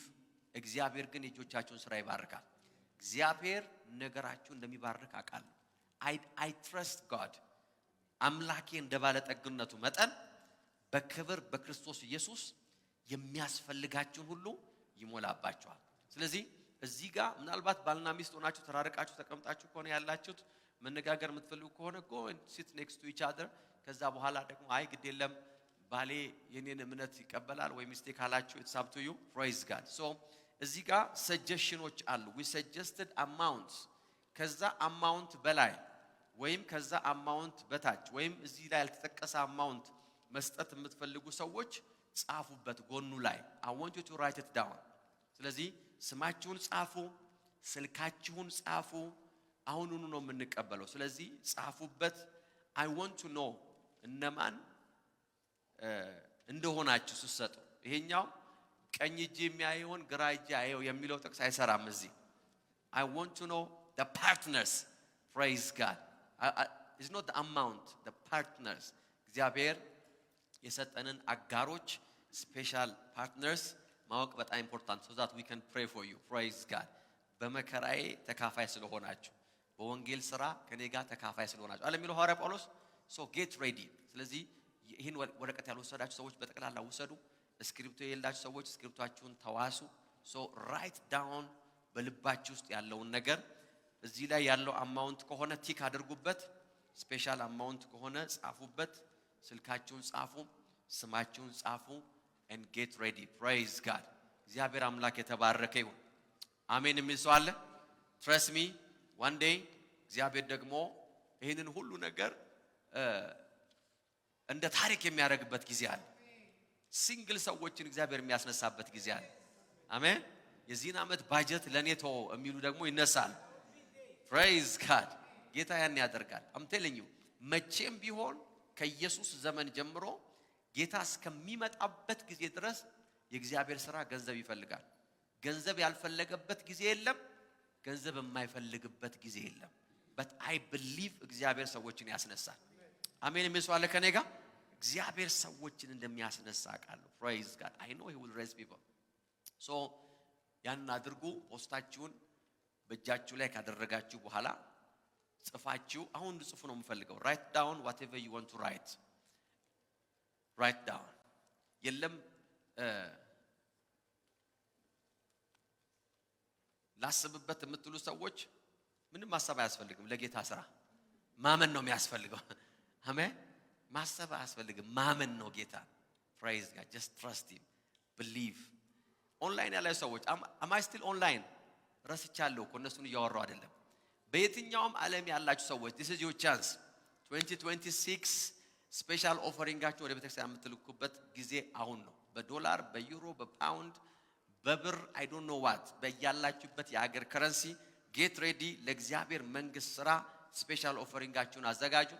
እግዚአብሔር ግን የእጆቻችሁን ስራ ይባርካል። እግዚአብሔር ነገራችሁን እንደሚባርክ አውቃለሁ። I trust God። አምላኬ እንደባለጠግነቱ መጠን በክብር በክርስቶስ ኢየሱስ የሚያስፈልጋችሁን ሁሉ ይሞላባችኋል። ስለዚህ እዚህ ጋር ምናልባት ባልና ሚስት ሆናችሁ ተራርቃችሁ ተቀምጣችሁ ከሆነ ያላችሁት መነጋገር የምትፈልጉ ከሆነ go and sit next to each other። ከዛ በኋላ ደግሞ አይ ግድ የለም ባሌ የኔን እምነት ይቀበላል ወይ ሚስቴ ካላችሁ it's up to you። praise God። so እዚህ ጋር ሰጀሽኖች አሉ። we suggested amounts። ከዛ አማውንት በላይ ወይም ከዛ አማውንት በታች ወይም እዚህ ላይ ያልተጠቀሰ አማውንት መስጠት የምትፈልጉ ሰዎች ጻፉበት ጎኑ ላይ። I want you to write it down። ስለዚህ ስማችሁን ጻፉ፣ ስልካችሁን ጻፉ። አሁኑኑ ነው የምንቀበለው። ስለዚህ ጻፉበት። I want to know እነማን እንደሆናችሁ ስትሰጡ። ይሄኛው ቀኝ እጅ የሚያየውን ግራ እጅ ያየው የሚለው ጥቅስ አይሰራም እዚህ። I want to know the partners። praise God። It's not the amount, the partners። እግዚአብሔር የሰጠንን አጋሮች ስፔሻል ፓርትነርስ ማወቅ በጣም ኢምፖርታንት so that we can pray for you። praise God። በመከራዬ ተካፋይ ስለሆናችሁ በወንጌል ስራ ከኔ ጋር ተካፋይ ስለሆናችሁ አለ የሚለው ሐዋርያ ጳውሎስ። so get ready። ስለዚህ ይሄን ወረቀት ያልወሰዳችሁ ሰዎች በጠቅላላ ውሰዱ። ስክሪፕቶ የሌላችሁ ሰዎች ስክሪፕቷችሁን ተዋሱ። so write down በልባችሁ ውስጥ ያለውን ነገር። እዚህ ላይ ያለው አማውንት ከሆነ ቲክ አድርጉበት። ስፔሻል አማውንት ከሆነ ጻፉበት። ስልካችሁን ጻፉ፣ ስማችሁን ጻፉ and get ready። praise God። እግዚአብሔር አምላክ የተባረከ ይሁን። አሜን የሚል ሰው አለ? trust me one day እግዚአብሔር ደግሞ ይሄንን ሁሉ ነገር እንደ ታሪክ የሚያደርግበት ጊዜ አለ። ሲንግል ሰዎችን እግዚአብሔር የሚያስነሳበት ጊዜ አለ። አሜን። የዚህን ዓመት ባጀት ለኔ ተው የሚሉ ደግሞ ይነሳል። ፕሬዝ ጋድ። ጌታ ያን ያደርጋል። አም ቴሊንግ ዩ መቼም ቢሆን ከኢየሱስ ዘመን ጀምሮ ጌታ እስከሚመጣበት ጊዜ ድረስ የእግዚአብሔር ሥራ ገንዘብ ይፈልጋል። ገንዘብ ያልፈለገበት ጊዜ የለም። ገንዘብ የማይፈልግበት ጊዜ የለም። but I believe እግዚአብሔር ሰዎችን ያስነሳል። አሜን። ምን ሰው አለ ከኔ ጋር? እግዚአብሔር ሰዎችን እንደሚያስነሳ ቃል praise God. I know he will raise people. so ያን አድርጉ። ፖስታችሁን በእጃችሁ ላይ ካደረጋችሁ በኋላ ጽፋችሁ አሁን ጽፉ ነው የምፈልገው። write down whatever you want to write down። የለም ላስብበት የምትሉ ሰዎች ምንም ማሰብ አያስፈልግም። ለጌታ ሥራ ማመን ነው የሚያስፈልገው። አሜን። ማሰብ አያስፈልግም። ማመን ነው ጌታ። praise God. just trust him, believe። ኦንላይን ያለ ሰዎች am I still online? ረስቻለሁ እኮ እነሱን እያወራሁ አይደለም። በየትኛውም ዓለም ያላችሁ ሰዎች this is your chance 2026 ስፔሻል ኦፈሪንጋችሁ ወደ ቤተክርስቲያን የምትልኩበት ጊዜ አሁን ነው። በዶላር፣ በዩሮ፣ በፓውንድ፣ በብር I don't know what በያላችሁበት የሀገር ከረንሲ ጌት ሬዲ ለእግዚአብሔር መንግስት ሥራ ስፔሻል ኦፈሪንጋችሁን አዘጋጁ።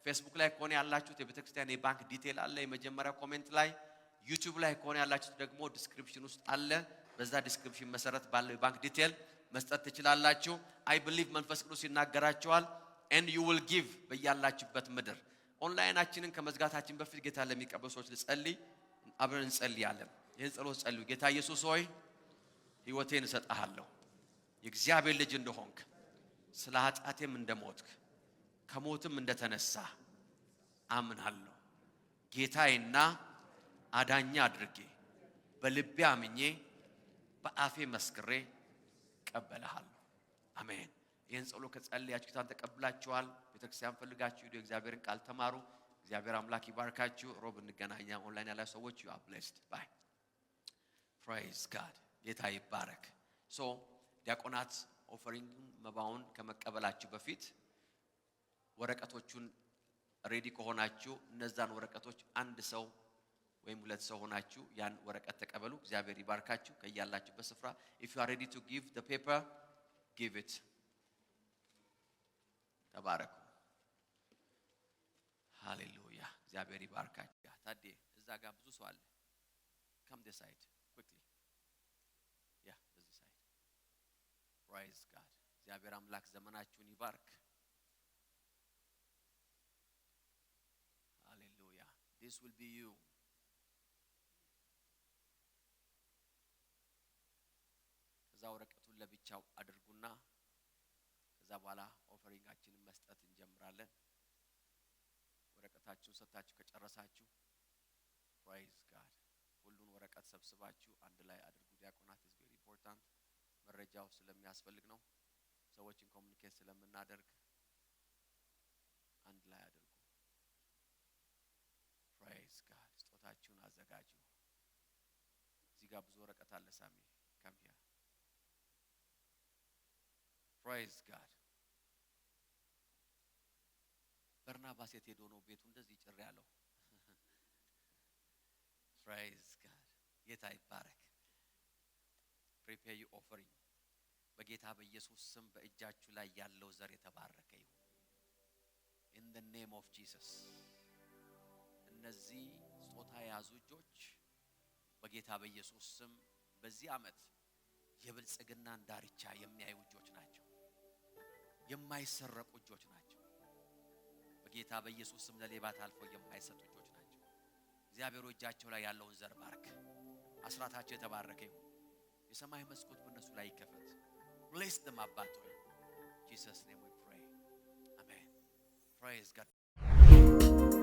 ፌስቡክ ላይ ከሆነ ያላችሁት የቤተክርስቲያን የባንክ ዲቴል አለ የመጀመሪያ ኮሜንት ላይ። ዩቲዩብ ላይ ከሆነ ያላችሁት ደግሞ ዲስክሪፕሽን ውስጥ አለ። በዛ ዲስክሪፕሽን መሰረት ባለው የባንክ ዲቴል መስጠት ትችላላችሁ። I believe መንፈስ ቅዱስ ይናገራችኋል and you will give በያላችሁበት ምድር። ኦንላይናችንን ከመዝጋታችን በፊት ጌታ ለሚቀበሉ ሰዎች ልጸልይ፣ አብረን እንጸልያለን። ይህን ጸሎት ጸልዩ። ጌታ ኢየሱስ ሆይ ሕይወቴን እሰጥሃለሁ። የእግዚአብሔር ልጅ እንደሆንክ ስለ ኃጢአቴም እንደሞትክ ከሞትም እንደተነሳ አምናለሁ። ጌታዬና አዳኛ አድርጌ በልቤ አምኜ በአፌ መስክሬ ቀበልሃለሁ። አሜን። ይህን ጸሎት ከጸለያችሁ ጌታን ተቀብላችኋል። ቤተክርስቲያን ፈልጋችሁ ሂዱ። የእግዚአብሔርን ቃል ተማሩ። እግዚአብሔር አምላክ ይባርካችሁ። ሮብ እንገናኛ። ኦንላይን ያላችሁ ሰዎች you are blessed. bye. praise God. ጌታ ይባረክ። ሶ ዲያቆናት ኦፈሪንግ መባውን ከመቀበላችሁ በፊት ወረቀቶቹን ሬዲ ከሆናችሁ እነዛን ወረቀቶች አንድ ሰው ወይም ሁለት ሰው ሆናችሁ ያን ወረቀት ተቀበሉ። እግዚአብሔር ይባርካችሁ ከያላችሁበት ስፍራ። if you are ready to give the paper give it። ተባረኩ። ሃሌሉያ። እግዚአብሔር ይባርካችሁ። ታዲያ እዛ ጋር ብዙ ሰው አለ። come this side quickly yeah this side praise God። እግዚአብሔር አምላክ ዘመናችሁን ይባርክ። ሃሌሉያ። this will be you። ከዛ ወረቀቱን ለብቻው አድርጉና ከዛ በኋላ ኦፈሪንጋችንን መስጠት እንጀምራለን። ወረቀታችሁን ሰጣችሁ ከጨረሳችሁ praise God ሁሉን ወረቀት ሰብስባችሁ አንድ ላይ አድርጉ። ዲያቆናት is very important። መረጃው ስለሚያስፈልግ ነው። ሰዎችን ኮሙኒኬት ስለምናደርግ አንድ ላይ አድርጉ። praise God ስጦታችሁን አዘጋጁ። እዚህ ጋር ብዙ ወረቀት አለ። ሳሚ come here praise God። በርናባስ የት ሄዶ ነው ቤቱ እንደዚህ ጭር ያለው? praise God። ጌታ ይባረክ። prepare your offering። በጌታ በኢየሱስ ስም በእጃችሁ ላይ ያለው ዘር የተባረከ ይሁን in the name of Jesus። እነዚህ ስጦታ የያዙ እጆች በጌታ በኢየሱስ ስም በዚህ ዓመት የብልጽግናን ዳርቻ የሚያዩ እጆች ናቸው። የማይሰረቁ እጆች ናቸው። በጌታ በኢየሱስ ስም ለሌባ ታልፈው የማይሰጡ እጆች ናቸው። እግዚአብሔር እጃቸው ላይ ያለውን ዘር ባርክ። አስራታቸው የተባረከ ይሁን። የሰማይ መስኮት በእነሱ ላይ ይከፈት። bless them አባት ሆይ Jesus name we pray amen praise God።